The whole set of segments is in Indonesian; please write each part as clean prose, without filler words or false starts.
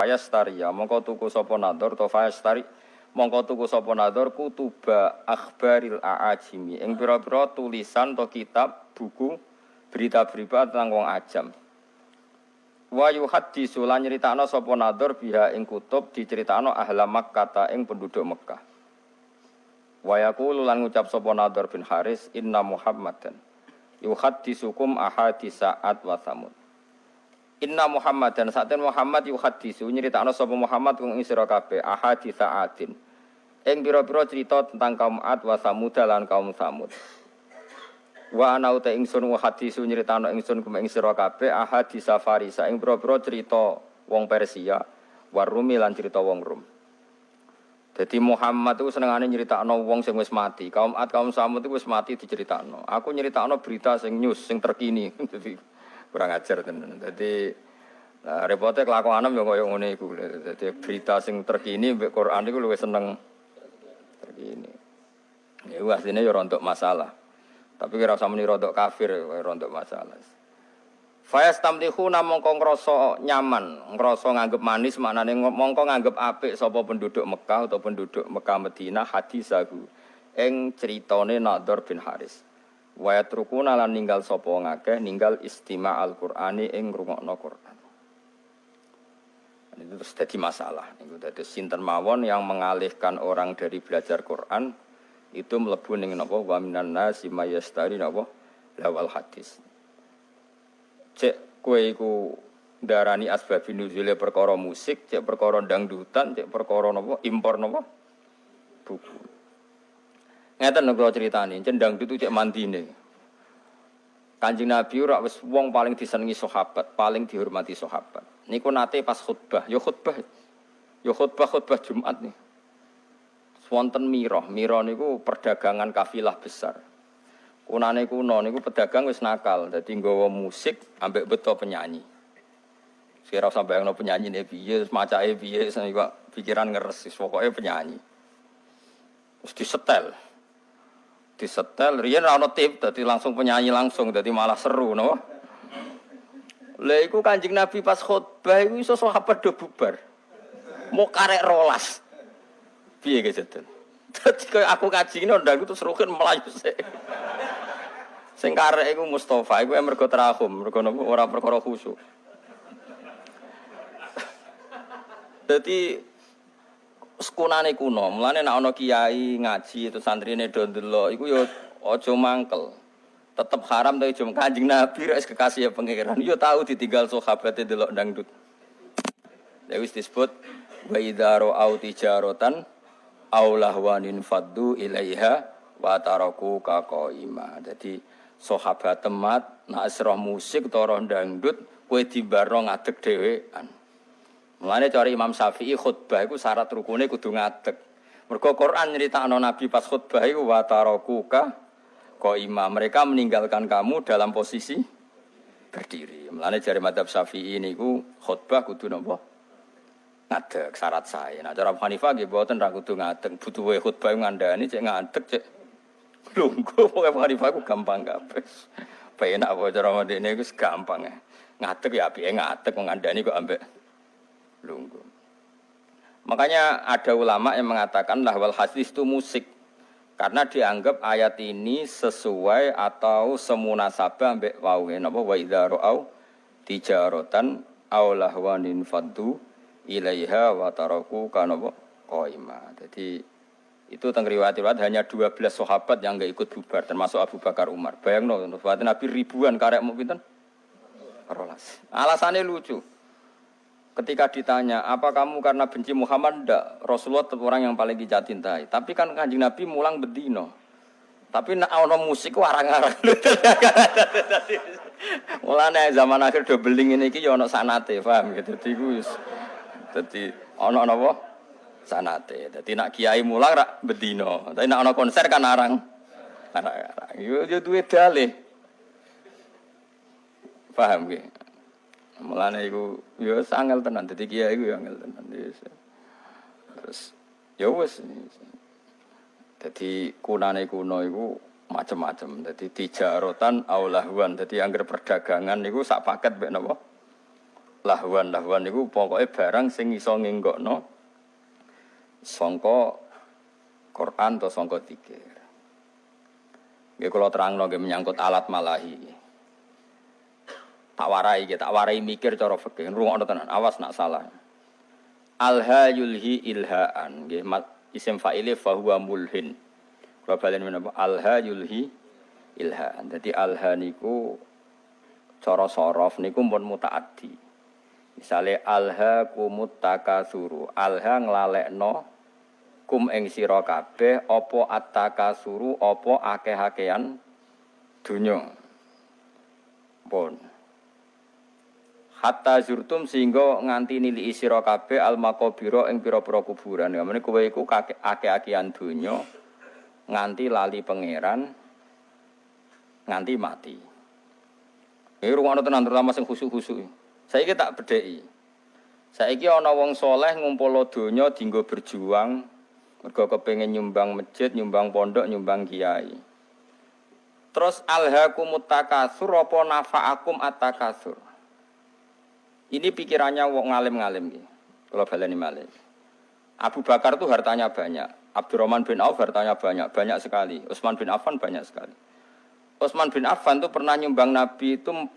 Fayastariya mongko tuku sapa nador to fayastari mongko tuku sapa nador kutuba akhbaril aajimi ing pira-pira tulisan to kitab buku berita-berita tentang wong ajam. Wa yuhaddisu lan nyritakno sapa nador biha ing kutub diceritakno ahla Makkah ing penduduk Mekah. Wa yaqulu lan ngucap sapa nador bin Haris inna Muhammadan yuhaddisukum ahadisa ad wa thamud. Inna Muhammadan saten Muhammad yuhaddisu nyritakno sapa Muhammad wong sira kabeh ahaditsa adin. Ing pira-pira cerita tentang kaum Ad wa Samud lan kaum Samud. Wa ana uta ingsun hadisu nyritakno ingsun kum ing sira kabeh ahaditsa Farisa ing pira-pira cerita wong Persia, wa Rumi lan cerita wong Rum. Dadi Muhammad itu senengane nyritakno wong sing wis mati. Kaum Ad kaum Samud itu wis mati diceritakno. Aku nyritakno berita sing news sing terkini. Dadi kurang ajar tenan. Dadi repote kelakuanem yo koyo ngene iku. Dadi berita sing terkini mbek Quran iku luwih seneng terkini. Ya asline yo rontok masalah. Tapi ora usah muni rontok kafir, rontok masalah. Fayastamlihuna mongko ngrasa nyaman, ngrasa nganggep manis maknane mongko nganggep apik sapa penduduk Mekah atau penduduk Mekah Madinah hadisahu ing critane Nadhr bin Haris. Wa yatrukuna lan ninggal sapa ngakeh ninggal istima' al-Qur'ani ing ngrungokno Qur'an. Ini terus jadi masalah. Itu dadi sinten mawon yang mengalihkan orang dari belajar Qur'an itu mlebu ning napa wa minan nasi mayastari napa lawal hadis. Cek kowe iku darani asbabun nuzule perkara musik, cek perkara dangdutan, cek perkara napa impor napa buku. Ngeten nek kula critani, cendang itu cek mandine. Kanjeng Nabi ora wis wong paling disenengi sahabat, paling dihormati sahabat. Niku nate pas khutbah, ya khutbah Jumat nih. Wonten mira niku perdagangan kafilah besar. Kunane kuno niku pedagang wis nakal, dadi nggawa musik ambek beto penyanyi. Sira usah bayangno penyanyine piye, macake piye, kok pikiran ngeres, pokoke penyanyi. Wis disetel riyen ora ono tip, dadi langsung penyanyi langsung, dadi malah seru no. Lha iku Kanjeng Nabi pas khutbah iku iso sahabat do bubar. Mau karek rolas. Piye ge jeten. Dadi koyo aku kaji ngene ndang terus rukin melayu sik. Sing karek iku Mustofa iku mergo terahum, mergo ora perkara khusyuk. Dadi sekunane kuno, mulane nek ana kiai ngaji itu santrine do ndelok iku ya aja mangkel. Tetep haram ta jum Kanjeng Nabi wis kekasih ya pangeran. Ya tahu ditinggal sahabate ndelok dangdut. Ya wis disebut wa idzaru au tijaratan aw lahwanin faddu ilaiha wa taraku ka qaima. Jadi sahabat temat nek asrah musik utawa dangdut kowe dibarno ngadeg dhewean. Mulane cara Imam Syafi'i khutbah iku syarat rukune kudu ngadeg. Mergo Quran nyritakno Nabi pas khutbah iku wa tarakuka qaima. Mereka meninggalkan kamu dalam posisi berdiri. Mulane jare madzhab Syafi'i niku khutbah kudu napa? Ngadeg syarat sae. Nah cara Hanifah nggih mboten ra kudu ngadeg. Butuhe khutbah ngandani cek ngadeg cek lungguh. Pokoke Hanifah ku gampang kabeh. Penak wae cara modene iku gampang ya. Ngadeg ya apike ngadeg ngandani kok ambek lungguh. Makanya ada ulama yang mengatakan lahwal hadis itu musik karena dianggap ayat ini sesuai atau semunasabah ambek wae napa wa idza ra'au tijaratan aw lahwanin faddu ilaiha wa taraku kana qaima. Jadi itu teng riwayat hanya 12 sahabat yang enggak ikut bubar termasuk Abu Bakar Umar. Bayangno sahabat Nabi ribuan karek mau pinten? 12. Alasannya lucu. Ketika ditanya, apa kamu karena benci Muhammad? Tidak. Rasulullah tetap orang yang paling kita cintai. Tapi kan Kanjeng Nabi mulang bedino. Tapi nak ono musik warang-warang. Mulane zaman akhir do beling ini iki ya ono sanate, paham gitu. Dadi ono napa? Sanate. Dadi nak kiai mulang rak bedino. Tapi nak ono konser kan arang. Arang. Yo duwe dalih. Paham ge? Mulane iku ya angel tenan dadi kiai iku ya angel tenan. Terus ya wis. Dadi kunane kuno iku macam-macam. Dadi tijaratan aulahwan. Dadi angger perdagangan niku sak paket mek napa? Lahwan niku pokoke barang sing iso ngenggokno sangka Quran atau sangka dzikir. Nggih kula terangno nggih menyangkut alat malahi. Tak warai mikir cara fikih. Rungokno tenan, awas nak salah. Alha yulhi ilhaan nggih isim fa'ile fa huwa mulhin. Kula balen menapa alha yulhi ilhaan. Dadi alha niku cara sorof niku pun mutaaddi. Misale alha kumut takasuru, alha nglalekno kum ing sira kabeh apa attakasuru apa akeh-akehan donya. Pun hatta zurtum sehingga nganti nili sira kabeh al maqabira ing pira-pira kuburan. Ya meneh kowe iku akeh-akehan donya nganti lali pangeran nganti mati. Rungokno tenan terutama sing khusuk-khusuk. Saiki tak bedheki. Saiki ana wong saleh ngumpul donya dienggo berjuang mergo kepengin nyumbang masjid, nyumbang pondok, nyumbang kiai. Terus alhaakumut takasur apa nafa'akum at-takasur. Ini pikirannya wong ngalim-ngalim iki. Kula baleni malih. Abu Bakar itu hartanya banyak, Abdurrahman bin Auf hartanya banyak sekali. Utsman bin Affan banyak sekali. Utsman bin Affan itu pernah nyumbang Nabi itu 4.000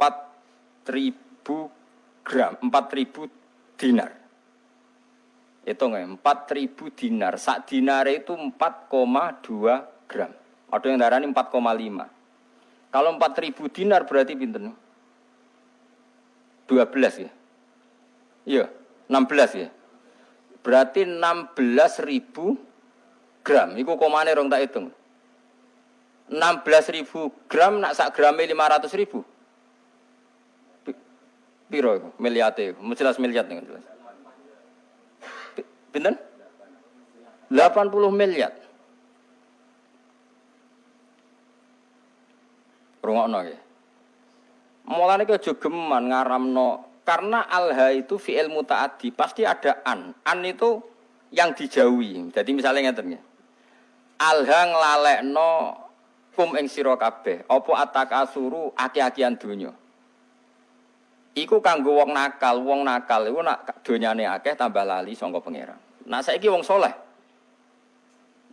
gram, 4.000 dinar. Hitung ya, 4.000 dinar. Sak dinar itu 4,2 gram. Ada yang darahnya 4,5. Kalau 4.000 dinar berarti pinten? 12 ya? Iya, 16 ya? Berarti 16.000 gram. Iku komane rong tak hitung. 16.000 gram nak sak grame 500.000. Piro iku? Miliate. Jelas miliar nih jelas. Pinten? 80 miliar. Rungokno nggih. Mulane ki aja geman ngaramno karena alha itu fi'il mutaaddi, pasti ada an. An itu yang dijauhi. Jadi misalnya ngeten nggih. Alha nglalekno kum ing sira kabeh, apa atakasuru aki-akian donya. Iku kanggo wong nakal iku nak donyane akeh tambah lali sangka pangeran. Nah saiki wong saleh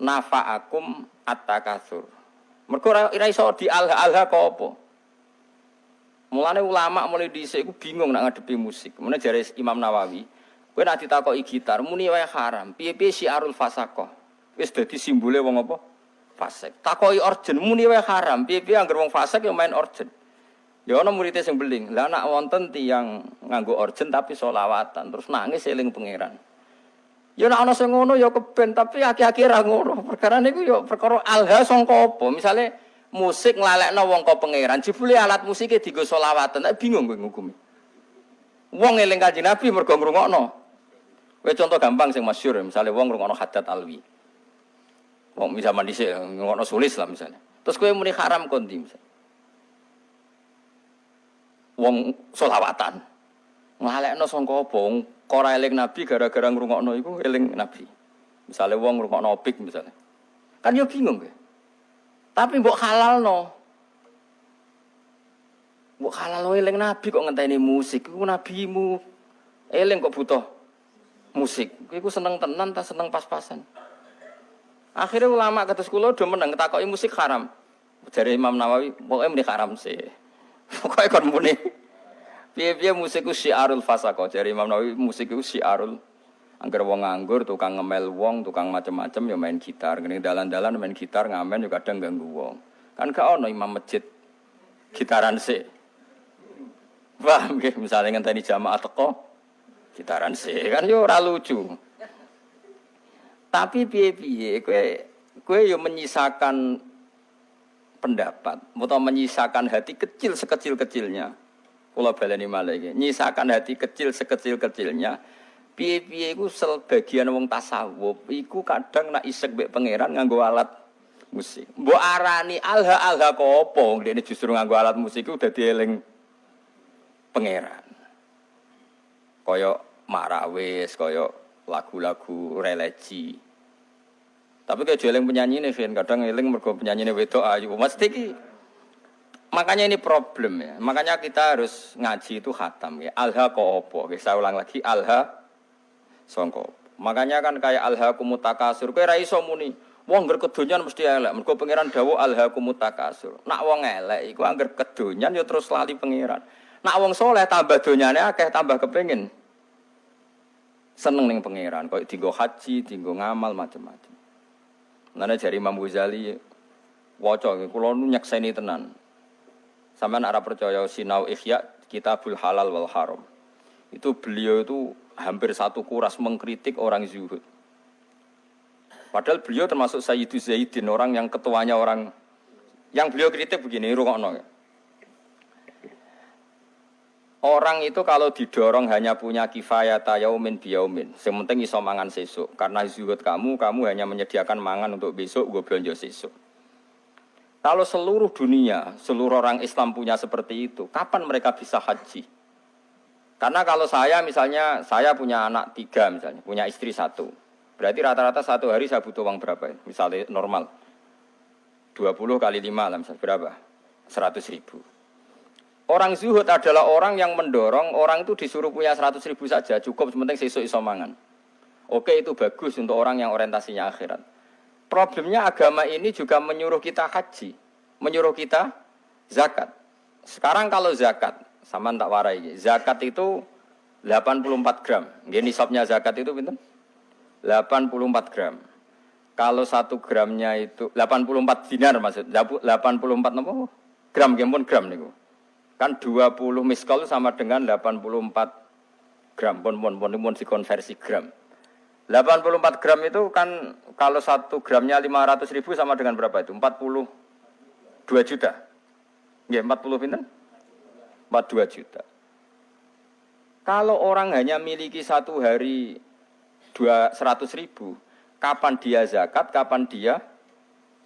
nafa'akum at-takasur. Mergo ora iso di alha kok apa. Mulane ulama mulai dhisik iku bingung nak ngadepi musik. Mulane jare Imam Nawawi, kowe nek ditakoki gitar muni wae haram. Piye-piye syiarul fasaqah. Wis dadi simbole wong apa? Fasik. Takoki orjen muni wae haram. Piye-piye anggere wong fasik ya main orjen. Ya ana muridé sing beling. Lah nek wonten tiyang nganggo orjen tapi selawatan terus nangis eling pangeran. Ya nek ana sing ngono ya keben tapi akeh-akeh ra ngono. Perkara niku ya perkara alha sangka apa? Misale musik nglalekno wong ka pangeran, jebule alat musike dienggo selawatan. Nek bingung kowe ngukumi. Wong eling Kanjeng Nabi mergo ngrungokno. Kowe contoh gampang sing masyhur, misale wong ngrungokno Haddad Alwi. Wong zaman dhisik ngrungokno sulis lah misalnya. Terus kowe muni haram kondi misalnya. Wong selawatan. Nglalekno sangka apa? Wong ora eling Nabi gara-gara ngrungokno iku eling Nabi. Misale wong ngrungokno opik misalnya. Kan yo bingung kowe. Tapi mbok halalno. Mbok halalno eling Nabi kok ngenteni musik. Iku nabimu. Eling kok butuh musik. Iku seneng tenan ta seneng pas-pasan. Akhirnya ulama kados kula do meneng takoki musik haram. Jare Imam Nawawi, pokoke muni haram sih. Pokoke kon muni. Piye-piye musik ku syiarul fasaqah. Jare Imam Nawawi musik ku syiarul angger wong nganggur, tukang ngemel wong, tukang macam-macam ya main gitar. Ngene dalan-dalan main gitar ngamen yo kadang ganggu wong. Kan gak ono imam masjid gitaran sih. Paham nggih, misale ngenteni jamaah teko gitaran sih. Kan yo ora lucu. Tapi piye-piye kowe yo menyisakan pendapat atau menyisakan hati kecil sekecil-kecilnya. Kula baleni malih iki, nyisakan hati kecil sekecil-kecilnya. Piye-piye iku sebagian wong tasawuf iku kadang nak isek mbek pangeran nganggo alat musik. Mbok arani alha kok apa? Dene justru nganggo alat musik iku dadi eling pangeran. Kaya marawis, kaya lagu-lagu religi. Tapi kayak eling penyanyine Vin, kadang eling mergo penyanyine wedok ayu. Mesti iki Makanya ini problem ya. Makanya kita harus ngaji itu khatam ya. Alha ko opo. Saya ulang lagi alha songko. Makanya kan kayak alha kumutakasur. Kayak raiso muni. Wong ngger kedonyan mesti elek. Mergo pangeran dawuh alha kumutakasur. Nak wong elek iku angger kedonyan ya terus lali pangeran. Nak wong soleh tambah donyane akeh tambah kepengin seneng ning pangeran. Kaya dienggo haji, dienggo ngamal macam-macam. Nane jari Imam Ghazali waca kula nu nyekseni tenan. Sampeyan ora percaya sinau Ihya Kitabul Halal wal Haram. Itu beliau itu hampir satu kuras mengkritik orang zuhud. Padahal beliau termasuk Sayyidu Zaidin, orang yang ketuanya orang yang beliau kritik begini, rungokno. Orang itu kalau didorong hanya punya kifayata yaumin biyaumin. Yang penting iso mangan sesuk. Karena zuhud kamu hanya menyediakan mangan untuk besok, gue belanja sesuk. Kalau seluruh dunia, seluruh orang Islam punya seperti itu, kapan mereka bisa haji? Karena kalau saya misalnya, saya punya anak 3 misalnya, punya istri 1. Berarti rata-rata 1 hari saya butuh uang berapa? Misalnya normal, 20 kali 5 lah misalnya, berapa? 100 ribu. Orang zuhud adalah orang yang mendorong, orang itu disuruh punya 100 ribu saja, cukup sementing sesuk iso mangan. Oke, itu bagus untuk orang yang orientasinya akhirat. Problemnya agama ini juga menyuruh kita haji, menyuruh kita zakat. Sekarang kalau zakat, sama tak warai, zakat itu 84 gram. Nggih nisabnya zakat itu pinten? 84 gram. Kalau 1 gramnya itu 84 dinar maksud, 84 napa? Gram nggih pun gram niku. Kan 20 miskal sama dengan 84 gram. Pun dikonversi gram. 84 gram itu kan kalau 1 gramnya 500 ribu sama dengan berapa itu? 42 juta. Ya 40 pinten? 42 juta. Kalau orang hanya miliki 1 hari 100 ribu, kapan dia zakat, kapan dia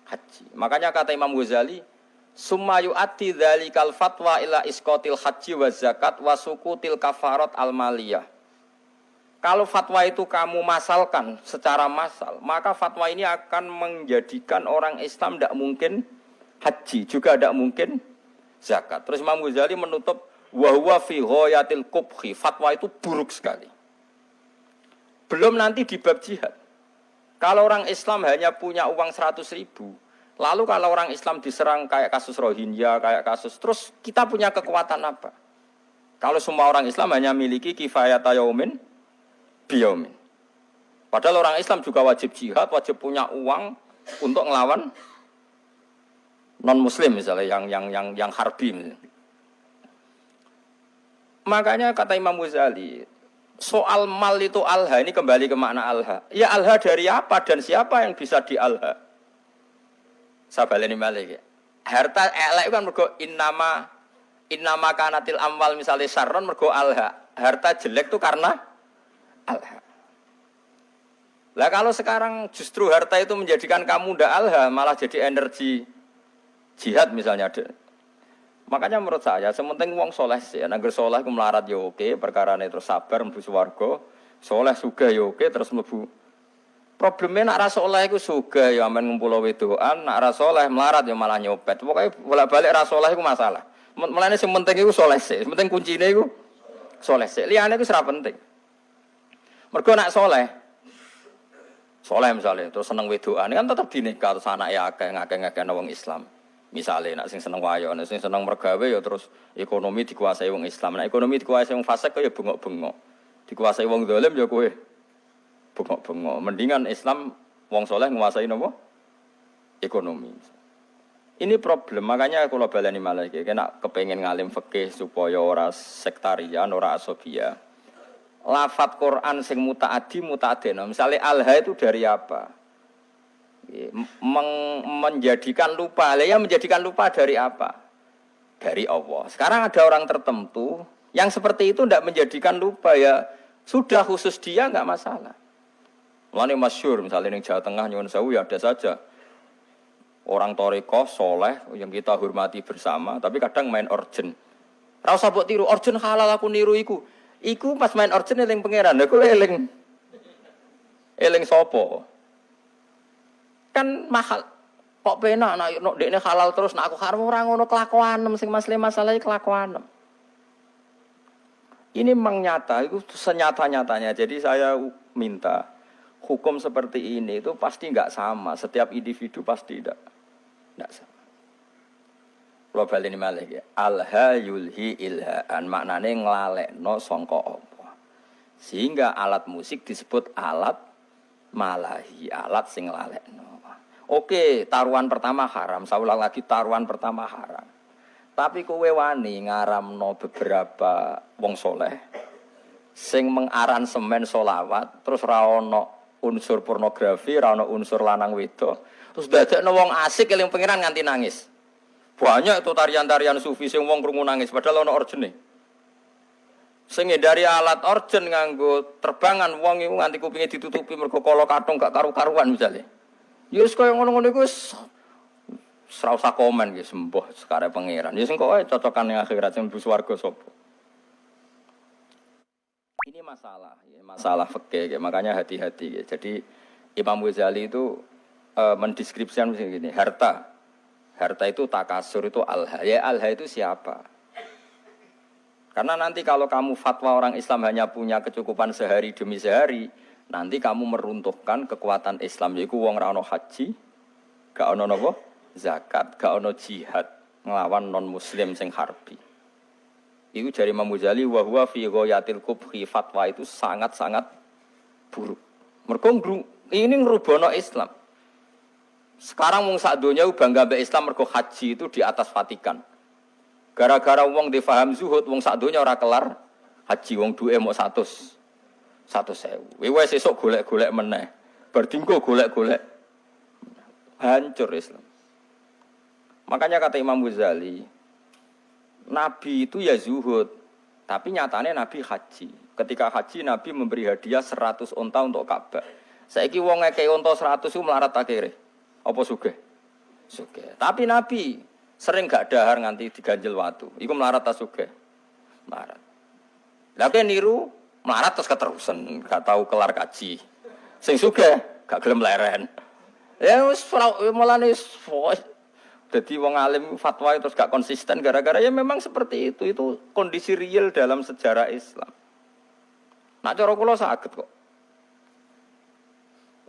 haji. Makanya kata Imam Ghazali, summa yu'atti dzalikal fatwa ila isqatil haji wa zakat wa sukutil kafarat al-maliyah. Kalau fatwa itu kamu masalkan secara massal, maka fatwa ini akan menjadikan orang Islam tidak mungkin haji, juga tidak mungkin zakat. Terus Imam Ghazali menutup, wa huwa fi ghayatil qubhi, fatwa itu buruk sekali. Belum nanti di bab jihad. Kalau orang Islam hanya punya uang 100 ribu, lalu kalau orang Islam diserang kayak kasus Rohingya, kayak kasus, terus kita punya kekuatan apa? Kalau semua orang Islam hanya miliki kifayata yaumin biyaumin. Padahal orang Islam juga wajib jihad, wajib punya uang untuk ngelawan non-muslim misalnya yang harbi misalnya. Makanya kata Imam Ghazali, soal mal itu alha, ini kembali ke makna alha. Ya alha dari apa dan siapa yang bisa di alha? Saya baleni malih. Harta elek kan mergo innama kanatil amwal misalnya sarron mergo alha. Harta jelek itu karena alha. Lah kalau sekarang justru harta itu menjadikan kamu ndak alha, malah jadi energi jihad misalnya. Makanya menurut saya sementing wong soleh sih, nek soleh ku melarat ya oke, perkarane terus sabar mlebu swarga, soleh sugih ya oke terus mlebu. Problemnya nak ra soleh iku sugih ya amen ngumpul wedokan, nak ra soleh melarat ya malah nyopet. Pokoke bolak-balik ra soleh iku masalah. Mulane sing penting iku soleh sih, penting kuncine iku soleh sih. Liyane iku ora penting. Mergo nak soleh misalnya, terus seneng wedokan, kan tetap dinikah, terus anaknya ngakeh-ngakeh wong Islam. Misalnya, nak sing seneng wayo, nak sing seneng mergawe, ya terus ekonomi dikuasai wong Islam. Nak ekonomi dikuasai wong fasik, ya bengok-bengok. Dikuasai wong zalim, ya kowe bengok-bengok. Mendingan Islam, wong soleh nguasai nopo? Ekonomi. Ini problem, makanya kalau baleni malah, kena kepengen ngalim fikih supaya ora sektarian, ora asobia. Lafat Quran sing muta'adina. Misalnya alha itu dari apa? Menjadikan lupa. Ya menjadikan lupa dari apa? Dari Allah. Sekarang ada orang tertentu yang seperti itu tidak menjadikan lupa ya. Sudah khusus dia enggak masalah. Mulane masyhur misalnya di Jawa Tengah nyuwun sewu ya ada saja. Orang thariqah soleh yang kita hormati bersama, tapi kadang main orjen. Ra usah mbok tiru orjen halal aku niru iku. Iku pas main orjen eling pangeran, lha kok eling sapa? Kan mahal. Kok penak nek ndekne halal terus nek aku haram ora ngono kelakuanem sing masalah kelakuanem. Ini memang nyata, itu senyata-nyatanya. Jadi saya minta hukum seperti ini itu pasti enggak sama. Setiap individu pasti enggak sama. Kalau balik ini malih ya. Alha yulhi ilhaan. Maknanya nglalekno sangka apa. Sehingga alat musik disebut alat malahi. Alat sing nglalekno. Oke, taruhan pertama haram. Saya ulang lagi, taruhan pertama haram. Tapi kowe wani ngaramno beberapa wong soleh sing mengaransemen solawat terus ra ono unsur pornografi, ra ono unsur lanang wedok, terus dadekno wong asik eling pangeran nganti nangis. Banyak itu tarian-tarian sufi sing wong krungu nangis padahal ono orjene. Sing dari alat orjen nganggo terbangan wong iku nganti kupinge ditutupi mergo kala kathung gak karu-karuan misale. Ya wis kaya ngono-ngono iku wis ora usah komen nggih sembuh sekare pangeran. Ya sing kok wae cocokan ning akhirat sing mlebu swarga sapa. Ini masalah fikih, makanya hati-hati. Jadi Imam Ghazali itu mendeskripsikan begini, harta itu takasur, itu alha. Ya alha itu siapa? Karena nanti kalau kamu fatwa orang Islam hanya punya kecukupan sehari demi sehari, nanti kamu meruntuhkan kekuatan Islam. Yaitu wong ra ono haji, gak ono napa? Zakat, gak ono jihad nglawan non muslim sing harbi. Itu dari Imam Ghazali wa huwa fi ghayatil qubhi, fatwa itu sangat-sangat buruk. Mergo ini ngrubono Islam. Sekarang wong sak donya bangga mbek Islam mergo haji itu di atas Vatikan. Gara-gara wong difaham zuhud wong sak donya ora kelar haji, wong duwe mok 100.000. Wis sesuk golek-golek meneh. Bar dinggo golek-golek. Hancur Islam. Makanya kata Imam Ghazali, Nabi itu ya zuhud, tapi nyatanya Nabi haji. Ketika haji Nabi memberi hadiah 100 unta untuk Ka'bah. Saiki wong ngekei unta 100 itu melarat akhirnya. Apa sugih? Sugih. Tapi Nabi sering gak dahar nganti diganjel watu. Iku melarat ta sugih? Melarat. Lah kowe niru melarat terus keterusan, gak tahu kelar kaji. Sing sugih gak gelem leren. Ya wis mulane jadi wong alim fatwa terus gak konsisten gara-gara ya memang seperti itu. Itu kondisi real dalam sejarah Islam. Nak cara kula saged kok.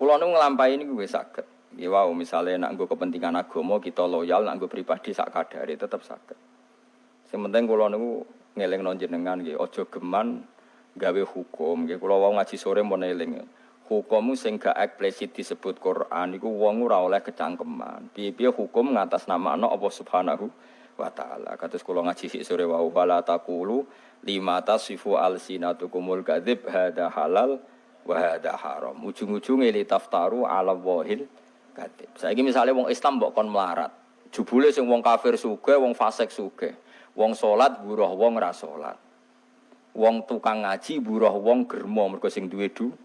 Kula nu nglampahi niku wis saged. Nggih wau misale nak nggo kepentingan agama kita loyal, nak nggo pribadi sak kadare tetep saged. Sing penting kula niku ngelingno jenengan nggih aja geman gawe hukum. Nggih kula wau ngaji sore mun eling. Hukum sing gak eksplisit disebut Quran iku wong ora oleh kecangkeman. Piye-piye hukum ngatasnamakno Allah Subhanahu wa taala. Kados kula ngaji sik sore wau wala taqulu lima tasifu alsinatukumul kadzib hada halal wa hada haram. Ujung-ujunge li taftaru ala wahil kadzib. Saiki misale wong Islam mbok kon melarat. Jebule sing wong kafir sugih, wong fasik sugih. Wong salat buruh wong ora salat. Wong tukang ngaji buruh wong germo mergo sing duwe duit.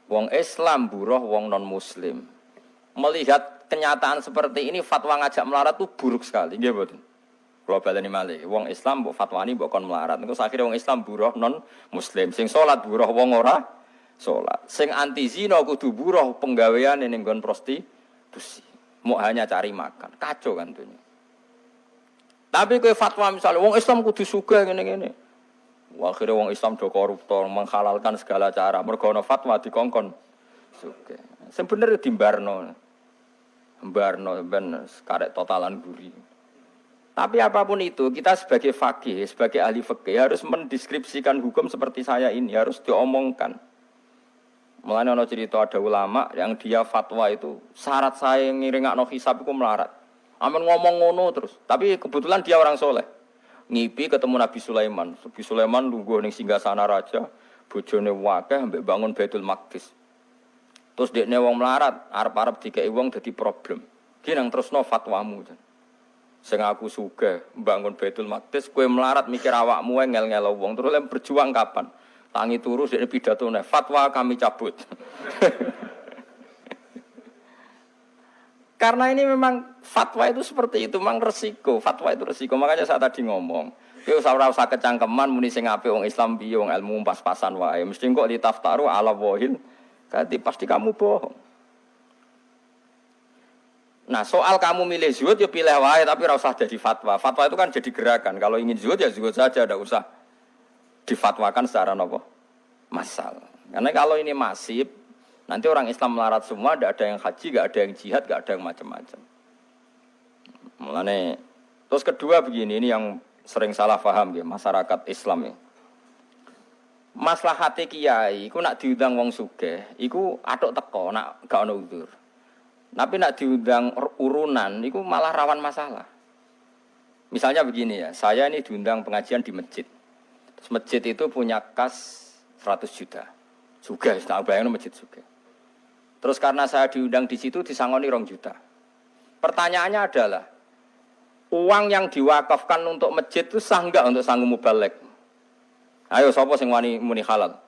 Wong Islam buruh wong non muslim. Melihat kenyataan seperti ini fatwa ngajak melarat itu buruk sekali. Nggih mboten. Kula baleni malih. Wong Islam mbok fatwani mbok kon melarat. Engko akhire wong Islam buruh non muslim. Sing salat buruh wong ora salat. Sing anti zina kudu buruh penggawean ning nggon prostitusi. Mau hanya cari makan. Kacau kan dunia. Tapi kowe fatwa misalnya wong Islam kudu sugih ngene-ngene. Akhirnya wong Islam do koruptor menghalalkan segala cara. Mergo ana fatwa dikongkon sugih. Sing bener dimbarno. Mbarno ben karek totalan guri. Tapi apapun itu, kita sebagai faqih, sebagai ahli fikih harus mendeskripsikan hukum seperti saya ini, harus diomongkan. Mulane ana cerita ada ulama yang dia fatwa itu syarat saya ngiringakno hisab iku melarat. Amun ngomong ngono terus, tapi kebetulan dia orang soleh. Ngipi ketemu Nabi Sulaiman. Nabi Sulaiman lungguh ning singgasana raja, bojone wakeh mbek bangun Baitul Maqdis. Terus dekne wong melarat, arep-arep dikeki wong dadi problem. Ki nang terusno fatwamu. Sing aku sugih bangun Baitul Maqdis, kowe melarat mikir awakmu ngel-ngelo wong. Terus lem berjuang kapan? Tangi turu dekne pidatone, fatwa kami cabut. Karena ini memang fatwa itu seperti itu, memang resiko. Fatwa itu resiko. Makanya saya tadi ngomong, yo ora usah kecangkeman muni sing apik wong Islam piye wong ilmu pas-pasan wae. Mesti kok ditaftaru ala wahil. Kati pasti kamu bohong. Nah, soal kamu milih zuhud ya pilih wae tapi ora usah jadi fatwa. Fatwa itu kan jadi gerakan. Kalau ingin zuhud ya zuhud saja, tidak usah difatwakan secara nopo massal. Karena kalau ini masif, nanti orang Islam melarat semua, tidak ada yang haji, tidak ada yang jihad, tidak ada yang macam-macam. Mulane terus kedua begini, ini yang sering salah paham ya masyarakat Islam ya. Maslahate kiai iku nak diundang wong sugih, iku atuk teko nak gak ono uzur. Tapi nak diundang urunan iku malah rawan masalah. Misalnya begini ya, saya ini diundang pengajian di masjid. Terus masjid itu punya kas 100 juta. Juga, tak bayangin masjid juga. Terus karena saya diundang di situ disangoni 2 juta. Pertanyaannya adalah, uang yang diwakafkan untuk masjid itu sah enggak untuk sanggup mubalek? Ayo sapa sing wani muni halal?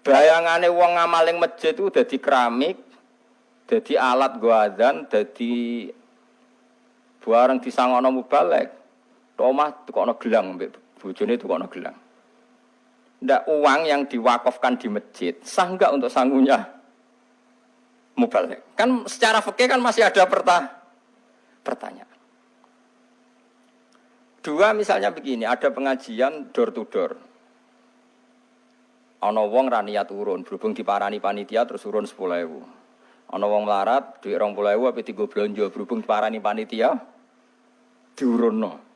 Bayangane wong ngamaling masjid itu dadi keramik, dadi alat go adzan, dadi barang disangono mubalek. Omah tukono gelang mbek bojone tukono gelang. Ndak uang yang diwakafkan di masjid sah enggak untuk sangunya mubalek? Kan secara fikih kan masih ada pertanyaan. Dua misalnya begini, ada pengajian door to door. Ana wong ra niat urun, berhubung diparani panitia terus urun 10.000. Ana wong melarat dhuwit 20.000 ape digo blonjo, berhubung diparani panitia diurunno.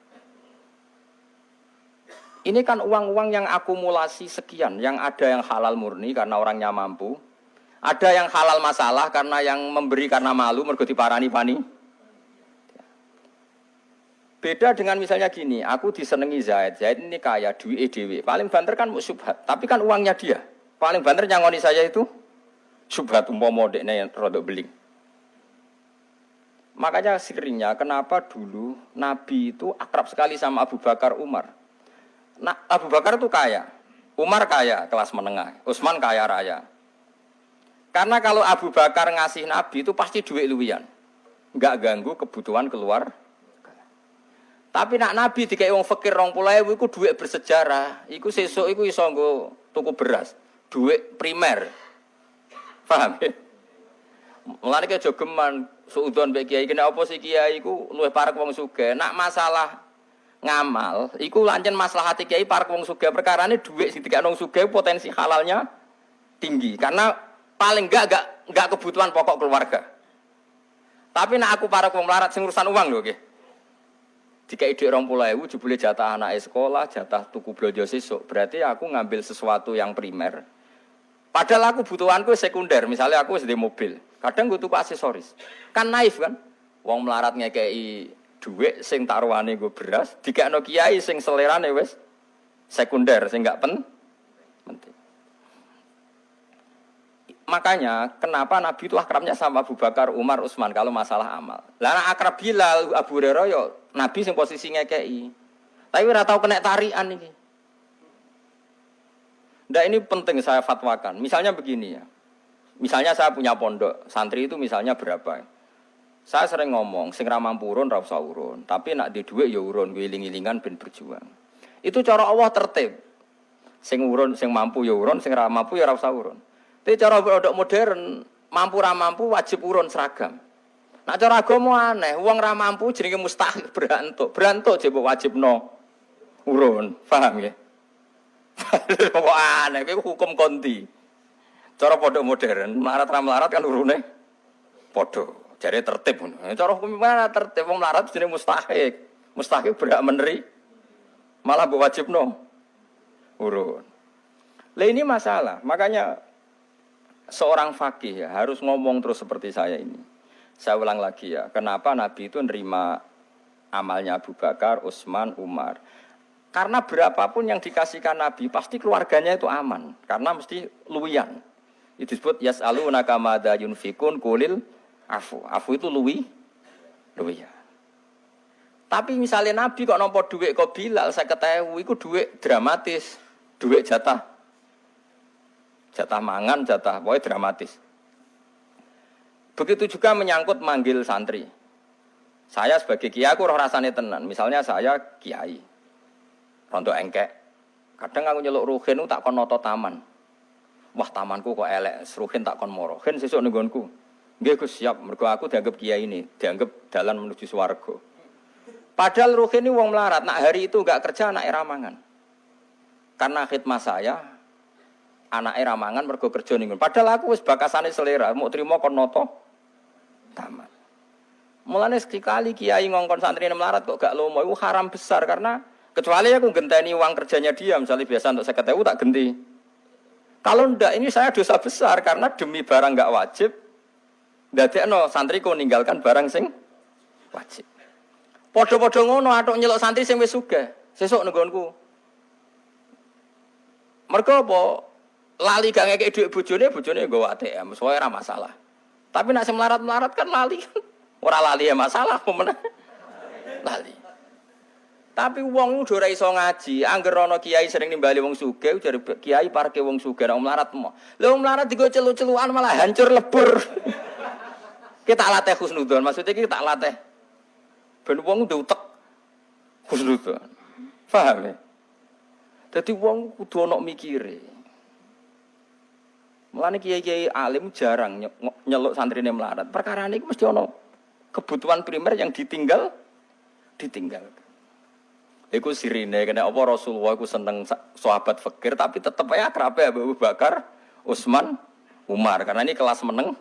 Ini kan uang-uang yang akumulasi sekian, yang ada yang halal murni karena orangnya mampu, ada yang halal masalah karena yang memberi karena malu mergo diparani panitia. Beda dengan misalnya gini, aku disenengi Zaid ini kaya, duit dhewe. Paling banter kan syubhat, tapi kan uangnya dia. Paling banter nyangoni saya itu syubhat umpama dekne rodok beling. Makanya seringnya kenapa dulu Nabi itu akrab sekali sama Abu Bakar Umar. Nah, Abu Bakar itu kaya, Umar kaya kelas menengah, Utsman kaya raya. Karena kalau Abu Bakar ngasih Nabi itu pasti duit luwian. Enggak ganggu kebutuhan keluar. Tapi nak Nabi dikai wong fakir 20.000 iku dhuwit bersejarah. Iku sesuk iku iso nggo tuku beras, dhuwit primer. Paham ya? Mulane ki aja geman suudon mbek kiai kena apa sih kiai iku luwih parek wong sugih. Nak masalah ngamal, iku lancen maslahate kiai parek wong sugih. Perkarane dhuwit sing dikakno wong sugih potensi halalnya tinggi. Karena paling enggak kebutuhan pokok keluarga. Tapi nak aku parek wong melarat sing urusan uang lho nggih. Jika ide 20.000 jebule jatah anak sekolah, jatah tuku belanja sesuk, berarti aku ngambil sesuatu yang primer. Padahal aku butuhanku sekunder, misalnya aku sedih mobil, kadang gue tuku aksesoris. Kan naif kan? Wong melarat ngekei duit, sing taruhane gue beras, dikekno kiai sing selerane wis sekunder, sing gak penting. Makanya kenapa Nabi itu akrabnya sama Abu Bakar, Umar, Utsman kalau masalah amal. Lah akrab Bilal, Abu Hurairah yo Nabi sing posisi ngekei. Tapi ora tau kena tarian iki. Ndak ini penting saya fatwakan. Misalnya begini ya. Misalnya saya punya pondok, santri itu misalnya berapa? Saya sering ngomong, sing ra mampu urun ra usah urun, tapi nak di dhuwit ya urun, wiling-wilingan ben berjuang. Itu cara Allah tertib. Sing urun, sing mampu ya urun, sing ra mampu ya ra usah urun. Tapi cara pondok modern, mampu ra mampu wajib urun seragam. Nak cara agama aneh, wong ra mampu jenenge mustahil berantuk. Berantuk jebuk wajibno urun, paham ya? Kok aneh, itu hukum konti. Cara pondok modern, melarat ra melarat kan urune padha. Jare tertib ngono. Cara hukum mana tertib wong melarat jenenge mustahil. Mustahil berhak meneri. Malah mbok wajibno urun. Lah ini masalah, makanya seorang fakih ya, harus ngomong terus seperti saya ini. Saya ulang lagi ya, kenapa Nabi itu nerima amalnya Abu Bakar, Utsman, Umar. Karena berapapun yang dikasihkan Nabi, pasti keluarganya itu aman. Karena mesti luwian. Itu disebut yas'alunaka madza yunfikun qulil afu. Afu itu luwian. Tapi misalnya Nabi kok nampa duit kok Bilal 50.000, itu duit dramatis. Duit jatah mangan, jatah pokoknya dramatis. Begitu juga menyangkut manggil santri. Saya sebagai kiai aku roh rasane tenan. Misalnya saya kiai, rontok engkek. Kadang aku nyeluk ruhin tak kon noto taman. Wah tamanku kok elek, ruhin tak kon moro. Hen sesuk ning nggonku. Nggih Gus siap, mergo aku dianggap kiai ini, dianggap dalan menuju swarga. Padahal Ruhin ini wong melarat, nak hari itu enggak kerja anak ramangan. Karena khidmah saya, anak ramangan mergo kerja ning. Padahal aku wis bakasane selera, mau trimo kon noto tamat. Mulane sekali kiai ngongkon santri melarat kok gak lomo, itu haram besar karena kecuali aku genteni uang kerjanya dia, misalnya biasa untuk 50.000 tak genti. Kalau ndak ini saya dosa besar karena demi barang enggak wajib. Dadekno santriku ninggalkan barang sing wajib. Padha-padha ngono atok nyeluk santri sing wis sugih. Sesuk nggonku. Mergo apa? Lali gak ngekek dhuwit bojone nggawa ATM, soalnya ora masalah. Tapi nek sing melarat-melarat kan lali kan. Ora lali ya masalah apa meneh. Lali. Tapi wong udah ora iso ngaji, angger ana kiai sering nimbali wong sugih, jare kiai parke wong sugih nek melarat mo. Lha wong melarat digo celu-celukan malah hancur lebur. Kita latih husnudzon, maksudnya kita latih ben wong ndek utek husnudzon. Paham ya? Dadi wong kudu ana mikire. Mulane kiai-kiai alim jarang nyeluk santrine melarat. Perkara niku mesti ana kebutuhan primer yang ditinggal. Iku sirine kena apa Rasulullah iku seneng sahabat fakir tapi tetep ae akrabe Abu Bakar, Utsman, Umar karena ini kelas menengah.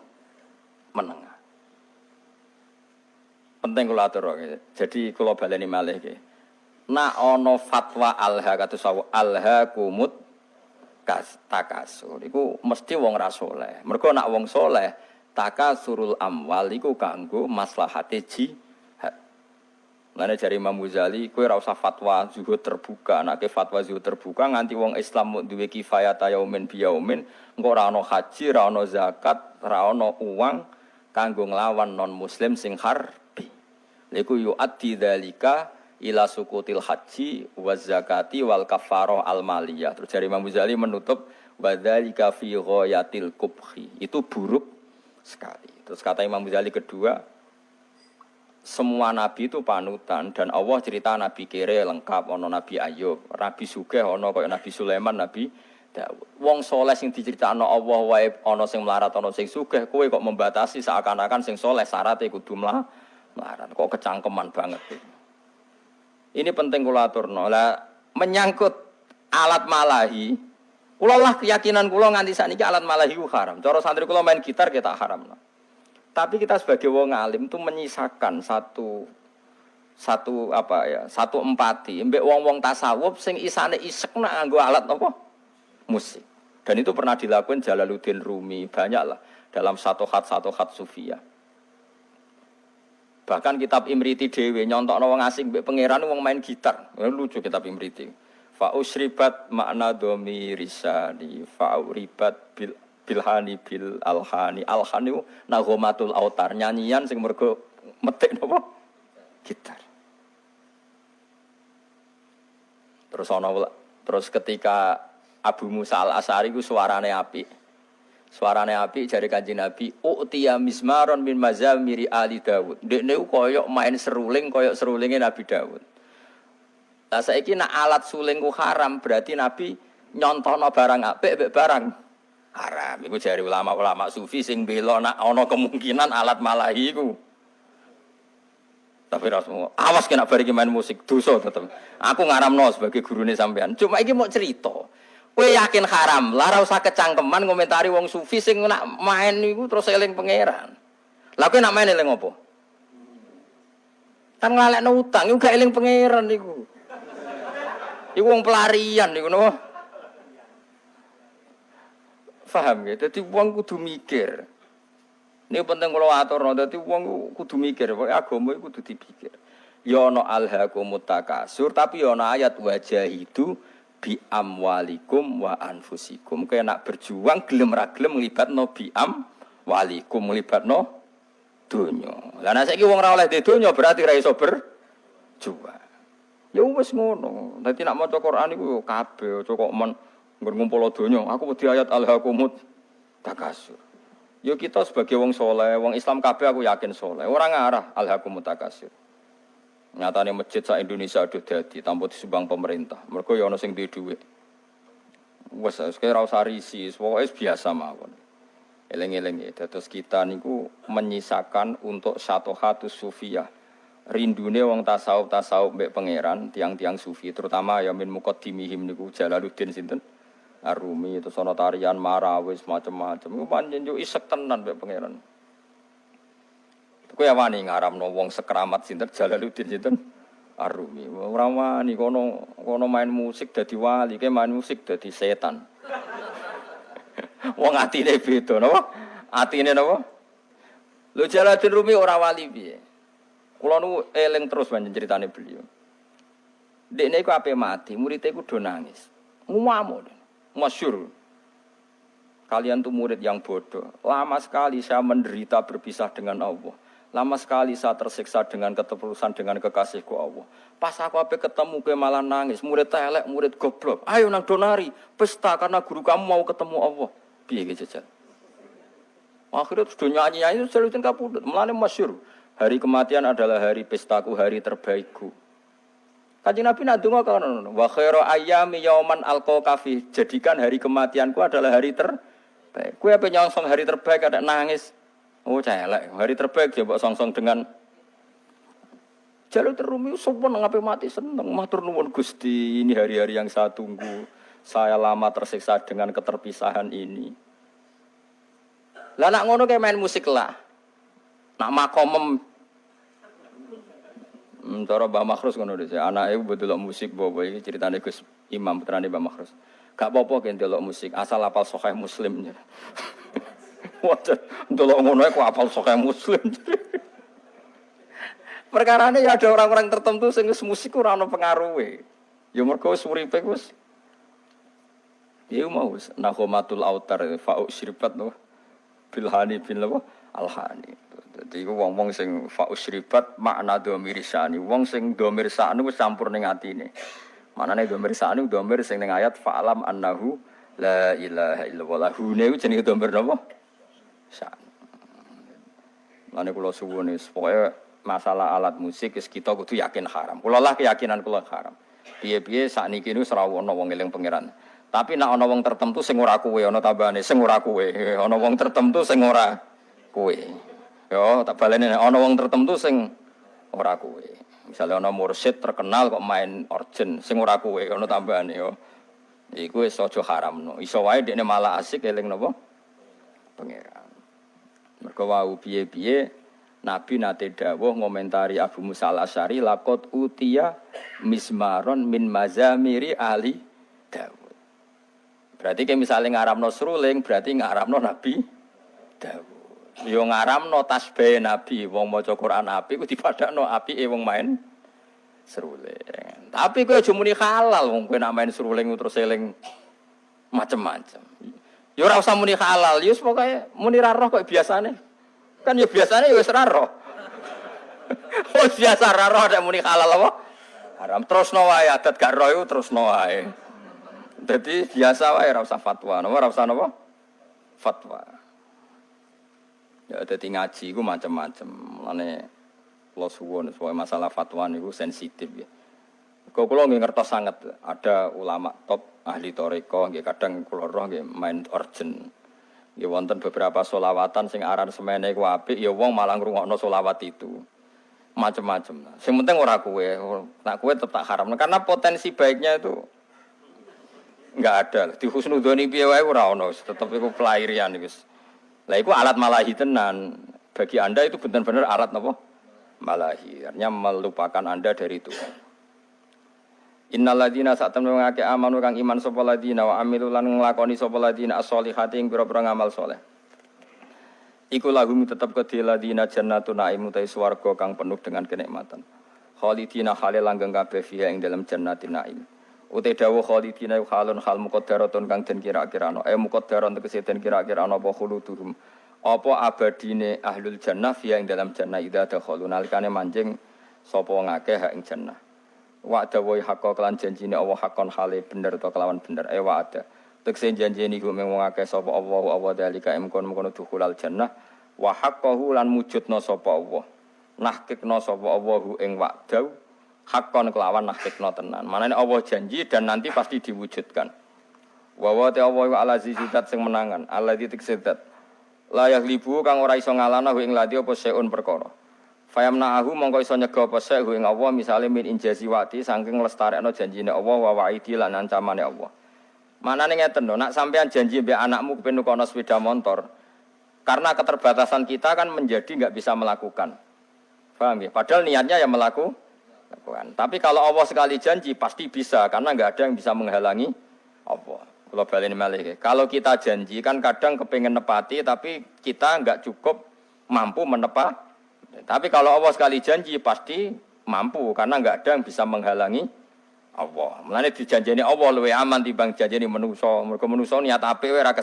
Penting kula atur wae. Jadi kula baleni malih iki. Nak ana fatwa alha kados alha kumut takasur. Iku mesti wong ra saleh. Mergo nak wong saleh takasurul amwal iku kanggo maslahate jihad. Lane jare Imam Ghazali, kowe ora usah fatwa zuhud terbuka. Nek fatwa zuhud terbuka nganti wong Islam duwe kifayah yaumin biyaumin, engko ora ana haji, ora ana zakat, ora ana uang kanggo nglawan non muslim sing harbi. Iku yu'addi dzalika ila sukutil haji wa zakati wal kafarah al maliyah. Terus dari Imam Ghazali menutup wa dzalika fi ghayatil qubhi. Itu buruk sekali. Terus kata Imam Ghazali kedua, semua nabi itu panutan dan Allah cerita nabi kere lengkap, ono nabi Ayub, nabi sugih ono kaya nabi Sulaiman, nabi Daud. Wong saleh sing diceritakno Allah wae ono sing melarat, ono sing sugih, kowe kok membatasi seakan-akan sing saleh syaratnya kudu melarat. Kok kecangkeman banget. Ini penting kula aturno. Lah menyangkut alat malahi, kula lah keyakinan kula nganti sakniki alat malahi ku haram. Cara santri kula main gitar kita haram. Tapi kita sebagai wong alim itu menyisakan satu empati. Mbek wong-wong tasawuf sing isane isek nak nganggo alat apa? Musik. Dan itu pernah dilakukan Jalaluddin Rumi, banyaklah dalam satu khat sufiyah. Bahkan kitab Imriti dhewe nyontokno wong asing mbek pangeran wong main gitar. Lucu kitab Imriti. Fa usribat makna domirisani fa uribat bilhani bil alhani. Alhani nagomatul autar, nyanyian sing mergo metik napa? Gitar. Terus ketika Abu Musa al-Asy'ari ku suarane apik. Suarane apik jare Kanjeng Nabi, "U'tiya mismaron min mazamiri ali Daud." Dekne koyok main seruling koyok serulinge Nabi Daud. Lah saiki nek alat suling ku haram, berarti Nabi nyontohno barang apik mbek barang haram. Iku jare ulama-ulama sufi sing bela nek ana kemungkinan alat malahi iku. Tapi rasmu awas kena bar iki main musik dosa tetep. Aku ngaramno sebagai gurune sampean. Cuma iki mau cerita. Kowe yakin haram, lah ora usah kecangkeman komentari wong sufi sing nak main niku terus eling pangeran. Lah kowe nak main eling apa? Kan ngalekno utang, iku gak eling pangeran niku. Iku wong pelarian niku no. Paham ya? Dadi wong kudu mikir. Ini penting kula aturno, dadi wong kudu mikir, agama iku kudu dipikir. Ya ana alhaqumut takasur, tapi ya ana ayat wajahidu bi amwalikum wa anfusikum. Kaya nak berjuang gelem ra gelem nglibatno bi amwalikum nglibatno donya. Lah nek saiki wong ora oleh donya berarti ra iso berjuang. Ya wis ngono. Dadi nak maca Quran iku yo kabeh aja kok men ngumpul donya. Aku wedi ayat alhaqumut takasur. Yo kita sebagai wong saleh, wong Islam kabeh aku yakin saleh. Ora ngarah alhaqumut takasur. Nyatane masjid sak Indonesia ada dadi tanpa disumbang pemerintah. Mergo ya ana sing duwe dhuwit. Wes kaya ora usah risi, pokoke biasa mawon. Eleng-eleng ya. Terus kita niku menyisakan untuk satu hatu sufiyah. Rindune wong tasawuf mbek pangeran, tiang-tiang sufi, terutama ya min muqaddimihim niku Jalaluddin sinten? Arumi itu sono tarian marawis macam-macam. Iku pancen yo isek tenan mbek pangeran. Kowe wani ngaramno wong sekramat sinten Jalaluddin sinten? Arumi. Ora wani kono main musik dadi wali, ke main musik dadi setan. Wong atine beda napa? Atine napa? Lho Jalaluddin Rumi ora wali piye? Kula nu eling terus panjen critane beliau. Dekne iku ape mati, murid iku do nangis. Ngomong, masyhur. Kalian tuh murid yang bodoh. Lama sekali saya menderita berpisah dengan Allah. Lama sekali saya tersiksa dengan keterpurusan dengan kekasihku Allah. Pas aku ape ketemu ke malah nangis. Murid elek, murid goblok. Ayo nang donari, pesta karena guru kamu mau ketemu Allah. Piye iki jajal? Akhirnya terus nyanyi-nyanyi terus kapundhut. Mulane masyhur. Hari kematian adalah hari pestaku, hari terbaikku. Kanjeng Nabi nak donga kono, wa khairu ayyami yauman alqa fi. Jadikan hari kematianku adalah hari terbaik. Kowe ape nyongsong hari terbaik ada nangis. Oh celek, hari terbaik ya mbok songsong dengan Jalur terumi sopan ngapain mati seneng matur nuwun Gusti, ini hari-hari yang saya tunggu. Saya lama tersiksa dengan keterpisahan ini. Lah nak ngono kayak main musik lah. Nak makomem cara Mbah Makhrus ngono dhisik. Anake delok musik bobo iki critane Gus Imam putrane Mbah Makhrus. Gak apa-apa kan delok musik, asal hafal Sahih Muslim. Wajar delok ngono kok hafal Sahih Muslim. Perkarane ya ada orang-orang tertentu sing musik ora ono pengaruhe. Ya mergo wis uripe wis ya mau wis nakhomatul autar fa'u syribat no bilhani bin lawa alhani. Dadi iku wong-wong sing fa'u syribat makna dhamir sani. Wong sing dhamir sani wis campur ning atine. Manane dhamir sani dhamir sing ning ayat fa'lam annahu la ilaha illallah. Hune iku jenenge dhamir napa? Sani. Mane kula suwun pokoke masalah alat musik kita kudu yakin haram. Kula lah keyakinan kula haram. Piye-piye sakniki niku ora ana wong eling pangeran. Tapi nek ana wong tertentu sing ora kuwe ana tambahane sing ora kuwe. Ana wong tertentu sing ora kuwe. Yo tak baleni nek ana wong tertentu sing ora kuwe. Misale ana mursyid terkenal kok main organ sing ora kuwe ana tambahane yo. Iku wis aja haramno. Iso wae dekne malah asik eling napa? Pangeran. Mergo wau piye-piye Nabi nate dawuh ngomentari Abu Musa al-Asy'ari laqad utiya mismaron min mazamiri ali Dawud. Berarti ke misale ngaramno sruling berarti ngaramno Nabi Dawud. Yo ngaramno tasbih Nabi wong maca Quran apik ku dipadakno apike wong main sruling. Tapi kowe aja muni halal wong kowe nak main sruling terus eling macem-macem. Yo ora usah muni halal, yo pokoke muni ra roh kok biasane. Kan ya biasanya ya wis ra roh. Oh biasa ra roh nek muni halal apa? Haram terusno wae adat gak roh iku terusno wae. Dadi biasa wae ora usah fatwa. Ora usah napa? Fatwa. Ya dadi ngaji iku macam-macam. Mulane kula suwun soal masalah fatwa niku sensitif ya. Kok kula nggih ngertos sanget ada ulama top ahli thariqah nggih kadang kula roh nggih main organ. Ya wonten beberapa solawatan sing aran semene ku apik ya wong malah ngrungokno solawat itu. Macam-macam. Sing penting ora kowe, nek kowe tetep haram karena potensi baiknya itu enggak ada. Di husnudzoni piye wae ora ono, tetep iku pelairian wis. Lah iku alat malahi tenan. Bagi Anda itu benar-benar alat napa? Malahi. Artinya melupakan Anda dari Tuhan. Innal ladzina sa'tamnu ngake amanu kang iman sapa ladzina wa amilu lan nglakoni sapa ladzina as-solihati ing pira-pira ngamal saleh. Iku lahum tetep kedhe ladzina jannatun na'im utai swarga kang penuh dengan kenikmatan. Khalidina khale langgeng kabeh fiha ing dalam jannatin na'im. Utai dawuh khalidina halun hal muqaddaratun kang den kira-kirano. Muqaddaron tegese den kira-kirano apa khuluduhum. Apa abadine ahlul jannah fiha ing dalam jannah idza dakhalun nalikane manjing sapa ngakeh hak ing jannah. Wa'da wa hakka kelan janjine Allah hakon hale bener utawa kelawan bener wa'da tekse janjine iku mung akeh sapa Allah dalika mkono dukhulal jannah wa haqqahu lan mujudna sapa Allah nahkikna sapa Allah ing wa'da hakon kelawan nahkikna tenan manane Allah janji dan nanti pasti diwujudkan wa wa ta Allah wa alazizidat sing menangan alladzi tiksedat layak libu kang ora iso ngalana ing ladi apa seun perkara. Fayamna'ahu mongko iso nyega apa sek ing Allah misale min injazi wati saking lestarekno janjine Allah wa wa'idi lan ancamane Allah. Manane ngeten lho, nak sampean janji mbek anakmu kepen nukono sepeda motor, karena keterbatasan kita kan menjadi enggak bisa melakukan. Paham ya? Padahal niatnya ya melakukan. Tapi kalau Allah sekali janji pasti bisa karena enggak ada yang bisa menghalangi Allah. Kalau baleni malih. Kalau kita janji kan kadang kepengin nepati tapi kita enggak cukup mampu menepati. Tapi kalau Allah sekali janji pasti mampu karena enggak ada yang bisa menghalangi Allah. Mulane dijanjeni Allah luwih aman timbang janjeni manusa. Mergo manusa niat apik ora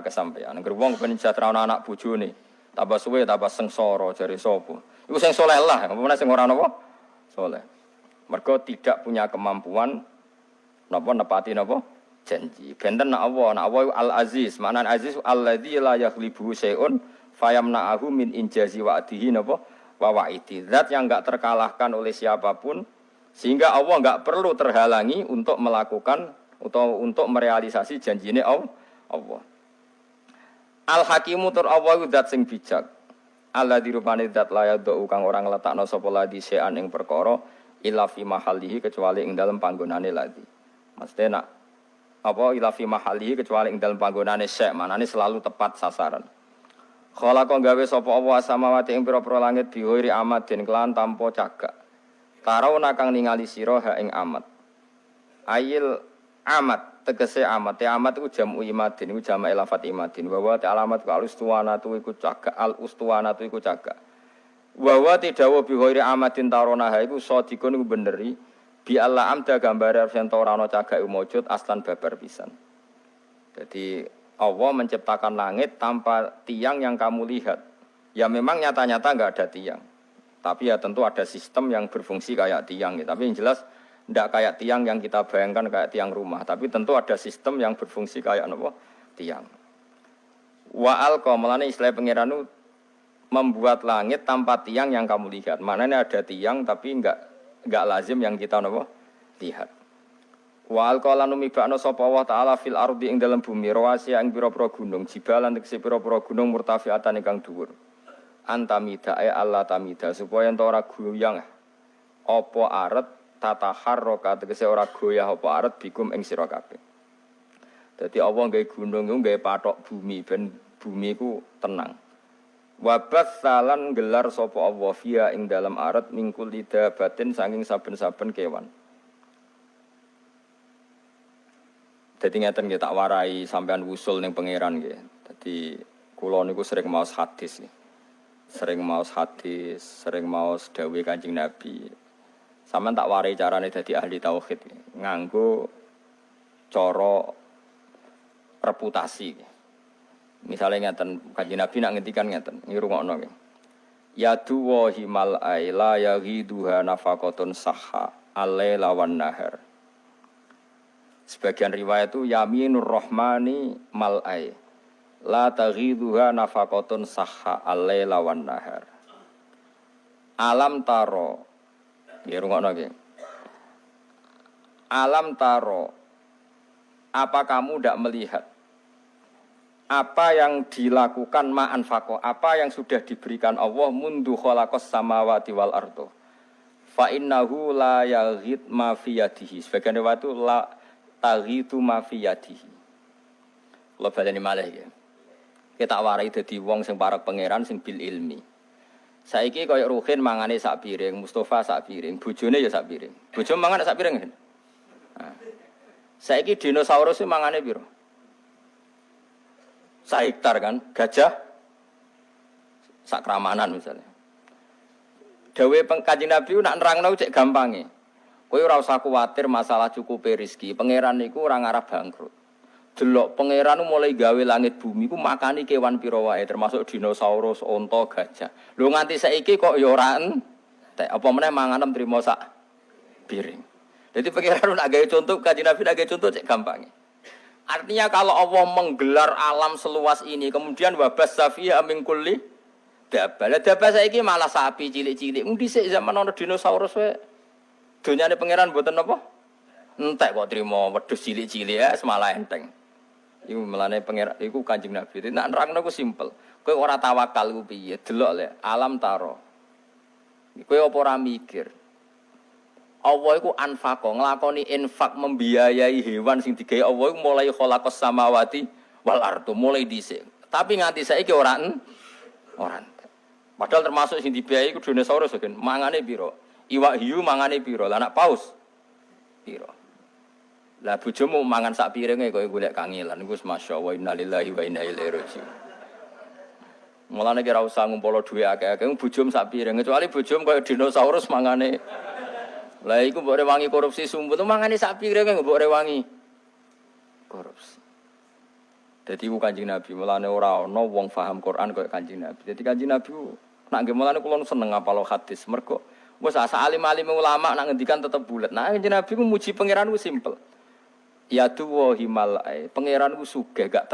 kesampean. Angger wong ben sejahtera anak bojone, tambah suwe tambah sengsara jare sapa. Iku sing saleh lah, apa sing ora napa? Saleh. Mergo tidak punya kemampuan napa nepati napa janji. Benten nak Allah Al-Aziz, maknane Aziz alladzi la yaghlibu syai'un fayamna'ahu min injazi wa'dihi napa wa wa'idi. Zat yang enggak terkalahkan oleh siapapun sehingga Allah enggak perlu terhalangi untuk melakukan atau untuk merealisasi janjine Allah. Al-Hakimu tur Allah zat sing bijak. Alladzi rupane zat la yad'u kang ora ngletakno sapa ladi sean ing perkara illa fi mahallihi kecuali ing dalem panggonane ladi. Maksudnya nak apa ila fi mahalihi kecuali ing dalem panggonane syek, manane selalu tepat sasaran. Khalaqa gawe sapa Allah samawati ing pira-pira langit bihoiri amadin kelan tanpa cagak. Tarauna kang ningali sira ha ing amad. Ayil amad tegese amad. Te amad iku jamu imadin, iku jamak lafat imadin. Wa wa alamat ka al-ustuwanatu iku cagak, al-ustuwanatu iku cagak. Wa wa tidawa bihoiri amadin tarona ha iku sadikun iku beneri. Bi Allah amda gambare sento ora ana cagake mujud aslan babar pisan. Jadi Allah menciptakan langit tanpa tiang yang kamu lihat. Ya memang nyata-nyata enggak ada tiang. Tapi ya tentu ada sistem yang berfungsi kayak tiang ya. Tapi yang jelas enggak kayak tiang yang kita bayangkan kayak tiang rumah, tapi tentu ada sistem yang berfungsi kayak apa? Tiang. Wa alqamalane istilah pangeranu membuat langit tanpa tiang yang kamu lihat. Maknanya ada tiang tapi enggak lazim yang kita napa lihat. Wa alqalanu mibakno sapa Allah taala fil ardi ing dalam bumi rawasi ing pira-pira gunung jibalan tegese pira-pira gunung murtafiatan ingkang dhuwur. Antamida Allah tamida supaya ento ora goyang apa aret tataharraka tegese ora goyah apa aret bikum ing sira kabeh. Dadi Allah gawe gunung iku gawe pathok bumi ben bumi iku tenang. Wabas salan gelar sapa Allah fiya ing dalam arat mingkul lidabatin saking saben-saben kewan. Dadi ngeten nggih tak warai sampean wusul ning pangeran nggih. Dadi kula niku sering maos hadis nggih. Sering maos dawuh Kanjeng Nabi. Sampeyan tak warai carane dadi ahli tauhid nganggo cara reputasi nggih. Misalnya ngeten Kanjeng Nabi nak ngendikan ngeten ngrungokno nggih. Ya duwahi mal aila ya ghiduha nafaqatun sahha alaila wan nahar. Sebagian riwayat itu yaminur rahmani mal ai la taghiduha nafaqatun sahha alaila wan nahar. Alam taro ya rungokno nggih. Alam taro apa kamu ndak melihat apa yang dilakukan ma'an faqo, apa yang sudah diberikan Allah mundu khalaqas samawati wal ardo. Fa innahu la yaghid ma fi yadihi. Sebagian riwayat itu la taghitu ma fi yadihi. Kula baleni malih ya. Kita warai dadi wong sing parek pangeran sing bil ilmi. Saiki kaya Ruhin mangane sak piring, Mustafa sak piring, bojone ya sak piring. Bojo mangan sak piring. Nah. Saiki dinosaurus mangane piro? Hektar kan, gajah sakramanan misalnya. Dawe Kanjeng Nabi nak nerangno cek gampange. Kowe ora usah kuwatir masalah cukupe rezeki. Pangeran niku ora ngarep bangkrut. Delok pangeran mulai gawe langit bumi ku makani kewan pira wae termasuk dinosaurus, onta, gajah. Lho nganti saiki kok ya ora entek. Apa meneh manganem trimo sak piring. Jadi pangeran nak gawe contoh Kanjeng Nabi nak gawe contoh cek gampange. Artinya kalau Allah menggelar alam seluas ini, kemudian wabas safiya min kulli dabal. Dabal saiki malah sapi cilik-cilik. Mung dhisik zaman ana dinosaurus wae. Donyane pangeran mboten apa? Entek kok trimo wedhus cilik-cilik ya semalah enteng. Iku melane pangeran iku Kanjeng Nabi. Nek nerangno ku simpel. Kowe ora tawakal ku piye? Delok le alam taro. Kowe apa ora mikir? Allah iku anfaqo nglakoni infak membiayai hewan sing digawe Allah iku mulai khalaqas samawati wal ardu mulai dhisik. Tapi nganti saiki ora entek. Padahal termasuk sing dibiayai iku dinosaurus kan. Mangane pira? Iwak hiu mangane pira? Lah anak paus pira? Lah bojomu mangan sak piringe kowe golek kangelan iku masyaallah innalillahi wa inna ilaihi raji'un. Mulane kira usah ngumpul dhuwit akeh-akeh bojom sak piring kecuali bojom koyo dinosaurus mangane. Lah iku mbok rewangi korupsi sumput mangane sak piringe mbok rewangi korupsi. Dadi ku Kanjeng Nabi mulane ora ana wong paham Quran koyo Kanjeng Nabi. Dadi Kanjeng Nabi nak nggih mulane kula seneng ngapal hadis mergo wis asa alim-alim ulama nak ngendikan tetep bulet. Nah Kanjeng Nabi ku muji pangeran ku simpel. Ya tuwa himalai, pangeran ku sugih gak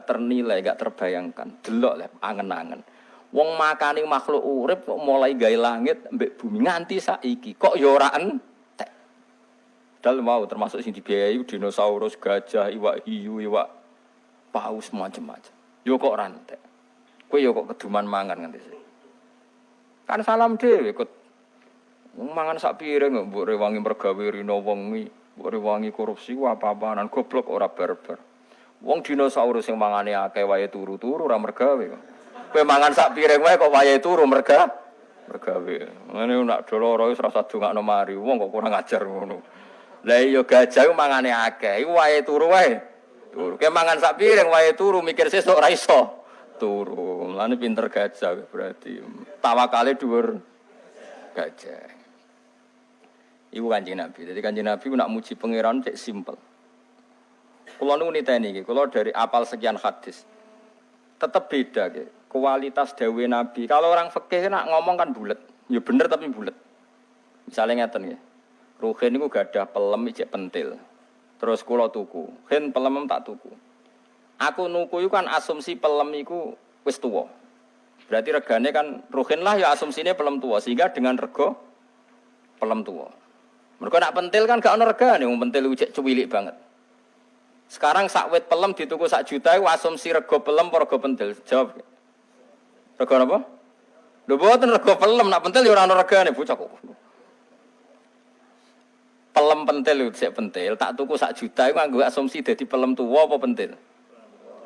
ternilai, gak terbayangkan. Delok le angen-angen. Wong makane makhluk urip kok mulai gawe langit mbek bumi nganti saiki kok ya ora entek. Dal mau termasuk sing dibiayai dinosaurus, gajah, iwak hiu, iwak paus macam-macam. Yo kok ora entek. Kowe yo kok keduman mangan nganti saiki. Kan salam dhewe kok mangan sak piring mbok rewangi mergawe rino wengi. Rewangi korupsi apa-apaan goblok ora barbar. Wong dinosaurus sing mangane akeh wae turu-turu ora mergawe. Kowe mangan sak piring wae kok wae turu mergawe. Ngene nak doloro wis ora usah dongakno mari. Wong kok kurang ajar ngono. Lah iya gajah mangane akeh, iku wae turu wae. Turu. Kowe mangan sak piring wae turu mikir sesuk ora iso turu. Mulane pinter gajah berarti. Tawakale dhuwur gajah. Ibu Kanjeng Nabi. Jadi Kanjeng Nabi nak muji pangeran cek simpel. Kula nu niteni iki, kula dari apal sekian hadis. Tetap beda ke. Kualitas dawuh Nabi. Kalau orang fikih nak ngomong kan bulet. Ya bener tapi bulet. Misalnya ngeten nggih. Ruhin niku gadah pelem ijek pentil. Terus kula tuku. Hen pelem tak tuku. Aku nuku iku kan asumsi pelem iku wis tuwa. Berarti regane kan ruhin lah ya asumsine pelem tuwa sehingga dengan rego pelem tuwa. Mergo nak pentil kan gak ono regane, wong pentil cek cuwilik banget. Sekarang sak wit pelem dituku sak juta iku asumsi rego pelem apa rego pentil? Jawab. Rego apa? Lho boten rego pelem, nak pentil ya ora ono regane, bocah kok. Pelem pentil cek pentil, tak tuku sak juta iku nganggo asumsi dadi pelem tuwa apa pentil?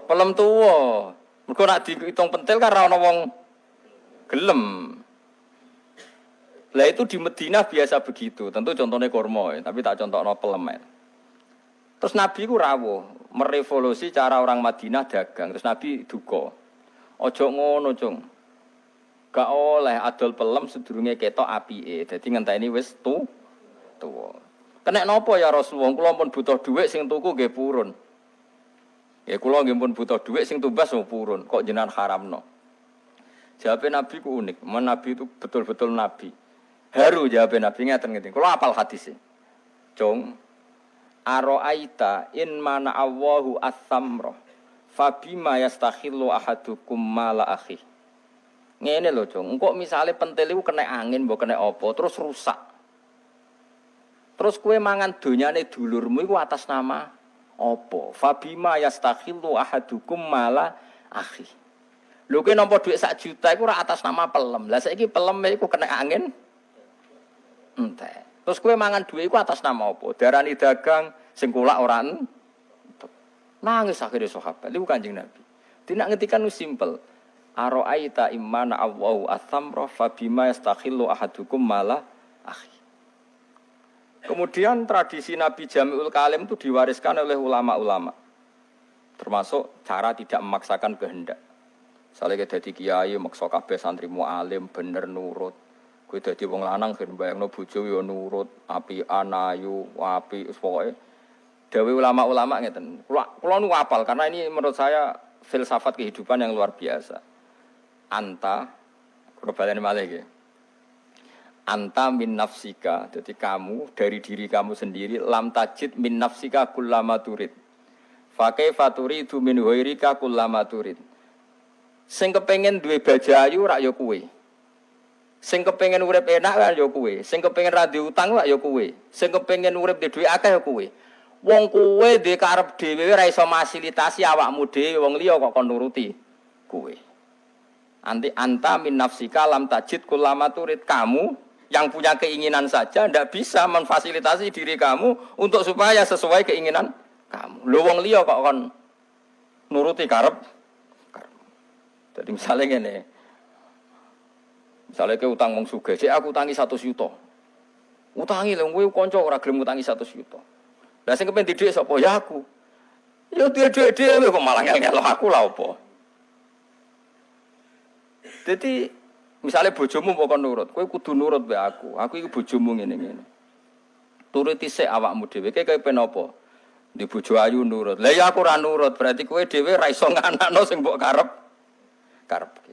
Pelem tuwa. Mergo nak diitung pentil kan ora ono wong gelem. Lah itu di Madinah biasa begitu. Tentu contohnya kurma, tapi tak contohno pelemen. Terus Nabi ku rawuh, merevolusi cara orang Madinah dagang. Terus Nabi duka. Ojo ngono, Cung. Gak oleh adol pelem sedurunge ketok apike. Dadi ngenteni wis tuwa. Kenek napa ya Rasulullah? Kula pun butuh dhuwit sing tuku nggih purun. Ya kula nggih pun butuh dhuwit sing tumbas purun. Kok jenengan haramno? Jawabe Nabi ku unik. Nabi itu betul-betul Nabi. Haru jawab Nabi ngeten-ngeten. Kalau apal hadisnya. Cung. Aro'aita in mana Allahu as-samra. Fabima yastakhillu ahadukum mala akhi. Ngene lho, Cung. Engko misale pentil iku kena angin, mbok kena apa, terus rusak. Terus kowe mangan donyane dulurmu iku atas nama apa? Fabima yastakhillu ahadukum mala akhi. Lho kowe nampa dhuwit 1 juta iku ora atas nama pelem. Lah saiki pelem iku kena angin. Entek. Terus kowe mangan dhuwit iku atas nama apa? Darani dagang sing kulak ora entuk. Nangis akhire sahabat. Iku Kanjeng Nabi. Dinak ngetikan wis simpel. Aro'aita immana Allahu as-samra fa bima yastakhillu ahadukum mala akhi. Kemudian tradisi Nabi Jami'ul Kalim itu diwariskan oleh ulama-ulama. Termasuk cara tidak memaksakan kehendak. Misalnya dadi kiai maksa kabeh santri mualim bener nurut. Kowe dadi wong lanang ben bayangno bojo ya nurut, apian ayu, apik pokoke. Dawuh ulama-ulama ngeten. Kula nu hafal karena ini menurut saya filsafat kehidupan yang luar biasa. Anta kula baleni malih nggih. Anta min nafsika, jadi kamu dari diri kamu sendiri lam tajid min nafsika kullama turid. Fa kaifa turidu min ghairika kullama turid. Sing kepengin duwe bajayu rak ya kowe. Sing kepengin urip enak kan ya kowe. Sing kepengin ra utang lak ya kowe. Sing kepengin urip duwe akeh ya kowe. Wong kowe duwe karep dhewe ora iso fasilitasi awakmu dhewe, wong liya kok kon nuruti kowe. Anta min nafsika lam tajid kullama turid. Kamu yang punya keinginan saja ndak bisa memfasilitasi diri kamu untuk supaya sesuai keinginan kamu. Lho wong liya kok kon nuruti karep. Jadi misalnya ngene. Misalnya ke utang wong sugih, sik aku utangi 100 juta. Utangi lho kowe kanca ora gelem utangi 100 juta. Lah sing kepen didik sapa ya aku. Ya dhuwit dhewe kok malah ngel-ngelo aku lha opo. Jadi misalnya bojomu kok nurut, kowe kudu nurut mbek aku. Aku iki bojomu ngene-ngene. Turuti sik awakmu dhewe, kowe kepen apa? Di bojo ayu nurut. Lah ya aku ora nurut, berarti kowe dhewe ra iso nganakno sing mbok karepke.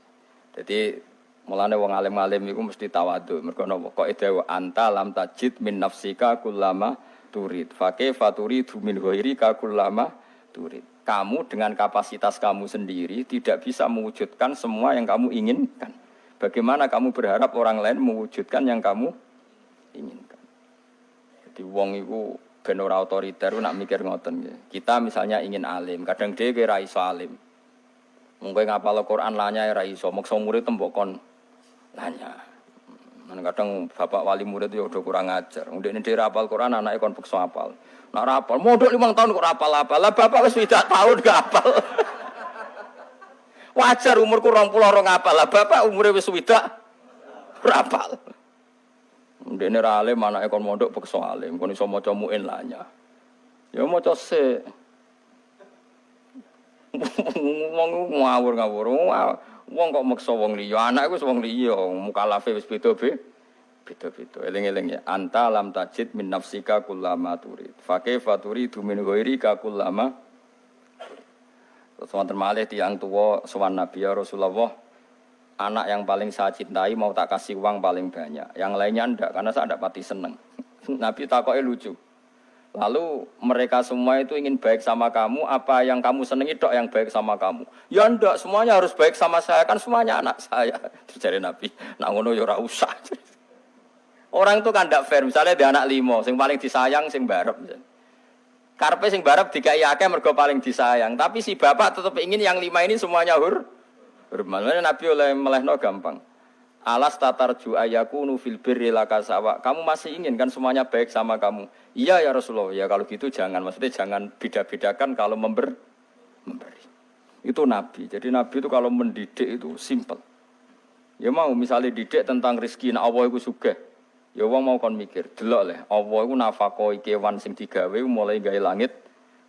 Jadi mulane wong alim-alim iku mesti tawadhu. Mergo napa? Kok edawa anta lam tajid min nafsika kullama turid. Fake faturidu min ghairika kullama turid. Kamu dengan kapasitas kamu sendiri tidak bisa mewujudkan semua yang kamu inginkan. Bagaimana kamu berharap orang lain mewujudkan yang kamu inginkan? Jadi wong iku ben ora otoriter nak mikir ngoten nggih. Kita misalnya ingin alim, kadang dhewe ra iso alim. Mungkin ngapal Al-Qur'an lanya ra iso, meksa murid tembok kon lanya. Kadang bapak wali murid ya udah kurang ajar. Ndekne dhewe hafal Quran anake kon peksa hafal. Nek ora hafal, mondok 5 tahun kok hafal-hafal. Lah bapak wis 3 tahun gak hafal. Wajar umurku 20 ora hafal. Lah bapak umure wis 3 ora hafal. Ndekne ra alim anake kon mondok peksa alim, kon iso maca muin lanya. Ya maca sik. Wong ngawur-ngawur. Wong kok meksa wong liya, anak iku wong liya, mukalafe wis beda-beda. Eling-eling ya. Anta lam tajid min nafsika kullama turid. Fa kaifa turidu min ghairika kullama. Terus wonten malih tiyang tuwa sowan Nabi ya Rasulullah, anak yang paling saya cintai mau tak kasih uang paling banyak. Yang lainnya ndak karena saya ndak pati seneng. Nabi takoke lucu. Lalu mereka semua itu ingin baik sama kamu, apa yang kamu senangi dok yang baik sama kamu? Ya ndak, semuanya harus baik sama saya, kan semuanya anak saya. Terjadi Nabi, nak ngono ya ora usah. Orang itu kan ndak fair, misalnya dia anak 5, sing paling disayang sing barep. Karpe sing barep dikai akeh mergo paling disayang, tapi si bapak tetap ingin yang 5 ini semuanya hormat. Nabi oleh melehno gampang. Alas tatarju ayakunu fil birri lakasawa. Kamu masih ingin kan semuanya baik sama kamu? Iya ya Rasulullah. Ya kalau gitu jangan, maksudnya jangan beda-bedakan kalau memberi. Itu Nabi. Jadi Nabi itu kalau mendidik itu simple. Ya mau misalnya didik tentang rezeki, nah Allah itu sugih. Ya wong mau kon mikir, delok le. Allah itu nafakoi kewan sing digawe mulai gawe langit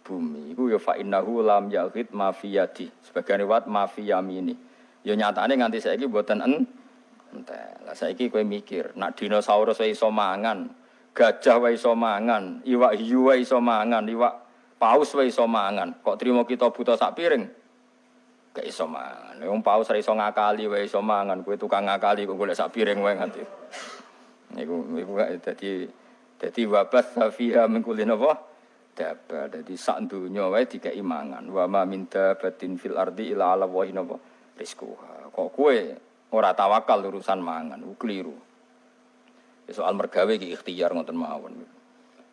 bumi. Iku ya fa innahu lam yaqid ma fi yadi. Sebagian riwayat ma fi yamini. Ya nyatane nganti saiki mboten entek. Lah saiki kowe mikir, nak dinosaurus wae iso mangan, gajah wae iso mangan, iwak hiu wae iso mangan, iwak paus wae iso mangan. Kok trimo kita buta sak piring? Gak iso mangan. Wong paus ra iso ngakali wae iso mangan, kowe tukang ngakali kok golek sak piring wae nganti. Niku dadi wabas safiha min kulli napa? Daba. Dadi sak donya wae dikeki mangan. Wa ma min dabatin fil ardi illa 'ala wa napa rizquha. Kok kowe ora tawakal urusan mangan, keliru. Soal mergawe iki ikhtiar ngoten mawon.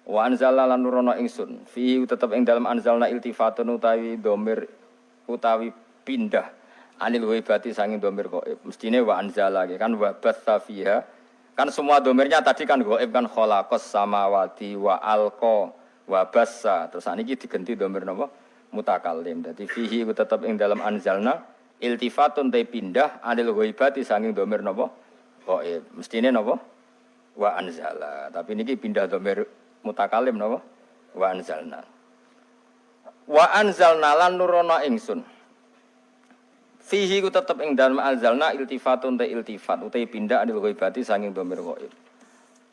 Wa anzalna lan nurono ingsun, fi tetep ing dalem anzalna iltifatun utawi domir utawi pindah anil waibati sanging domir gaib. Mestine wa anzala kan wa batsa fiha. Kan semua domirnya tadi kan gaib kan khalaqas samawati wa alqa wa bassa. Terus saniki diganti domir napa? Mutakallim. Dadi fihi tetep ing dalem anzalna iltifatun te pindah anil ghaibati sanging domir napa? Gaib. Mestine napa? Wa anzala. Tapi niki pindah domir mutakalim napa? Wa anzalna. Wa anzalna lan nurono ingsun. Fihi ku tetep ing dalem anzalna iltifatun te iltifat utahe pindah anil ghaibati sanging domir gaib.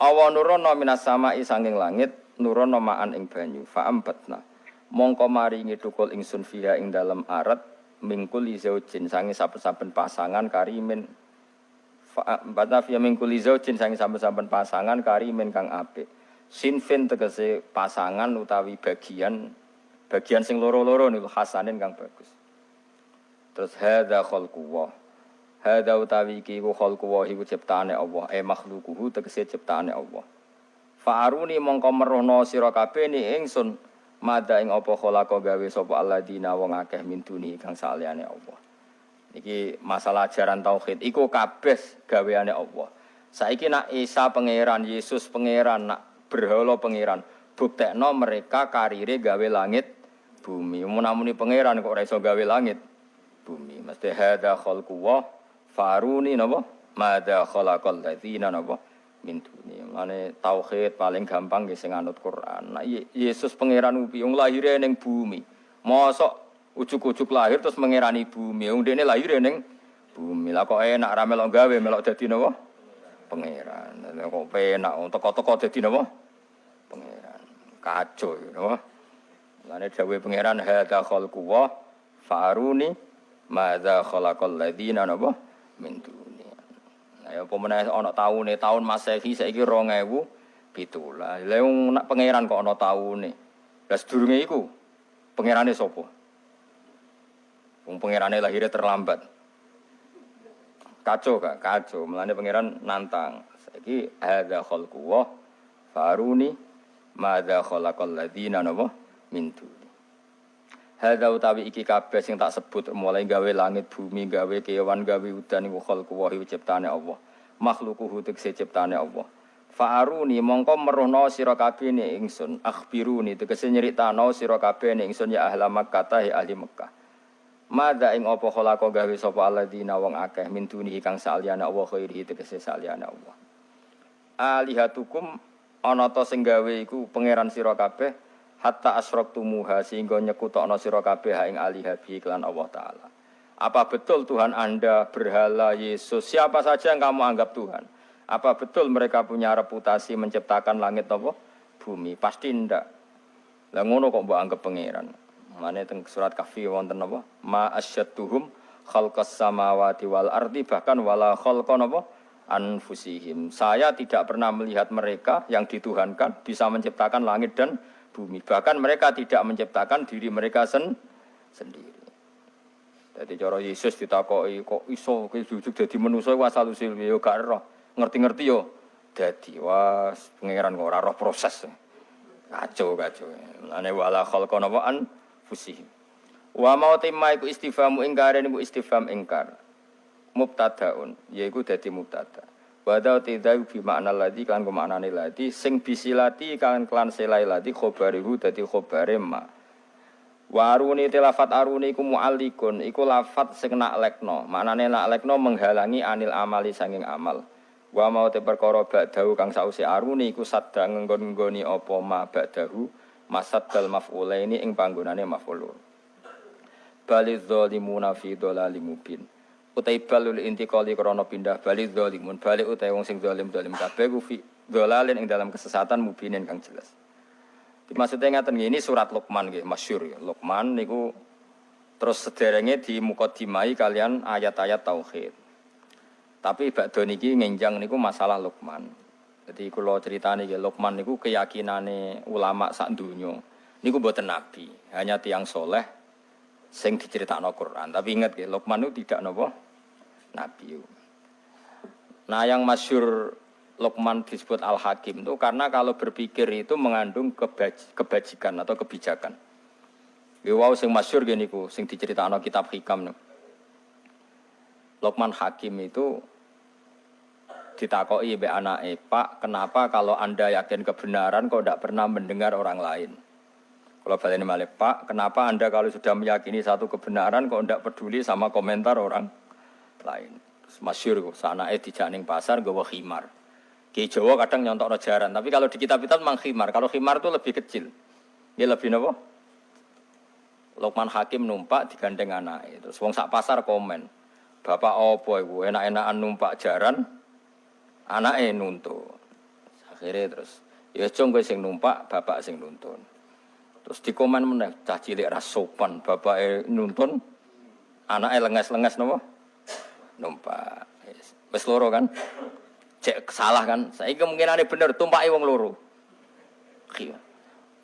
Awa nurono minas sama'i sanging langit nurono ma'an ing banyu fa ambatna. Mongko maringi tukul ingsun fiha ing dalem arat mingkul izaujin sangi saben-saben pasangan karimin batafia mingkul izaujin sangi saben-saben pasangan karimin kang apik sinfin tegese pasangan utawi bagian sing loro-loro niku hasanin kang bagus. Terus hadza khalqullah hadza utawi iki ku khalqullah iku ciptaane Allah makhluquhu tegese ciptaane Allah. Fa'aruni mongko merohno sira kabeh ni ingsun Mada ing apa khalaqa gawe sapa alladzina wong akeh min duni kang saliyane Allah. Niki masalah ajaran tauhid iku kabeh gaweane Allah. Saiki nak Isa pangeran, Yesus pangeran, nak berhala pangeran, buktekno mereka karire gawe langit bumi. Munamuni pangeran kok ora iso gawe langit bumi. Mesti hadza khalqullah faruni napa? Mada khalaqal ladzina napa? Min duni. Mane tauhid paling gampang nggih sing anut Quran. Nah, Yesus pangeran upi wong lahire ning bumi. Mosok ujuk-ujuk lahir terus mengerani bumi. Wong dene lahir ning bumi. Lah kok enak ra melok gawe melok dadi napa? Pangeran. Kok penak teko-teko dadi napa? Pangeran. Kacau napa? Lane dawuhe pangeran hadza khalqullah faruni madza khalaqal ladzina napa min duni. Nah ya pemenang ana tahun Masehi saiki 2017. Lah wong nak pangeran kok ana taune. Lah sedurunge iku pangerane sapa? Wong pangerane lahirnya terlambat. Kacau gak? Kacau. Mulane pangeran nantang. Saiki hadza khalqullah faruni madza khalaqal ladzina napa min duni. Hadza utawi iki kabeh sing tak sebut mulai gawe langit bumi, gawe kewan, gawe udan iku khalqullah ciptane Allah. Makhluquhu tegese ciptane Allah. Faruni mongko meruhna sira kabeh ning ingsun, akhbiruni tegese nyeritano sira kabeh ning ingsun ya ahli Makkah ya ahli Mekah. Mada ing apa khalaqa gawe sapa alladzina wong akeh min duni kang saliyane Allah khairi tegese saliyane Allah. Alihatukum ana ta sing gawe iku pangeran sira kabeh hatta asraktumuha sehingga nyekutokno sira kabeh ing alihabi lan Allah taala. Apa betul Tuhan Anda berhala Yesus siapa saja yang kamu anggap Tuhan? Apa betul mereka punya reputasi menciptakan langit apa? Bumi? Pasti ndak. Lah ngono kok mbok anggap pangeran. Mane teng surat Kahfi wonten napa? Ma asyadduhum khalqas samawati wal ardi bahkan wala khalqan napa? Anfusihim. Saya tidak pernah melihat mereka yang dituhankan bisa menciptakan langit dan bumi. Bahkan mereka tidak menciptakan diri mereka sendiri. Jadi cara Yesus ditakoki kok iso jujuk dadi manusa iku asal usul yo gak ero. Ngerti-ngerti yo dadi wah pangeran kok ora roh proses. Kacau. Ane wala khalqan napa anfusihim. Wa mau tema iku istifhamu ingkar niku istifham ingkar. Mubtadaun yaiku dadi mubtada. Wa da tidai bi makna ladzi kan maknane ladzi sing bisilati kan klan selai ladzi khabarihu dadi khabare ma. Waruni tilafat aruni iku mu'allikun iku lafat sing naklekno. Maknane naklekno menghalangi anil amali sanging amal. Wa mau te perkara ba'dahu kang sause aruni iku sadda nggon-nggoni apa ma ba'dahu masaddal maf'ulaini ing panggonane maf'ul. Baliz zalimuna fi dhalalim mubin. Utai balul intiqali krana pindah baliz zalimun balik utai wong sing zalim kabeh ku fi dhalalin ing dalam kesesatan mubinin kang jelas. Maksudnya ngaten ini surat Luqman nggih masyhur ya. Luqman niku terus sederenge di mukadimai kalian ayat-ayat tauhid. Tapi bakdo niki ngenjang niku masalah Luqman. Jadi kula critane nggih Luqman niku keyakinane ulama sak donya. Niku mboten nabi, hanya tiyang soleh sing diceritakno Quran. Tapi ingat nggih Luqman itu tidak napa nabi. Nah yang masyhur Luqman disebut Al-Hakim itu karena kalau berpikir itu mengandung kebajikan atau kebijakan. Wow sing masyhur gini ku, sing diceritakno kitab Hikam. Luqman Hakim itu ditakoki mbek anake, "Pak, kenapa kalau Anda yakin kebenaran kok tidak pernah mendengar orang lain?" Kalau baleni malih, "Pak, kenapa Anda kalau sudah meyakini satu kebenaran kok tidak peduli sama komentar orang lain?" Masyhur ku, sanake dijak ning pasar nggawa khimar. Ki Jawa kadang nyontokno jaran, tapi kalau di kitab-kitab memang khimar. Kalau khimar itu lebih kecil. Dia lebih napa? Luqman Hakim numpak digandeng anake. Terus wong sak pasar komen, "Bapak opo iku enak-enakan numpak jaran, anake nuntun." Akhire terus, "Ya cung kowe sing numpak, bapak sing nuntun." Terus dikomen meneh, "Cah cilik ra sopan, bapake nuntun, anake lenges-lenges napa? Numpak." Wis loro kan? Cek salah kan? Saiki kemungkinane bener tumpaki wong loro.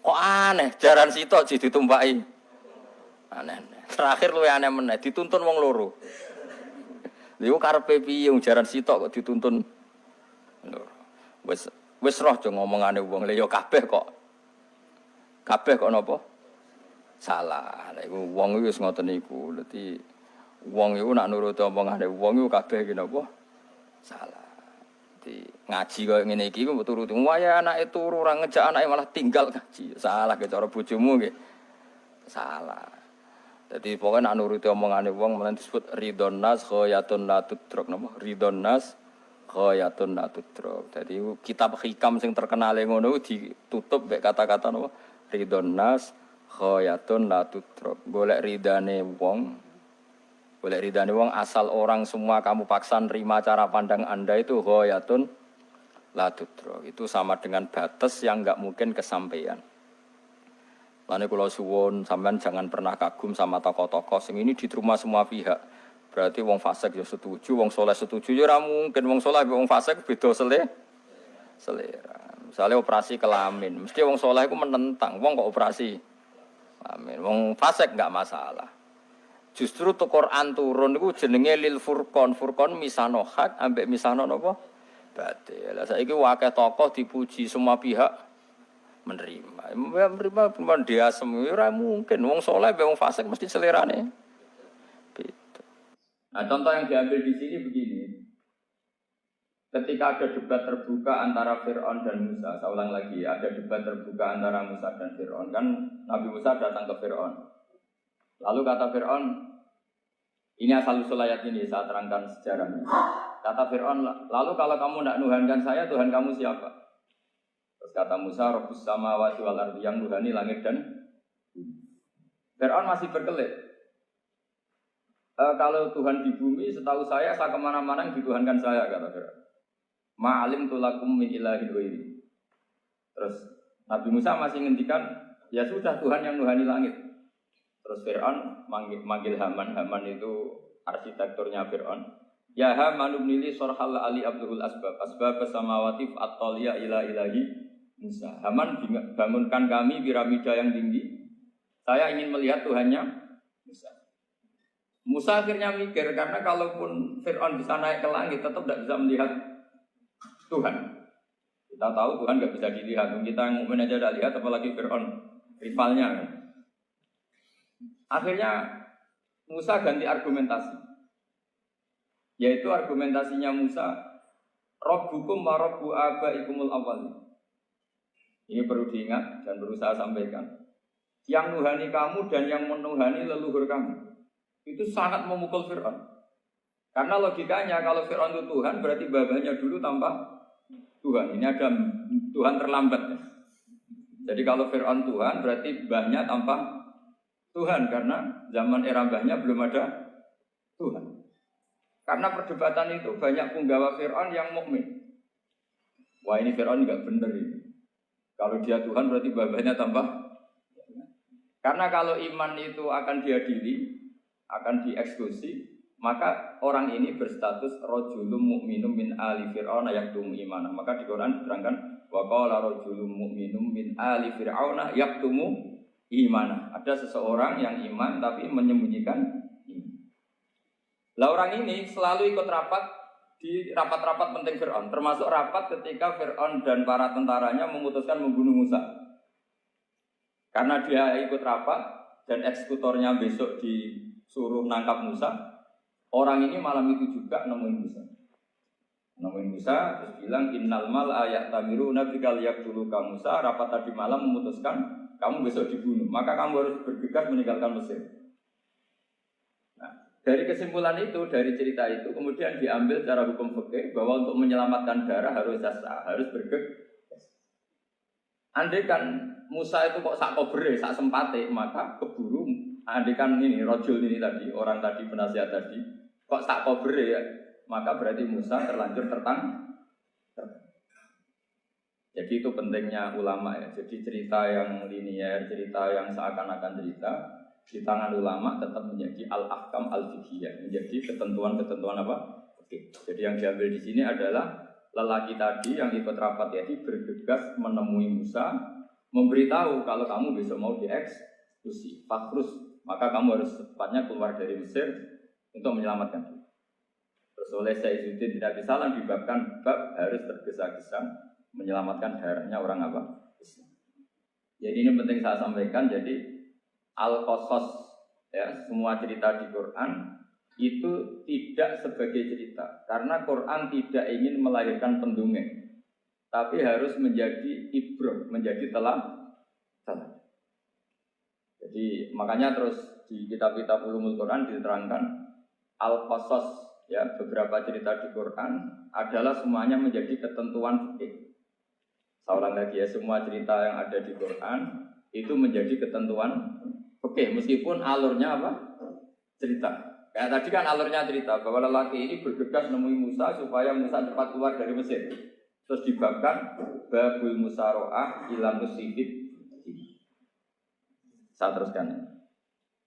Kok aneh jaran sitok sih ditumpaki. Aneh. Terakhir luwih aneh meneh dituntun wong loro. Lha karepe piye wong jaran sitok kok dituntun loro. Wis roh jo ngomongane wong lha ya kabeh kok napa? salah. Lha iku wong iku wis ngoten niku. Dadi wong iku nak nuruti omongane wong iku kabeh ki napa? Salah. Dadi ngaji koyo ngene iki ku turuti. Waya anake turu ora ngejak anake malah tinggal ngaji. Salah ke cara bojomu nggih. Salah. Jadi pokoknya nak nuruti omongane wong malah disebut ridon nas khayatun la tudrok napa? Ridon nas khayatun la tudrok. Jadi kitab hikam sing terkenal ngono ditutup mek kata-kata napa? Ridon nas khayatun la tudrok. Golek ridane wong asal orang semua kamu paksa nerima cara pandang Anda itu khayatun la tudrok. Itu sama dengan batas yang enggak mungkin kesampaian. Lane kula suwun sampean jangan pernah kagum sama tokoh-tokoh sing ini diterima semua pihak. Berarti wong fasik ya setuju, wong saleh setuju ya ora mungkin wong saleh mbek wong fasik beda selera. Misalnya operasi kelamin, mesti wong saleh iku menentang, wong kok operasi kelamin. Wong fasik enggak masalah. Justru tu Quran turun iku jenenge lil furqan. Furqan misano hak ambek misano napa? Batil. Lah saiki akeh tokoh dipuji semua pihak menerima dia semua mungkin wong soleh wong fasik mesti selerane gitu. Nah contoh yang diambil di sini begini, ketika ada debat terbuka antara Fir'aun dan Musa, saya ulang lagi ada debat terbuka antara Musa dan Fir'aun, kan Nabi Musa datang ke Fir'aun, lalu kata Fir'aun, ini asal usul ayat ini saya terangkan sejarahnya. Kata Fir'aun, lalu kalau kamu tidak nuhankan saya, Tuhan kamu siapa? Terus kata Musa, Rabbus samawati wal ardi, yang nuhani langit dan bumi. Fir'aun masih berkelit. Kalau Tuhan di bumi, setahu saya kemana-mana yang dituhankan saya, kata Fir'aun. Ma'alim tulakum min ilahin wairi. Terus Nabi Musa masih ngendikan, ya sudah Tuhan yang nuhani langit. Terus Fir'aun manggil Haman. Haman itu arsitekturnya Fir'aun. Ya Haman ibnili sorhal ali abdul asbab samawati at-taliya ila ilahi Musa. Haman bangunkan kami piramida yang tinggi. Saya ingin melihat Tuhannya Musa. Musa akhirnya mikir karena kalaupun Fir'aun bisa naik ke langit tetap tidak bisa melihat Tuhan. Kita tahu Tuhan nggak bisa dilihat. Kita yang mukmin aja tidak lihat, apalagi Fir'aun rivalnya. Akhirnya Musa ganti argumentasi. Yaitu argumentasinya Musa, Rabbukum wa Rabbu abaikumul awwalin. Ini perlu diingat dan perlu saya sampaikan. Yang nuhani kamu dan yang menuhani leluhur kamu. Itu sangat memukul Fir'aun. Karena logikanya kalau Fir'aun itu Tuhan berarti babanya dulu tanpa Tuhan. Ini ada Tuhan terlambat. Jadi kalau Fir'aun Tuhan berarti mbahnya tanpa Tuhan. Karena zaman era mbahnya belum ada Tuhan. Karena perdebatan itu banyak punggawa Fir'aun yang mukmin. Wah ini Fir'aun enggak benar ini. Kalau dia Tuhan berarti babanya tambah. Karena kalau iman itu akan diadili, akan dieksekusi, maka orang ini berstatus rajulun mu'minum min ali fir'aun yaktumu imana. Maka di Quran diterangkan wa qala rajulun mu'minum min ali fir'aun yaktumu imana. Ada seseorang yang iman tapi menyembunyikan iman. Lah orang ini selalu ikut rapat di rapat-rapat penting Fir'aun, termasuk rapat ketika Fir'aun dan para tentaranya memutuskan membunuh Musa. Karena dia ikut rapat dan eksekutornya besok disuruh nangkap Musa, orang ini malam itu juga nemuin Musa terus bilang innal mal ayat tamiru nabikal yaqtuluka Musa, rapat tadi malam memutuskan kamu besok dibunuh, maka kamu harus bergegas meninggalkan Mesir. Dari kesimpulan itu, dari cerita itu, kemudian diambil secara hukum fikih bahwa untuk menyelamatkan darah harus jasa, harus bergegas. Andai kan Musa itu kok sak kobre, sak sempate, maka keburu. Andai kan ini rojul ini tadi, orang tadi penasihat tadi, kok sak kobre ya, maka berarti Musa terlanjur tertang. Jadi itu pentingnya ulama ya. Jadi cerita yang linier, cerita yang seakan-akan cerita. Di tangan ulama tetap menjadi al-ahkam al-fiqhiyah, menjadi ketentuan-ketentuan apa? Oke. Jadi yang diambil di sini adalah lelaki tadi yang ikut rapat yaitu bergegas menemui Musa, memberitahu kalau kamu besok mau dieksekusi, fakrus, maka kamu harus secepatnya keluar dari Mesir untuk menyelamatkan diri. Terus oleh Saizuddin bin Abi Salam dibabkan bab harus tergesa-gesa menyelamatkan darahnya orang apa? Islam. Jadi ini penting saya sampaikan. Jadi Al-Qasas, ya, semua cerita di Quran itu tidak sebagai cerita, karena Quran tidak ingin melahirkan pendongeng, tapi harus menjadi ibrah, menjadi teladan. Jadi makanya terus di kitab-kitab ulumul Quran diterangkan Al-Qasas, ya, beberapa cerita di Quran adalah semuanya menjadi ketentuan fikih. Seorang lagi ya, semua cerita yang ada di Quran itu menjadi ketentuan fikih, meskipun alurnya apa? Cerita. Kayak tadi kan alurnya cerita bahwa lelaki ini bergegas nemui Musa supaya Musa cepat keluar dari Mesir. Terus dibabkan babul musaroah ila musibib. Saya teruskan.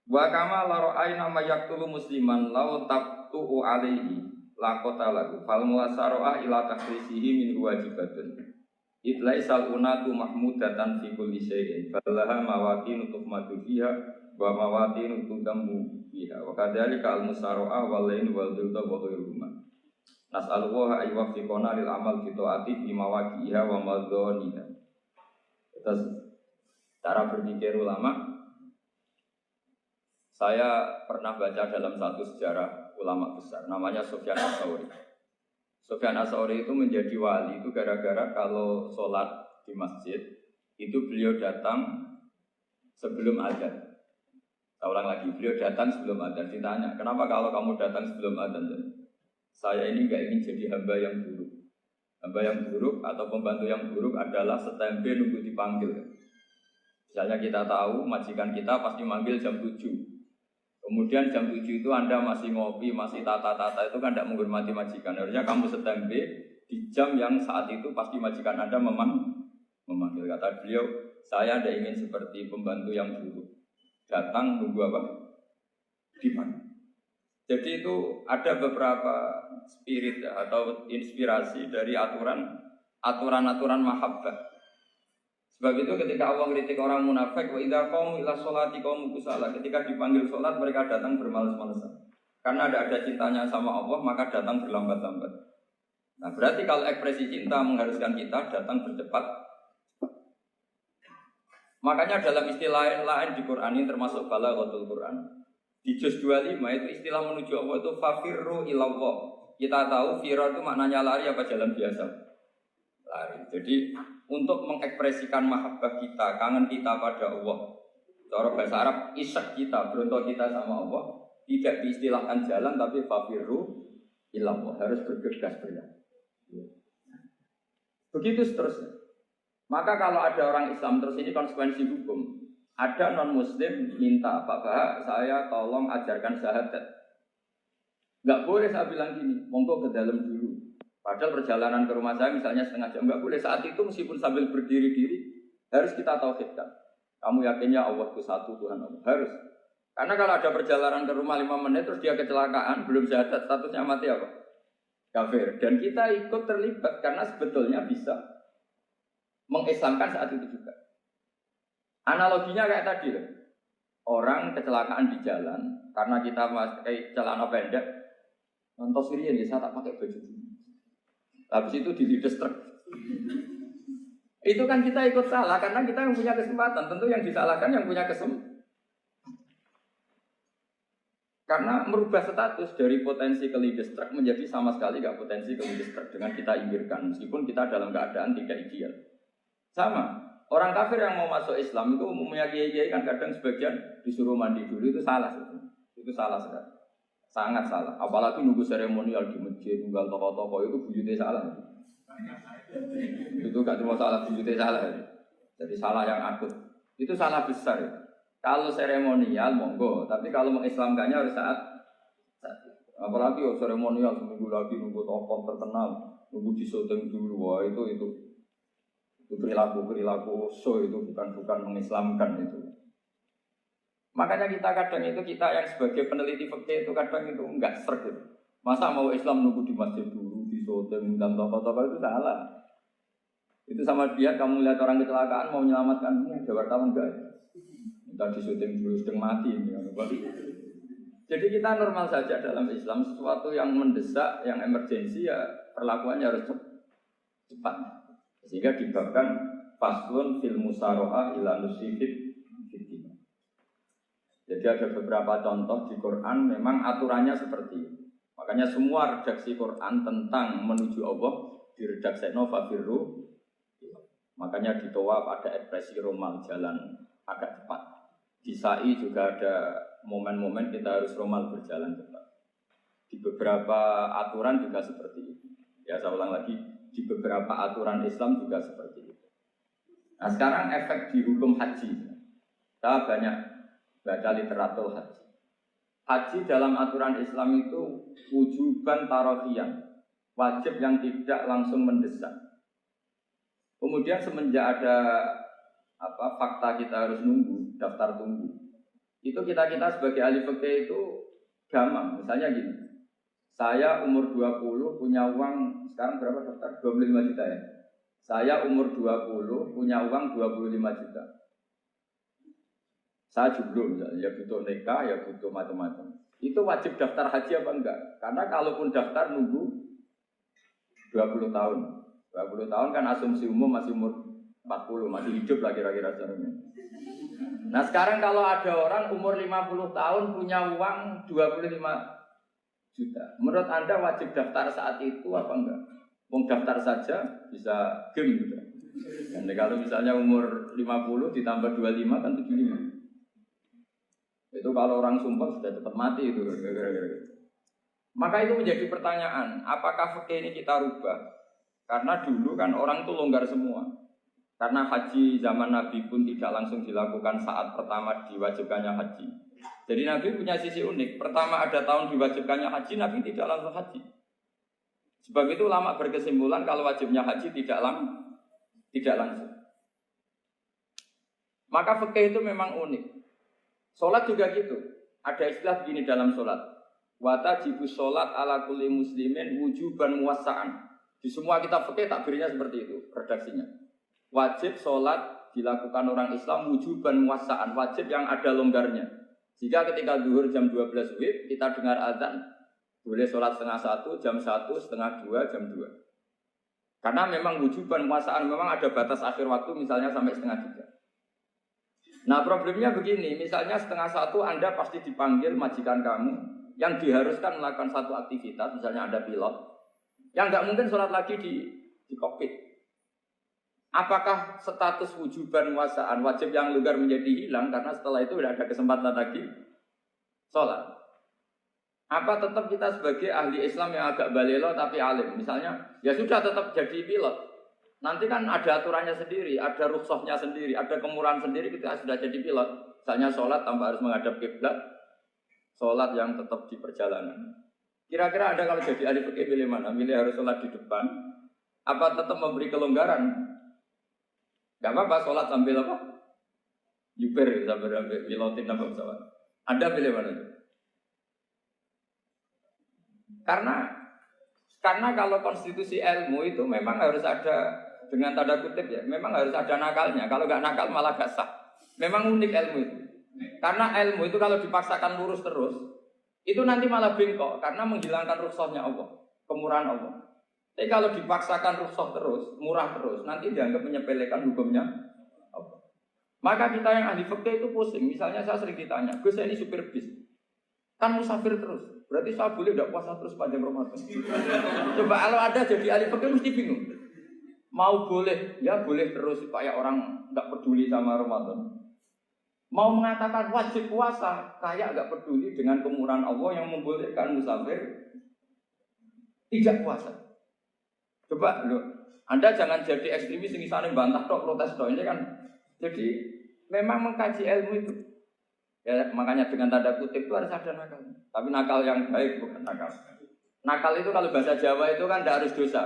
Wa kama la ra'ayna may yaqtulu musliman law taqtu'u alaihi laqata lahu fal musaroah ila takhrisihi min wajibatun. Itlaisal unatu mahmudatan fi kulli syai'in falaha mawatin tuhmadu fiha wa mawatin tudammu fiha wa kadzalika al musara'a wal lain wal dhulta wa ghairuhuma nas'alullaha ay yuwaffiqana lil amal fi taati fi mawaqi'iha wa madhaniha. Terus cara berpikir ulama, saya pernah baca dalam satu sejarah ulama besar namanya Sufyan Ats-Tsauri. Sufyan Ats-Tsauri itu menjadi wali itu gara-gara kalau sholat di masjid itu beliau datang sebelum adzan. Saya ulang lagi, beliau datang sebelum adzan. Ditanya, kenapa kalau kamu datang sebelum adzan? Saya ini nggak ingin jadi hamba yang buruk. Hamba yang buruk atau pembantu yang buruk adalah setempe nunggu dipanggil. Misalnya kita tahu majikan kita pasti manggil jam 7. Kemudian jam 7 itu Anda masih ngopi, masih tata-tata, itu kan tidak menghormati majikan. Harusnya kamu setempe di jam yang saat itu pasti majikan Anda memanggil. Kata beliau, saya tidak ingin seperti pembantu yang buruk. Datang nunggu apa? Dipanggil. Jadi itu ada beberapa spirit atau inspirasi dari aturan-aturan mahabbah. Sebab itu ketika Allah kritik orang munafik, wa idza qamu ila sholati qamu kusala, ketika dipanggil sholat mereka datang bermalas-malasan. Karena ada cintanya sama Allah, maka datang berlambat-lambat. Nah, berarti kalau ekspresi cinta mengharuskan kita datang bercepat. Makanya dalam istilah lain di Quran ini termasuk balaghatul Quran. Di juz 25 itu istilah menuju Allah itu fafirru ilallah. Kita tahu firar itu maknanya lari apa jalan biasa? Lari. Jadi untuk mengekspresikan mahabbah kita, kangen kita pada Allah. Cara bahasa Arab, isyak kita, berontok kita sama Allah, tidak diistilahkan jalan tapi fafirru ilallah, harus bergegas berjalan. Begitu seterusnya. Maka kalau ada orang Islam terus ini konsekuensi hukum. Ada non Muslim minta, Pak, saya tolong ajarkan syahadat. Enggak boleh saya bilang gini, monggo ke dalam dulu. Padahal perjalanan ke rumah saya misalnya setengah jam, enggak boleh. Saat itu meskipun sambil berdiri-diri harus kita tauhidkan. Kamu yakinnya Allah itu satu, Tuhan Allah. Harus. Karena kalau ada perjalanan ke rumah 5 menit terus dia kecelakaan, belum syahadat, statusnya mati apa? Kafir. Dan kita ikut terlibat karena sebetulnya bisa mengislamkan saat itu juga. Analoginya kayak tadi loh. Orang kecelakaan di jalan karena kita pakai celana pendek, nonton sirian ya saya tak pakai baju. Habis itu dilides truk. Itu kan kita ikut salah karena kita yang punya kesempatan. Tentu yang disalahkan yang punya kesempatan. Karena merubah status dari potensi kelides truk menjadi sama sekali nggak potensi kelides truk dengan kita inggirkan. Meskipun kita dalam keadaan tidak ideal. Sama. Orang kafir yang mau masuk Islam itu umumnya kiai-kiai kan kadang sebagian disuruh mandi dulu, itu salah. Itu salah sekali. Sangat salah. Apalagi nunggu seremonial di masjid, tunggal tokoh-tokoh itu bujutnya salah. Itu gak cuma salah, bujutnya salah. Jadi salah yang akut. Itu salah besar. Kalau seremonial monggo, tapi kalau mengislamkannya harus saat. Apalagi seremonial seminggu lagi nunggu tokoh terkenal, nunggu disyuting dulu, wah itu perilaku so itu bukan mengislamkan itu. Makanya kita yang sebagai peneliti fikih itu kadang itu enggak serg gitu. Masa mau Islam nunggu di masjid dulu, di syuting dan tokoh-tokoh itu salah. Itu sama dia kamu lihat orang kecelakaan mau menyelamatkan, ada wartawan enggak? Minta di syuting dulu sedang mati ini. Jadi kita normal saja dalam Islam, sesuatu yang mendesak, yang emergensi ya perlakuannya harus cepat. Sehingga dibabkan faslun fil musaroah ila nusifid fitina. Jadi ada beberapa contoh di Quran memang aturannya seperti itu. Makanya semua redaksi Quran tentang menuju Allah diredaksekno fafirru. Makanya di Tawaf ada ekspresi romal jalan agak cepat. Di Sa'i juga ada momen-momen kita harus romal berjalan cepat. Di beberapa aturan juga seperti itu. Ya saya ulang lagi, di beberapa aturan Islam juga seperti itu. Nah sekarang efek di hukum haji. Kita banyak baca literatur haji. Haji dalam aturan Islam itu wujuban tarofiyan, wajib yang tidak langsung mendesak. Kemudian semenjak ada fakta kita harus nunggu, daftar tunggu. Itu kita sebagai ahli fikih itu gampang. Misalnya gini, saya umur 20 punya uang, sekarang berapa daftar? 25 juta ya. Saya umur 20 punya uang 25 juta. Saya jomblo misalnya, ya butuh nikah, ya butuh macam-macam. Itu wajib daftar haji apa enggak? Karena kalaupun daftar nunggu 20 tahun. 20 tahun kan asumsi umum masih umur 40, masih hidup lah kira-kira sebenarnya. Nah sekarang kalau ada orang umur 50 tahun punya uang 25 juta. Menurut Anda wajib daftar saat itu apa enggak? Mau daftar saja bisa game gitu. Dan kalau misalnya umur 50 ditambah 25 kan 75. Itu kalau orang sumpah sudah cepat mati itu. Maka itu menjadi pertanyaan, apakah fikih ini kita rubah? Karena dulu kan orang itu longgar semua. Karena haji zaman Nabi pun tidak langsung dilakukan saat pertama diwajibkannya haji. Jadi Nabi punya sisi unik. Pertama ada tahun diwajibkannya haji, Nabi tidak langsung haji. Sebab itu ulama berkesimpulan kalau wajibnya haji tidak langsung. Maka fikih itu memang unik. Sholat juga gitu. Ada istilah begini dalam sholat. Wa tajibu sholat ala kulli muslimin wujuban muwassa'an. Di semua kitab fikih takbirnya seperti itu, redaksinya. Wajib sholat dilakukan orang Islam wujuban muwassa'an, wajib yang ada longgarnya. Jika ketika zuhur jam 12 WIB kita dengar azan, boleh sholat setengah 1, jam 1, setengah 2, jam 2. Karena memang wujuban muwassa'an, memang ada batas akhir waktu misalnya sampai setengah 3. Nah problemnya begini, misalnya setengah 1 Anda pasti dipanggil majikan kamu yang diharuskan melakukan satu aktivitas, misalnya ada pilot, yang nggak mungkin sholat lagi di kokpit. Apakah status wujuban muwassa'an wajib yang longgar menjadi hilang karena setelah itu tidak ada kesempatan lagi sholat? Apa tetap kita sebagai ahli Islam yang agak balelo tapi alim, misalnya ya sudah tetap jadi pilot. Nanti kan ada aturannya sendiri, ada rukhsahnya sendiri, ada kemurahan sendiri ketika sudah jadi pilot. Misalnya sholat tanpa harus menghadap kiblat, sholat yang tetap di perjalanan. Kira-kira Anda kalau jadi ahli fikih pilih mana? Pilih harus sholat di depan, apa tetap memberi kelonggaran? Gak apa-apa sholat sambil apa? Yuper sambil pilotin apa pesawat. Anda pilih mana? Karena kalau konstitusi ilmu itu memang harus ada, dengan tanda kutip ya, memang harus ada nakalnya. Kalau nggak nakal malah gak sah. Memang unik ilmu itu. Karena ilmu itu kalau dipaksakan lurus terus, itu nanti malah bengkok karena menghilangkan rukhsahnya Allah, kemurahan Allah. Tapi kalau dipaksakan rukhsah terus, murah terus, nanti dianggap menyepelekan hukumnya Allah. Maka kita yang ahli fikih itu pusing. Misalnya saya sering ditanya, Gus ini supir bis, kan musafir terus, berarti saya boleh tidak puasa terus panjang Ramadan? Coba kalau ada jadi ahli fikih mesti bingung. Mau boleh, ya boleh terus supaya orang nggak peduli sama Ramadan. Mau mengatakan wajib puasa, kayak nggak peduli dengan kemurahan Allah yang membolehkan musafir tidak puasa. Coba loh, Anda jangan jadi ekstremis yang misalnya bantah tok, protes tok, ini kan. Jadi memang mengkaji ilmu itu. Ya, makanya dengan tanda kutip itu harus ada nakal. Tapi nakal yang baik bukan nakal. Nakal itu kalau bahasa Jawa itu kan tidak harus dosa.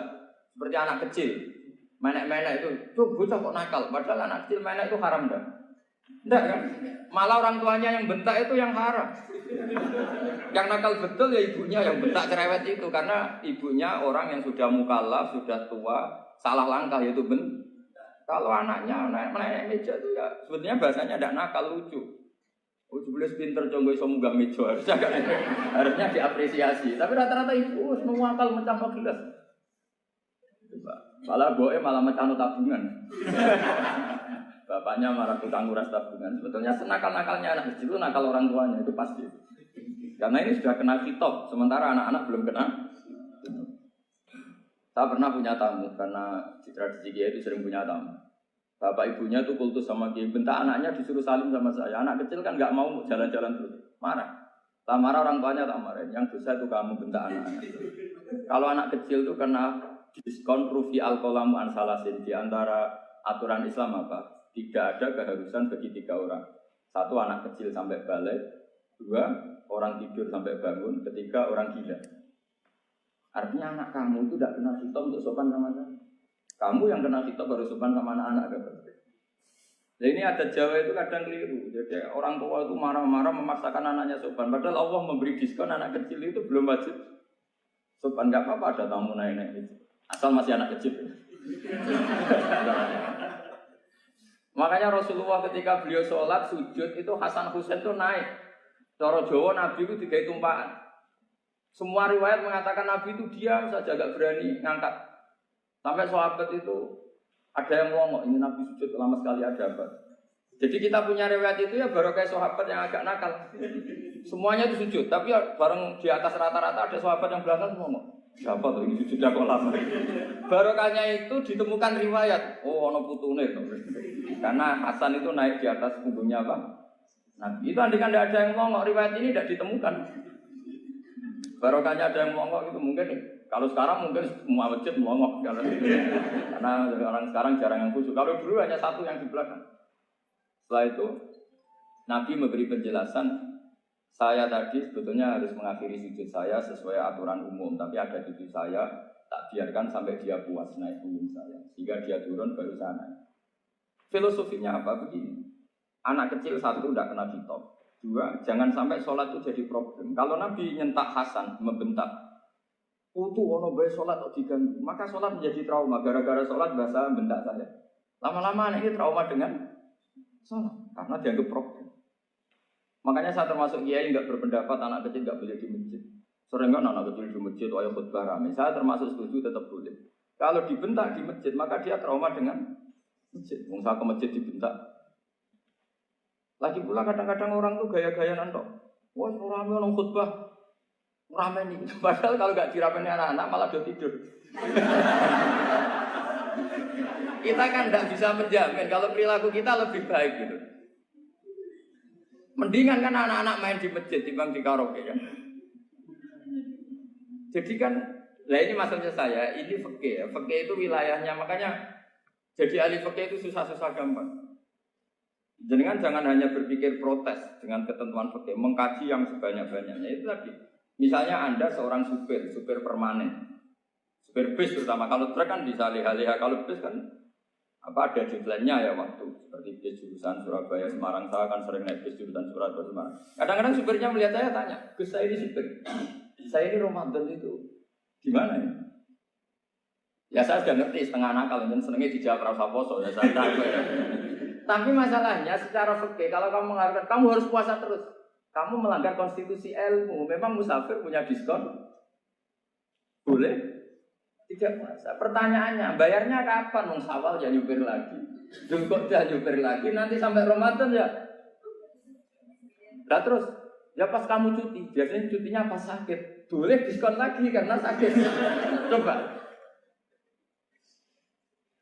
Seperti anak kecil, menek-menek itu, tuh bocah kok nakal. Padahal anak kecil menek itu haram dah. Tidak kan? Malah orang tuanya yang bentak itu yang haram. Yang nakal betul ya ibunya yang bentak cerewet itu. Karena ibunya orang yang sudah mukallaf, sudah tua, salah langkah yaitu bentak. Kalau anaknya naik meja itu ya sebetulnya bahasanya tidak nakal, lucu. Jelas pinter conggo iso munggah meja harusnya diapresiasi. Tapi rata-rata ibu semua akal mecah gelas. Malah boe malah mecah tabungan. Bapaknya marah tukang nguras tabungan. Sebetulnya senakal-nakalnya anak kecil itu nakal orang tuanya itu pasti. Karena ini sudah kena kitab, sementara anak-anak belum kena. Saya pernah punya tamu karena di tradisi Kiai itu sering punya tamu. Bapak ibunya itu kultus sama Kiai, bentak anaknya disuruh salim sama saya. Anak kecil kan nggak mau jalan-jalan terus, marah. Tak marah orang tuanya tak marah. Yang dosa itu kamu bentak anak-anak. Kalau anak kecil itu kena diskon rufi al-qalamu an salasin di antara aturan Islam apa? Tidak ada keharusan bagi 3 orang. 1 anak kecil sampai balik, 2 orang tidur sampai bangun, 3 orang gila. Artinya anak kamu itu tidak kena hitop untuk sopan sama saya. Kamu yang kena hitop baru sopan sama anak-anak. Nah ini ada Jawa itu kadang keliru. Jadi orang tua itu marah-marah memaksakan anaknya sopan. Padahal Allah memberi diskon anak kecil itu belum wajib sopan. Gak apa-apa ada tamu naik-naik itu. Asal masih anak kecil. Makanya Rasulullah ketika beliau sholat sujud itu Hasan Husain itu naik. Cara Jawa Nabi itu 3 tumpahan. Semua riwayat mengatakan Nabi itu diam saja gak berani ngangkat. Sampai sahabat itu ada yang ngomong ini Nabi sujud lama sekali ada apa. Jadi kita punya riwayat itu ya baru kayak sahabat yang agak nakal. Semuanya itu sujud, tapi ya bareng di atas rata-rata ada sahabat yang belakang ngomong. Siapa tuh ini sujudnya kok lama? Barokahnya itu ditemukan riwayat. Oh, ono putune itu. Karena Hasan itu naik di atas punggungnya apa? Nah, itu andai kan tidak ada yang ngomong, riwayat ini tidak ditemukan. Barokahnya ada yang ngomong itu mungkin. Kalau sekarang mungkin semua masjid ngomong. Karena orang sekarang jarang yang khusyuk. Kalau dulu hanya 1 yang di belakang. Setelah itu Nabi memberi penjelasan. Saya tadi sebetulnya harus mengakhiri sujud saya sesuai aturan umum, tapi ada cucu saya tak biarkan sampai dia puas naik punggung saya, sehingga dia turun baru saya naik. Filosofinya apa begini? Anak kecil 1 tidak kena hitop, 2 jangan sampai sholat itu jadi problem. Kalau Nabi nyentak Hasan membentak, putu ono bae sholat kok diganggu, maka sholat menjadi trauma. Gara-gara sholat bahasa bentak saya. Lama-lama anak ini trauma dengan sholat karena dianggap problem. Makanya saya termasuk kiai nggak berpendapat anak kecil nggak boleh di masjid. Sering kan anak kecil di masjid, ayo khutbah rame. Saya termasuk setuju tetap boleh. Kalau dibentak di masjid, maka dia trauma dengan masjid. Mungkin ke masjid dibentak. Lagi pula kadang-kadang orang tuh gaya-gayaan tok. Wah, rame orang khutbah rame nih. Padahal kalau nggak diramein anak-anak malah dia tidur. Kita kan nggak bisa menjamin kalau perilaku kita lebih baik gitu. Mendingan kan anak-anak main di masjid dibanding di karaoke kan. Jadi kan, lah ini maksudnya saya, ini fikih ya. Fikih itu wilayahnya, makanya jadi ahli fikih itu susah-susah gampang. Jangan hanya berpikir protes dengan ketentuan fikih, mengkaji yang sebanyak-banyaknya itu tadi. Misalnya Anda seorang supir permanen, supir bis terutama. Kalau truk kan bisa liha-liha, kalau bis kan apa ada jumlahnya ya waktu seperti bis jurusan Surabaya Semarang, saya kan sering naik bis jurusan Surabaya Semarang. Kadang-kadang supirnya melihat saya tanya, Gus saya ini supir, saya ini Ramadan itu gimana ya? Ya saya sudah ngerti setengah nakal dan senengnya dijawab rasa poso ya saya tahu ya. Tapi masalahnya secara fikih kalau kamu mengharapkan kamu harus puasa terus, kamu melanggar konstitusi ilmu. Memang musafir punya diskon, boleh. Tidak puasa. Pertanyaannya, bayarnya kapan? Wong Syawal ya nyupir lagi, Dzulhijjah ya nyupir lagi, nanti sampai Ramadan ya. Nah terus, ya pas kamu cuti, biasanya cutinya pas sakit, boleh diskon lagi karena sakit. Coba.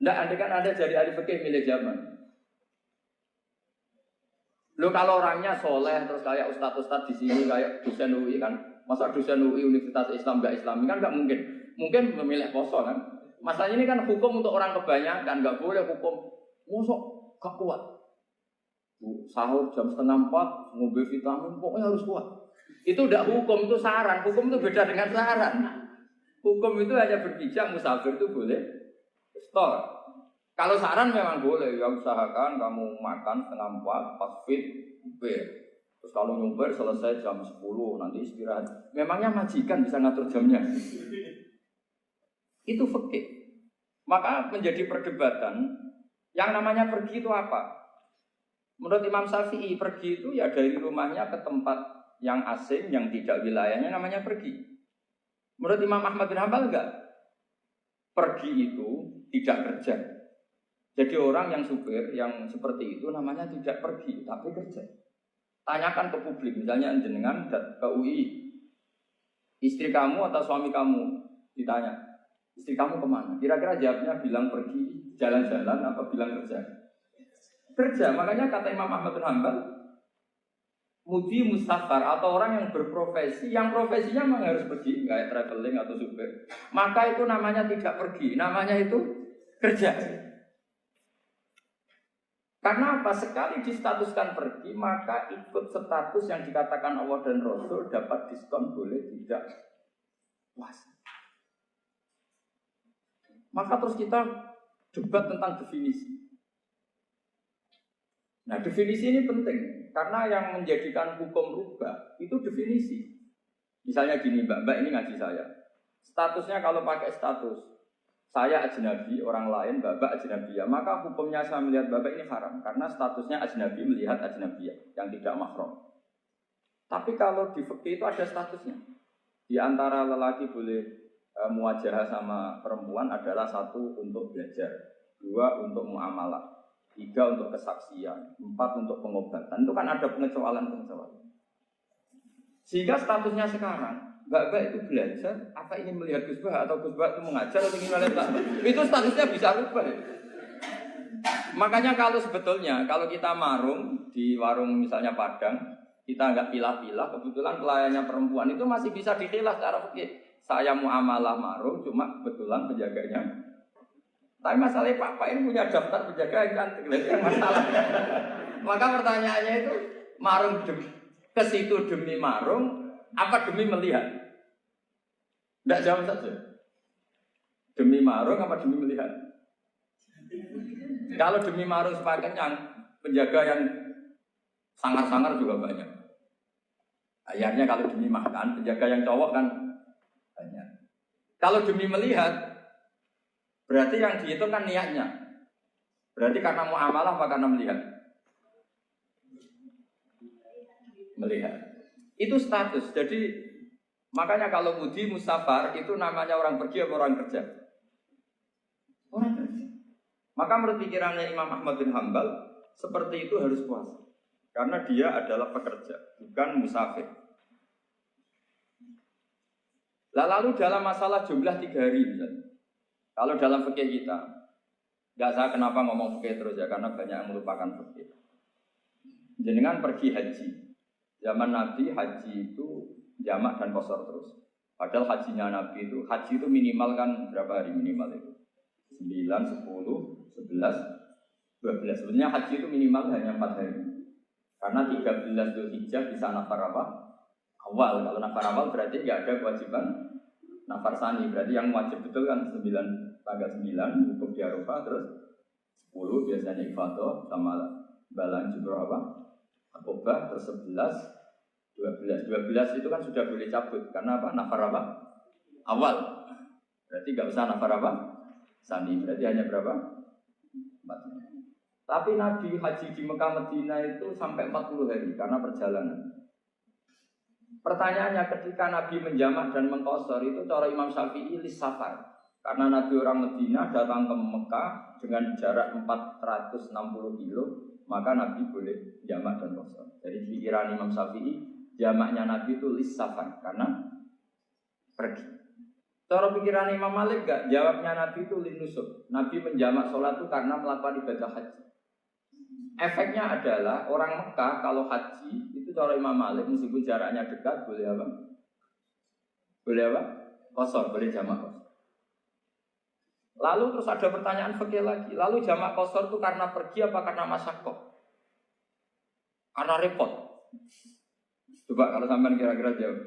Nggak, andai kan Anda jadi ahli fikih milik zaman. Lo kalau orangnya soleh terus kayak ustadz-ustadz di sini kayak dosen UI kan, masa dosen UI Universitas Islam nggak Islami kan nggak mungkin. Mungkin memilih poso kan. Masalahnya ini kan hukum untuk orang kebanyakan, nggak boleh hukum musuh gak kuat. Sahur jam 3:30 ngombe vitamin pokoknya harus kuat. Itu udah hukum, itu saran. Hukum itu beda dengan saran. Hukum itu hanya berpijak musafir itu boleh store. Kalau saran memang boleh, ya usahakan kamu makan 3:30 pas fit, terus kalau nyumpir selesai jam 10 nanti istirahat. Memangnya majikan bisa ngatur jamnya? Itu fikih. Maka menjadi perdebatan yang namanya pergi itu apa? Menurut Imam Syafi'i pergi itu ya dari rumahnya ke tempat yang asing yang tidak wilayahnya namanya pergi. Menurut Imam Ahmad bin Hanbal enggak. Pergi itu tidak kerja. Jadi orang yang supir yang seperti itu namanya tidak pergi tapi kerja. Tanyakan ke publik, misalnya jenengan ke UI, istri kamu atau suami kamu ditanya, istri kamu kemana? Kira-kira jawabnya bilang pergi jalan-jalan apa bilang kerja? Kerja. Makanya kata Imam Ahmad bin Hanbal, mudi mustafar atau orang yang berprofesi, yang profesinya memang harus pergi, kayak traveling atau supir, maka itu namanya tidak pergi, namanya itu kerja. Karena apa? Sekali distatuskan pergi, maka ikut status yang dikatakan Allah dan Rasul dapat diskon, boleh tidak puasa. Maka terus kita debat tentang definisi. Nah, definisi ini penting karena yang menjadikan hukum rubah itu definisi. Misalnya gini, Mbak ini ngaji saya. Statusnya kalau pakai status saya ajnabi, orang lain Mbak ajnabiyah, maka hukumnya saya melihat Mbak ini haram karena statusnya ajnabi melihat ajnabiyah yang tidak mahram. Tapi kalau di fikih itu ada statusnya. Di antara lelaki boleh muwajahah sama perempuan adalah 1 untuk belajar, 2 untuk muamalah, 3 untuk kesaksian, 4 untuk pengobatan. Itu kan ada pengecualian-pengecualian. Sehingga statusnya sekarang Mbak itu belajar, apa ini melihat Gus Bah atau Gus Bah itu mengajar atau ingin melihat itu statusnya bisa rubah. Makanya kalau sebetulnya kalau kita marung di warung misalnya Padang, kita nggak pilah-pilah, kebetulan pelayannya perempuan itu masih bisa dikhilaf secara fikih. Saya muamalah marung, cuma kebetulan penjaganya. Tapi masalahnya Pak ini punya daftar penjaga yang cantik, yang masalah. Maka pertanyaannya itu marung ke situ demi marung, apa demi melihat? Tidak jawab saja. Demi marung apa demi melihat? Kalau demi marung supaya kenyang, penjaga yang sangar-sangar juga banyak. Akhirnya kalau demi makan, penjaga yang cowok kan banyak. Kalau demi melihat, berarti yang dihitung kan niatnya. Berarti karena muamalah apa karena melihat? Melihat. Itu status. Jadi makanya kalau mudi musafar itu namanya orang pergi atau orang kerja? Orang kerja. Maka menurut pikirannya Imam Ahmad bin Hanbal seperti itu harus puasa. Karena dia adalah pekerja, bukan musafir. Lalu dalam masalah jumlah 3 hari misalnya. Kalau dalam fikih kita, nggak saya kenapa ngomong fikih terus ya, karena banyak yang melupakan fikih. Jenengan pergi haji. Zaman Nabi haji itu jamak dan qashar terus. Padahal hajinya Nabi itu, haji itu minimal kan berapa hari minimal itu? 9, 10, 11, 12. Sebenarnya haji itu minimal hanya 4 hari. Karena 13 Dzulhijjah bisa nafar apa? Awal. Kalau nafar awal berarti nggak ada kewajiban nafar sani. Berarti yang wajib betul kan 9, tanggal 9 wukuf di Arafah, terus 10 biasanya ifadah sama balan jumroh apa? Akobah, terus 11, 12 itu kan sudah boleh cabut karena apa? Nafar apa? Awal. Berarti nggak usah nafar apa? Sani. Berarti hanya berapa? 4. Tapi Nabi haji di Mekah Medina itu sampai 40 hari karena perjalanan. Pertanyaannya ketika Nabi menjamak dan mengqashar itu cara Imam Syafi'i lis-safar. Karena Nabi orang Medina datang ke Mekah dengan jarak 460 kilo, maka Nabi boleh jamak dan qashar. Jadi pikiran Imam Syafi'i, jamaknya Nabi itu lis-safar karena pergi. Cara pikiran Imam Malik enggak, jawabnya Nabi itu lin-nusuk. Nabi menjamak sholat itu karena melakukan ibadah haji. Efeknya adalah orang Mekah kalau haji itu cara Imam Malik meskipun jaraknya dekat boleh apa? Boleh apa? Qashar, boleh jamak qashar. Lalu terus ada pertanyaan fikih lagi. Lalu jamak qashar itu karena pergi apa karena masyaqqah? Karena repot. Coba kalau sampean kira-kira jawab.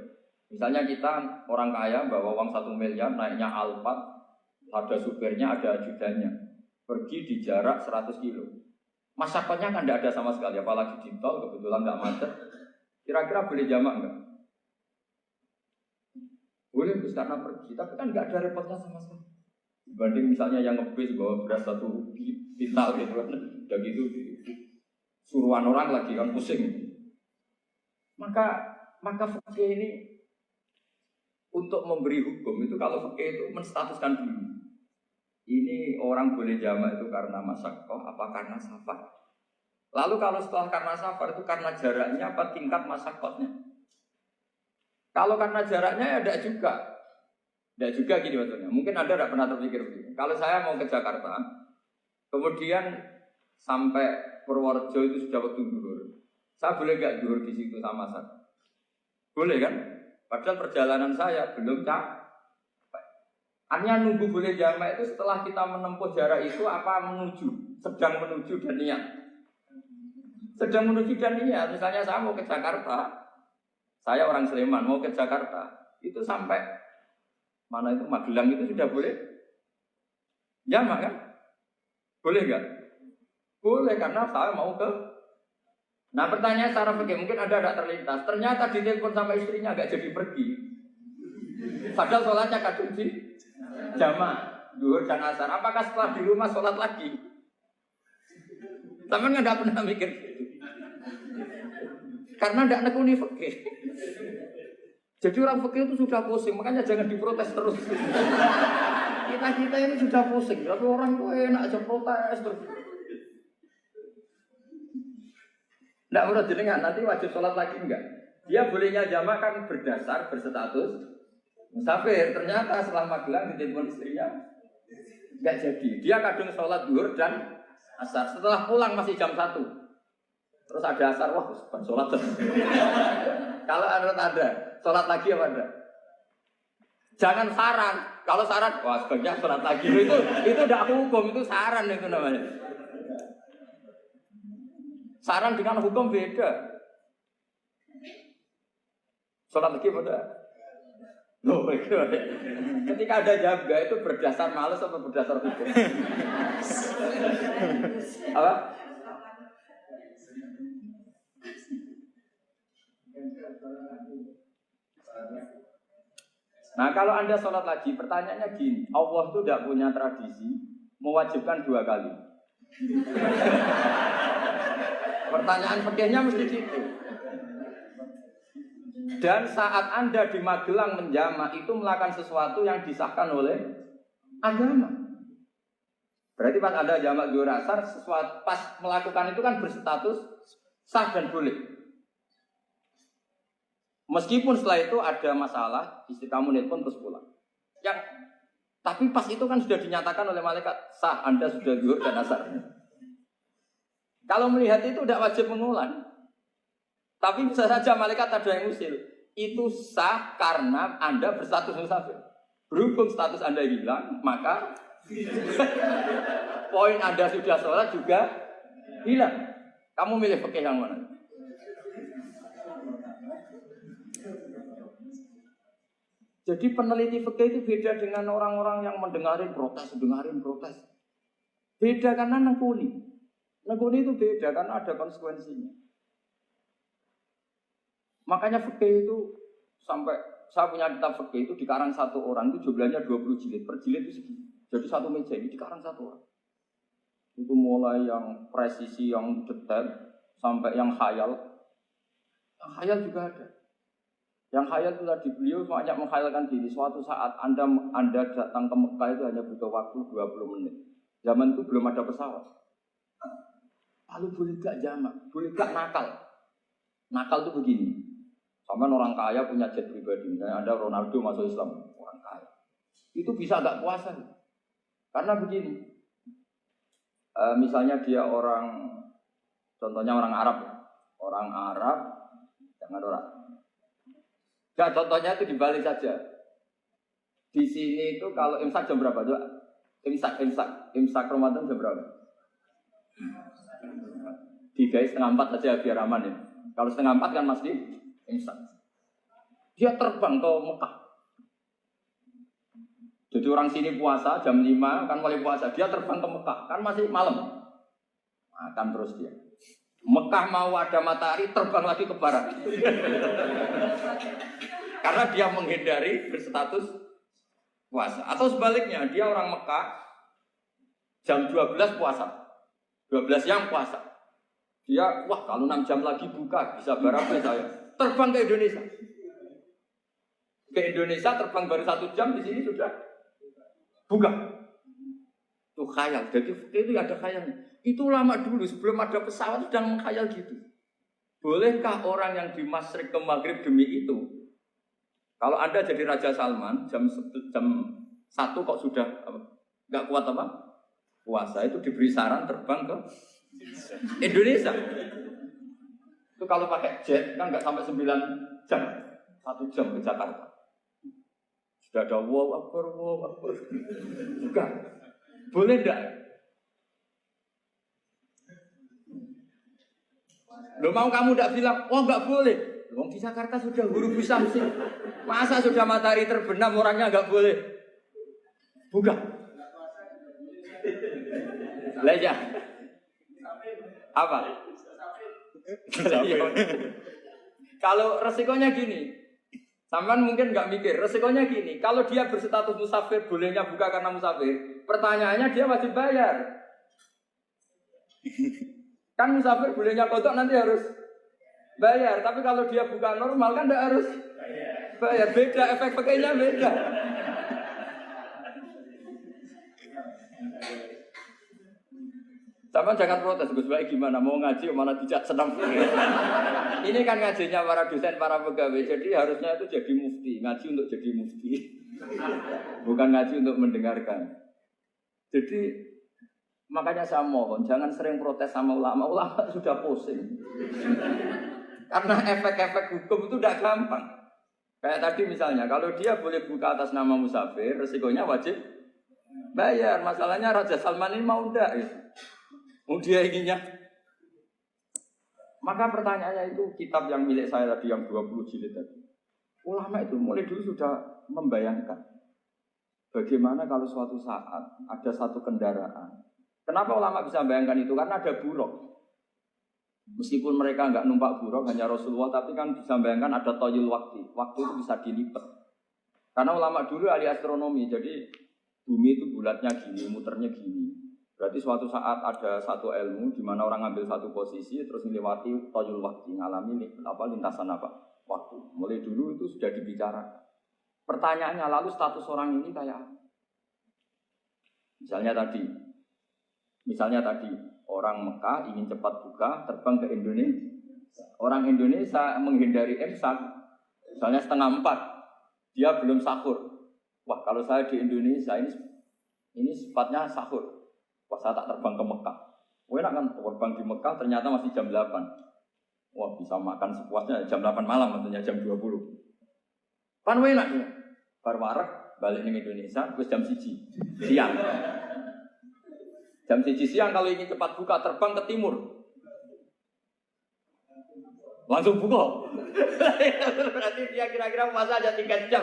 Misalnya kita orang kaya bawa uang 1 miliar naiknya Alphard, ada supirnya, ada ajudannya. Pergi di jarak 100 kilo. Masyaqqahnya kan tidak ada sama sekali, apalagi di tol kebetulan nggak macet. Kira-kira boleh jamak nggak? Boleh, terus karena pergi, tapi kan nggak ada repotnya sama sekali. Dibanding misalnya yang ngebis bawa beras 1 pintal gitu kan, udah gitu suruhan orang lagi kan pusing. Maka fikih ini untuk memberi hukum itu kalau fikih itu menstatuskan dulu. ini orang boleh jamak itu karena masyaqqah apa karena safar? Lalu kalau setelah karena safar itu karena jaraknya apa tingkat masyaqqahnya? Kalau karena jaraknya ya tidak juga. Tidak juga gini maksudnya. Mungkin Anda tidak pernah terpikir begini. Kalau saya mau ke Jakarta, kemudian sampai Purworejo itu sudah waktu zuhur. Saya boleh nggak zuhur di situ sama saya? Boleh kan? Padahal perjalanan saya belum capek. Hanya nunggu boleh jamak itu setelah kita menempuh jarak itu apa menuju, sedang menuju dan niat. Sedang menuju dan niat. Misalnya saya mau ke Jakarta, saya orang Sleman mau ke Jakarta, itu sampai mana itu Magelang itu sudah boleh jamak kan? Boleh nggak? Boleh karena saya mau ke. Nah pertanyaan secara fikih mungkin ada terlintas. Ternyata ditelepon sama istrinya nggak jadi pergi. Padahal sholatnya kadung di jamaah zuhur dan asar. Apakah setelah di rumah sholat lagi? Sama nggak pernah mikir gitu. Karena tidak nekuni fikih. Jadi orang fikih itu sudah pusing, makanya jangan diprotes terus. Kita ini sudah pusing, tapi orang itu enak aja protes terus. Tidak menurut jenengan nanti wajib sholat lagi enggak? Dia bolehnya jamaah kan berdasar berstatus musafir. Ternyata setelah Magelang ditelepon istrinya enggak jadi. Dia kadung sholat zuhur dan asar. Setelah pulang masih jam 1. Terus ada asar, wah bukan sholat. Kalau ada sholat lagi apa ada? Jangan saran. Kalau saran, wah sebaiknya sholat lagi. Itu tidak hukum, itu saran itu namanya. Saran dengan hukum beda. Sholat lagi pada. Loh, ketika ada jaga itu berdasar malas atau berdasar hukum? Apa? Nah kalau Anda sholat lagi, pertanyaannya gini, Allah itu tidak punya tradisi mewajibkan 2 kali. Pertanyaan fikihnya mesti gitu. Dan saat Anda di Magelang menjamak itu melakukan sesuatu yang disahkan oleh agama. Berarti pas Anda jamak zuhur asar, sesuatu pas melakukan itu kan berstatus sah dan boleh. Meskipun setelah itu ada masalah, istri kamu nelpon terus pulang. Tapi pas itu kan sudah dinyatakan oleh malaikat sah, Anda sudah zuhur dan asar. Kalau melihat itu tidak wajib mengulang. Tapi bisa saja malaikat ada yang usil. Itu sah karena Anda berstatus musafir. Berhubung status Anda hilang, maka poin Anda sudah sholat juga hilang. Kamu milih fikih yang mana? Jadi peneliti fikih itu beda dengan orang-orang yang mendengarin protes. Beda karena nekuni. Nekuni itu beda karena ada konsekuensinya. Makanya fikih itu sampai saya punya kitab fikih itu dikarang satu orang itu jumlahnya 20 jilid. Per jilid itu segini. Jadi satu meja ini dikarang satu orang. Itu mulai yang presisi, yang detail sampai yang khayal. Yang khayal juga ada. Yang khayal itu tadi beliau banyak menghayalkan diri. Suatu saat Anda datang ke Mekah itu hanya butuh waktu 20 menit. Zaman itu belum ada pesawat. Lalu boleh gak jamak? Boleh gak nakal? Nakal itu begini. Sama orang kaya punya jet pribadi. Misalnya ada Ronaldo masuk Islam. Orang kaya. Itu bisa gak puasa. Karena begini. Misalnya dia orang, contohnya orang Arab. Orang Arab, jangan orang. Ya contohnya itu dibalik saja. Di sini itu kalau imsak jam berapa? Imsak Ramadan jam berapa? 3:30 saja biar aman ya. Kalau 3:30 kan masih imsak. Dia terbang ke Mekah. Jadi orang sini puasa jam 5 kan mulai puasa. Dia terbang ke Mekah kan masih malam. Makan terus dia. Mekah mau ada matahari terbang lagi ke barat. Karena dia menghindari berstatus puasa. Atau sebaliknya dia orang Mekah jam 12 puasa. 12 siang puasa. Dia, wah kalau 6 jam lagi buka, bisa berapa saya? Terbang ke Indonesia. Ke Indonesia terbang baru 1 jam, di sini sudah buka. Itu khayal. Jadi itu ada khayalnya. Itu lama dulu sebelum ada pesawat sudah mengkhayal gitu. Bolehkah orang yang di Masyriq ke Maghrib demi itu? Kalau Anda jadi Raja Salman jam 1 kok sudah nggak kuat apa? Puasa itu diberi saran terbang ke Indonesia. Itu kalau pakai jet kan nggak sampai 9 jam, 1 jam ke Jakarta. Sudah ada wow akbar. Bukan. Boleh enggak? Lo mau kamu enggak bilang, wah enggak boleh. Wong di Jakarta sudah guru samsi. Masa sudah matahari terbenam orangnya enggak boleh? Bukan. Lah ya. Apa? Kalau resikonya gini, sampean mungkin nggak mikir, resikonya gini, kalau dia berstatus musafir, bolehnya buka karena musafir, pertanyaannya dia wajib bayar. Kan musafir bolehnya kodok nanti harus bayar, tapi kalau dia buka normal kan tidak harus bayar, beda, efek-efeknya beda. Sama jangan protes, Gus Baik gimana mau ngaji malah tidak senang. Ini kan ngajinya para dosen, para pegawai, jadi harusnya itu jadi mufti, ngaji untuk jadi mufti, bukan ngaji untuk mendengarkan. Jadi makanya saya mohon jangan sering protes sama ulama, ulama sudah pusing. Karena efek-efek hukum itu tidak gampang. Kayak tadi misalnya, kalau dia boleh buka atas nama musafir, resikonya wajib bayar. Masalahnya Raja Salman ini mau enggak ya? Dia inginnya. Maka pertanyaannya itu kitab yang milik saya tadi yang 20 jilid tadi. Ulama itu mulai dulu sudah membayangkan bagaimana kalau suatu saat ada satu kendaraan. Kenapa ulama bisa membayangkan itu? Karena ada buruk. Meskipun mereka enggak numpak buruk hanya Rasulullah, tapi kan bisa membayangkan ada toyul waktu. Waktu itu bisa dilipat. Karena ulama dulu ahli astronomi, jadi bumi itu bulatnya gini, muternya gini. Berarti suatu saat ada satu ilmu di mana orang ambil satu posisi terus melewati toyul waktu, ngalami lintasan waktu. Mulai dulu itu sudah dibicarakan. Pertanyaannya lalu status orang ini kayak apa? Misalnya tadi orang Mekah ingin cepat buka terbang ke Indonesia. Orang Indonesia menghindari imsak, misalnya 3:30, dia belum sahur. Wah kalau saya di Indonesia ini sifatnya sahur. Wah saya tak terbang ke Mekah. Wah enak kan terbang di Mekah ternyata masih jam 8. Wah bisa makan sepuasnya jam 8 malam tentunya jam 20. Pan enak ya. Bar warek balik ke Indonesia terus jam 1 siang. Jam 1 siang kalau ingin cepat buka terbang ke timur. Langsung buka. Berarti dia kira-kira puasa aja 3 jam.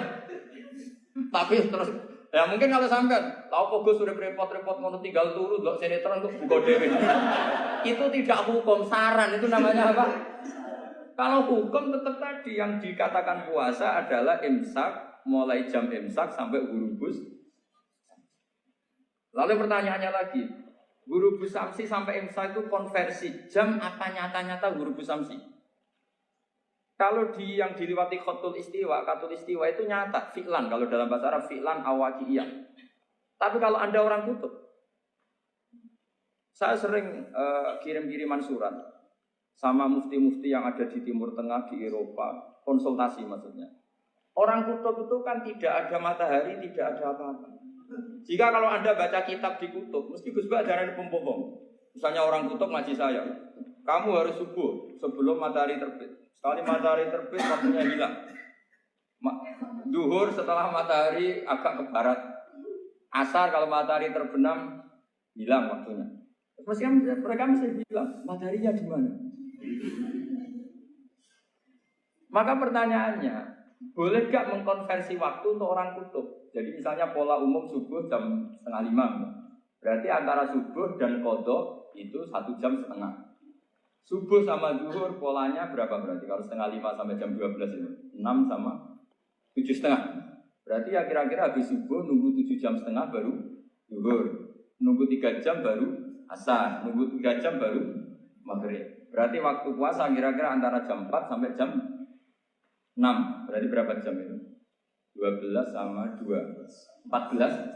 Tapi terus ya mungkin kalau sampean tahu kok Gus sudah repot-repot ngono tinggal turu ndelok sinetron untuk buka dhewe. Itu tidak hukum, saran itu namanya apa? Kalau hukum tetap tadi yang dikatakan puasa adalah imsak mulai jam imsak sampai ghurubus. Lalu pertanyaannya lagi, ghurubus samsi sampai imsak itu konversi jam apa nyata-nyata ghurubus samsi? Kalau yang diliwati khatul istiwa itu nyata, fi'lan. Kalau dalam bahasa Arab, fi'lan awaqiyah. Tapi kalau Anda orang kutub, saya sering kirim-kiriman surat sama mufti-mufti yang ada di Timur Tengah, di Eropa, konsultasi maksudnya. Orang kutub itu kan tidak ada matahari, tidak ada apa-apa. Jika kalau Anda baca kitab di kutub, mesti Gus Bak ada pembohong. Misalnya orang kutub ngaji saya, kamu harus subuh sebelum matahari terbit. Sekali matahari terbit, waktunya hilang. Duhur setelah matahari agak ke barat. Asar kalau matahari terbenam, hilang waktunya. Terus mereka mesti bilang, mataharinya di mana? Maka pertanyaannya, boleh gak mengkonversi waktu untuk orang kutub? Jadi misalnya pola umum subuh jam 4:30. Berarti antara subuh dan qadha itu 1,5 jam. Subuh sama zuhur polanya berapa berarti? Kalau 4:30 sampai jam 12 itu 6 sama 7,5. Berarti ya kira-kira habis subuh nunggu 7,5 jam baru zuhur, nunggu 3 jam baru asar, nunggu 3 jam baru maghrib. Berarti waktu puasa kira-kira antara jam 4 sampai jam 6. Berarti berapa jam itu? 12 sama 2 14.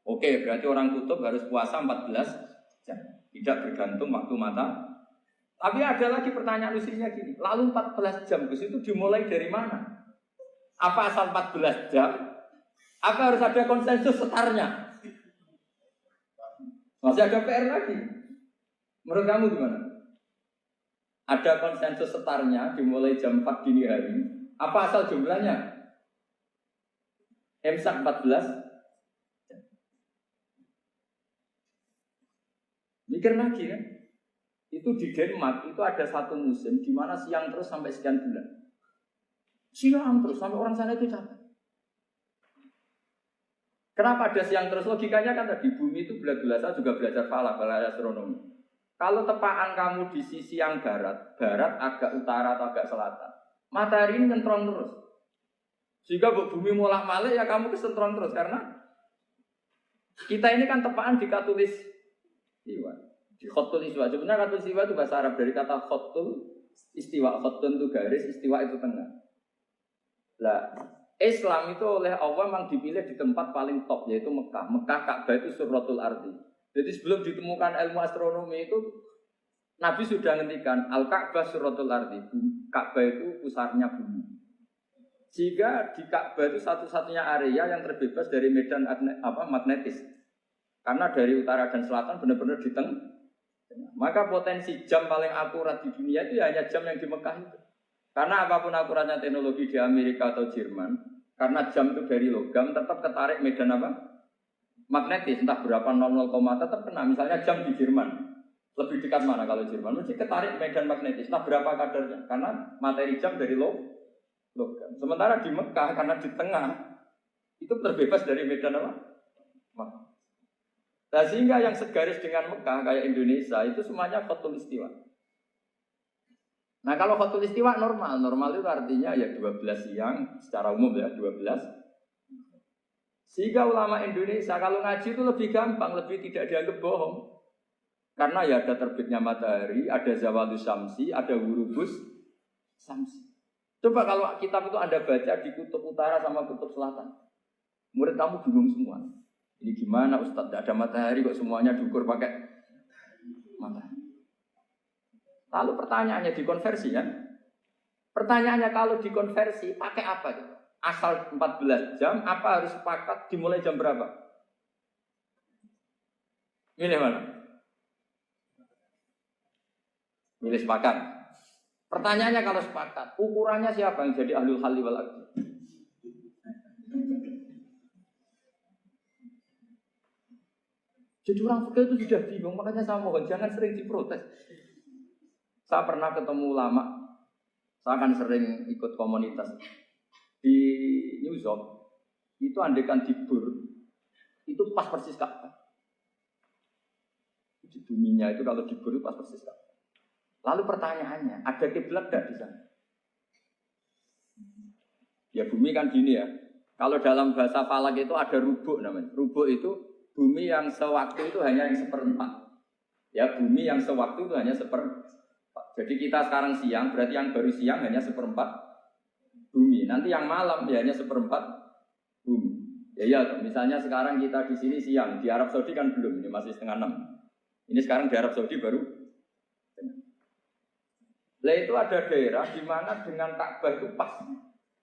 Oke, berarti orang kutub harus puasa 14 jam. Tidak bergantung waktu mata. Tapi ada lagi pertanyaan lucunya gini. Lalu 14 jam itu dimulai dari mana? Apa asal 14 jam? Apa harus ada konsensus setarnya? Masih ada PR lagi. Menurut kamu gimana? Ada konsensus setarnya dimulai jam 4 dini hari. Apa asal jumlahnya? Imsak 14. Mikir lagi kan? Itu di Denmark itu ada satu musim di mana siang terus sampai sekian bulan. Siang terus sampai orang sana itu capek. Kenapa ada siang terus? Logikanya kan tadi bumi itu belajar juga belajar falak, belajar astronomi. Kalau tepaan kamu di sisi yang barat, barat agak utara atau agak selatan, matahari ini nyentrong terus. Sehingga bumi molak-malik ya kamu kesentrong terus karena kita ini kan tepaan di katulis istiwa. Di khotul istiwa. Sebenarnya katulis istiwa itu bahasa Arab dari kata khotul istiwa. Khotun itu garis, istiwa itu tengah. Lah, Islam itu oleh Allah memang dipilih di tempat paling top yaitu Mekah. Mekah Ka'bah itu suratul ardi. Jadi sebelum ditemukan ilmu astronomi itu Nabi sudah ngendikan Al-Ka'bah suratul ardi. Ka'bah itu pusarnya bumi. Sehingga di Ka'bah itu satu-satunya area yang terbebas dari medan magnetis. Karena dari utara dan selatan benar-benar di tengah. Maka potensi jam paling akurat di dunia itu ya hanya jam yang di Mekah itu. Karena apapun akuratnya teknologi di Amerika atau Jerman, karena jam itu dari logam tetap ketarik medan apa? Magnetis, entah berapa 00, tetap kena. Misalnya jam di Jerman, lebih dekat mana kalau Jerman? Mesti ketarik medan magnetis, entah berapa kadarnya. Karena materi jam dari logam. Sementara di Mekah, karena di tengah, itu terbebas dari medan apa? Nah, sehingga yang segaris dengan Mekah, kayak Indonesia, itu semuanya khotul istiwa. Nah kalau khotul istiwa normal itu artinya ya 12 siang, secara umum ya 12. Sehingga ulama Indonesia kalau ngaji itu lebih gampang, lebih tidak dianggap bohong. Karena ya ada terbitnya matahari, ada zawalus syamsi, ada hurubus syamsi. Coba kalau kitab itu Anda baca di kutub utara sama kutub selatan. Murid kamu bingung semua. Ini gimana Ustaz, tidak ada matahari kok semuanya diukur pakai matahari. Lalu pertanyaannya dikonversi kan? Pertanyaannya kalau dikonversi pakai apa? Asal 14 jam, apa harus sepakat dimulai jam berapa? Milih mana? Milih sepakat. Pertanyaannya kalau sepakat, ukurannya siapa yang jadi ahlul halli wal aqdi? Jadi orang fikih itu sudah bingung, makanya saya mohon jangan sering diprotes. Saya pernah ketemu ulama, saya kan sering ikut komunitas di New York. Itu andekan dibur, itu pas persis Ka'bah. Di buminya itu kalau dibur itu pas persis Ka'bah. Lalu pertanyaannya, ada kiblat tidak di sana? Ya bumi kan gini ya. Kalau dalam bahasa falak itu ada rubuk namanya. Rubuk itu bumi yang sewaktu itu hanya yang seperempat. Ya bumi yang sewaktu itu hanya seperempat. Jadi kita sekarang siang, berarti yang baru siang hanya seperempat bumi. Nanti yang malam ya hanya seperempat bumi. Ya, misalnya sekarang kita di sini siang, di Arab Saudi kan belum, ini masih setengah 6. Ini sekarang di Arab Saudi baru. Lah itu ada daerah di mana dengan Ka'bah itu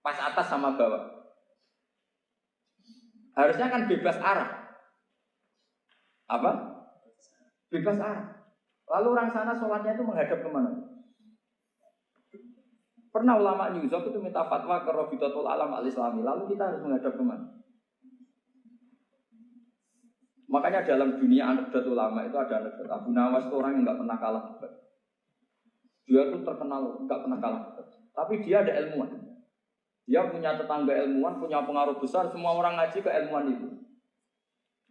pas atas sama bawah. Harusnya kan bebas arah. Apa? Bebas arah. Lalu orang sana sholatnya itu menghadap kemana? Pernah ulama New York itu minta fatwa ke Rabitatul Alam Al-Islami. Lalu kita harus menghadap kemana? Makanya dalam dunia anekdot ulama itu ada anekdot. Abu Nawas itu orang yang nggak pernah kalah debat. Dia itu terkenal nggak pernah kalah debat. Tapi dia ada ilmuwan. Dia punya tetangga ilmuwan, punya pengaruh besar. Semua orang ngaji ke ilmuwan itu.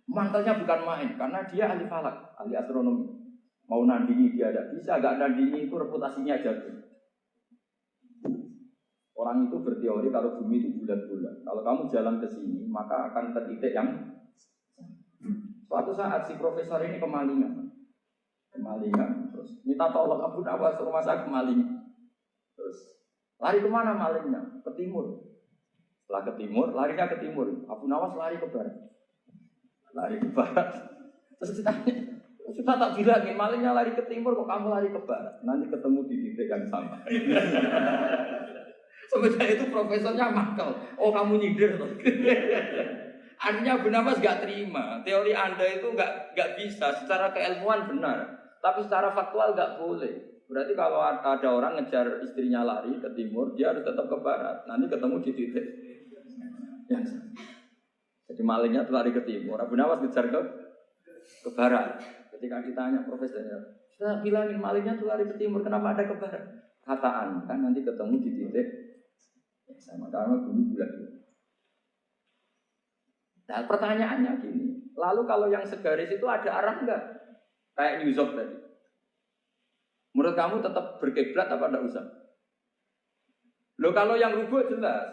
Mantelnya bukan main, karena dia ahli falak, ahli astronomi. Mau nandingi dia ada bisa, gak nandingi itu reputasinya jatuh. Orang itu berteori kalau bumi itu bulat-bulat. Kalau kamu jalan ke sini, maka akan ke titik yang suatu saat si profesor ini kemalingan, terus minta tolong Abu Nawas rumah saya kemalingan. Terus lari kemana malingnya? Ke timur. Setelah ke timur, larinya ke timur. Abu Nawas lari ke barat. lari ke barat. Terus ditanya, sudah tak bilangin, malingnya lari ke timur, kok kamu lari ke barat? Nanti ketemu di titik yang sama. Sebenarnya itu profesornya makel. Oh kamu nyindir. Artinya Bu Nafas gak terima. Teori Anda itu gak bisa. Secara keilmuan benar. Tapi secara faktual gak boleh. Berarti kalau ada orang ngejar istrinya lari ke timur, dia harus tetap ke barat. Nanti ketemu di titik yang sama. Jadi malingnya tuh lari ke timur. Abu Nawas ngejar ke barat. Ketika ditanya profesornya, saya bilangin malingnya tuh lari ke timur, kenapa ada ke barat? Kataan kan nanti ketemu di titik yang sama. Karena bumi bulat. Nah pertanyaannya gini, lalu kalau yang segaris itu ada arah enggak? Kayak New York tadi. Menurut kamu tetap berkiblat apa enggak usah? Loh kalau yang rubuh jelas.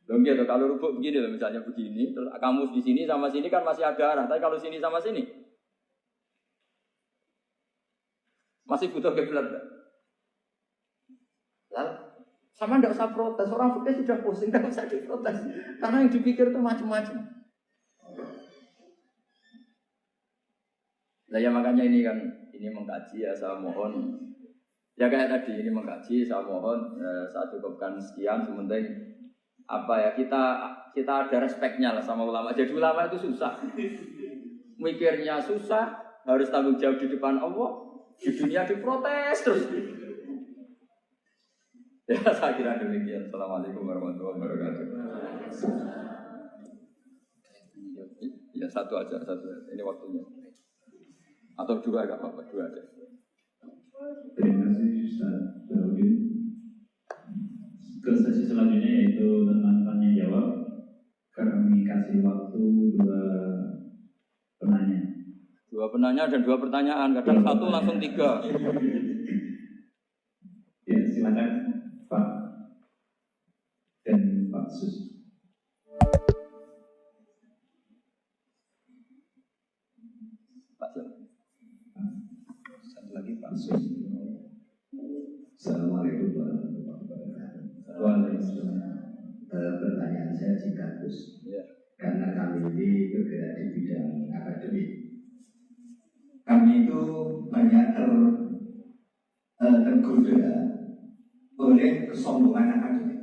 Loh gitu, kalau rubuh begini loh, misalnya begini, terus kamu di sini sama sini kan masih ada arah. Tapi kalau sini sama sini, masih butuh kiblat enggak? Lalu sama enggak usah protes, orang fikih sudah pusing, enggak usah diprotes. Karena yang dipikir itu macam-macam. Nah ya makanya ini kan, ini mengkaji ya saya mohon. Ya kayak tadi ini mengkaji saya mohon saya cukupkan sekian. Sementing apa ya kita ada respeknya lah sama ulama. Jadi ulama itu susah, mikirnya susah, harus tanggung jawab di depan Allah, di dunia diprotes terus. Ya saya kira demikian. Assalamualaikum warahmatullahi wabarakatuh. Ya satu aja. Ini waktunya. Atau dua enggak apa-apa, dua aja. Terima kasih Ustaz Darwin. Ke sesi selanjutnya yaitu tentang tanya jawab. Kami kasih waktu penanya. Dua penanya dan dua pertanyaan. Kadang satu langsung tiga. Ya silakan Pak dan Pak Sus. Pak silakan. Satu lagi Pak Sus. Assalamualaikum warahmatullahi wabarakatuh. Waalaikumsalam. Pertanyaan saya singkat Gus. Ya. Karena kami ini bergerak di bidang akademik, kami itu banyak tergoda oleh kesombongan akademik.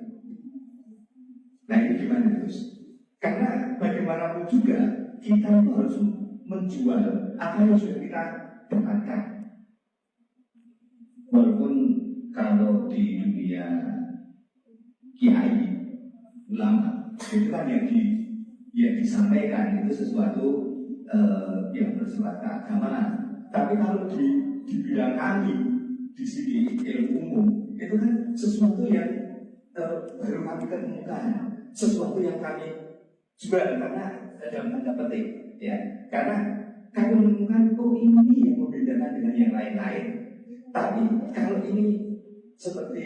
Nah ini gimana Gus? Karena bagaimanapun juga kita harus menjual apa yang sudah kita dapatkan. Walaupun kalau di dunia kiai ulama itu kan yang disampaikan itu sesuatu yang bersifat keagamaan. Tapi kalau di bidang kami di sini ilmu umum itu kan sesuatu yang baru kami ketemukan, sesuatu yang kami jual karena dalam tanda petik ya, karena kami menemukan ini yang membedakan dengan yang lain-lain. Tapi kalau ini seperti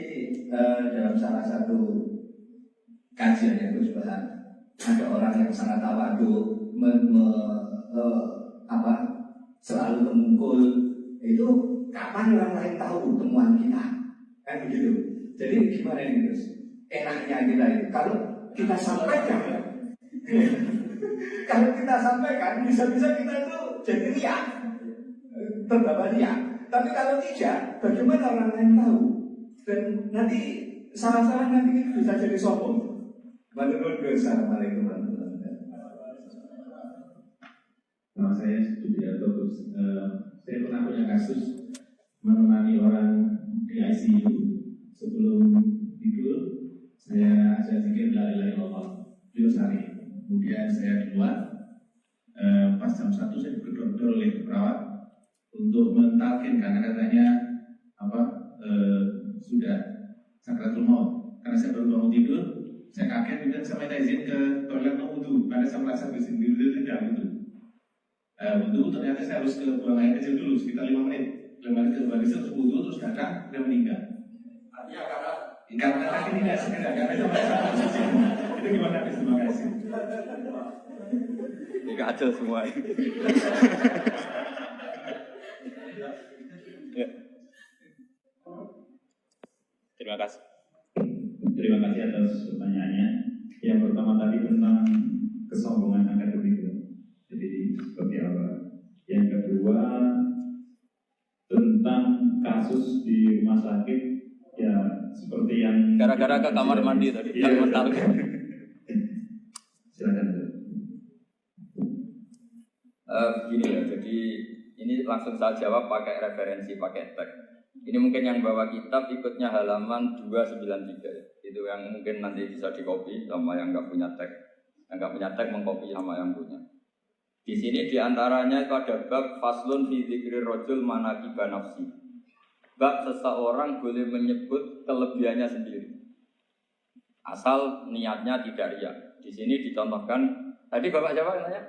dalam salah satu kajian yang berusaha ada orang yang sangat tawadu selalu memukul, itu kapan orang lain tahu temuan kita kan begitu. Jadi gimana ini Gus? Enaknya kita itu kalau kita sampaikan kalau kita sampaikan bisa-bisa kita itu jadi riak, terbawa riak. Tapi kalau tidak, bagaimana orang lain tahu? Dan nanti salah-salah nanti bisa jadi sombong. Assalamualaikum warahmatullahi wabarakatuh. Nama saya Sudiarto Gus. Saya pernah punya kasus menemani orang di ICU. Sebelum tidur, saya zikir la ilaha illallah sehari. Kemudian saya keluar. Pas jam 1 saya didorong oleh perawat untuk mentalkin karena katanya sudah sakaratul maut. Karena saya baru bangun tidur, saya kaget kemudian saya minta izin ke toilet mau wudhu. Karena saya merasa bersin diri tidak gitu. Wudhu ternyata saya harus ke buang air kecil dulu sekitar 5 menit. 5 menit ke buang kecil terus wudhu terus datang dan meninggal. Artinya karena kaki tidak sekedar karena itu itu gimana nih? Terima kasih. ini kacau semua. Ya. Terima kasih. Terima kasih atas pertanyaannya. Yang pertama tadi tentang kesombongan akademik. sakit ya seperti yang Gara-gara ke kamar mandi tadi, Iya. mental. Silakan. Begini ya, jadi ini langsung saya jawab pakai referensi, pakai teks. Ini mungkin yang bawa kitab ikutnya halaman 293 ya. Itu yang mungkin nanti bisa dikopi sama yang nggak punya teks. Yang nggak punya teks mengkopi sama yang punya. Di sini diantaranya itu ada bab faslun fi dzikri rajul manaqiba nafsi. Bab seseorang boleh menyebut kelebihannya sendiri. Asal niatnya tidak riya. Di sini dicontohkan, tadi Bapak siapa namanya?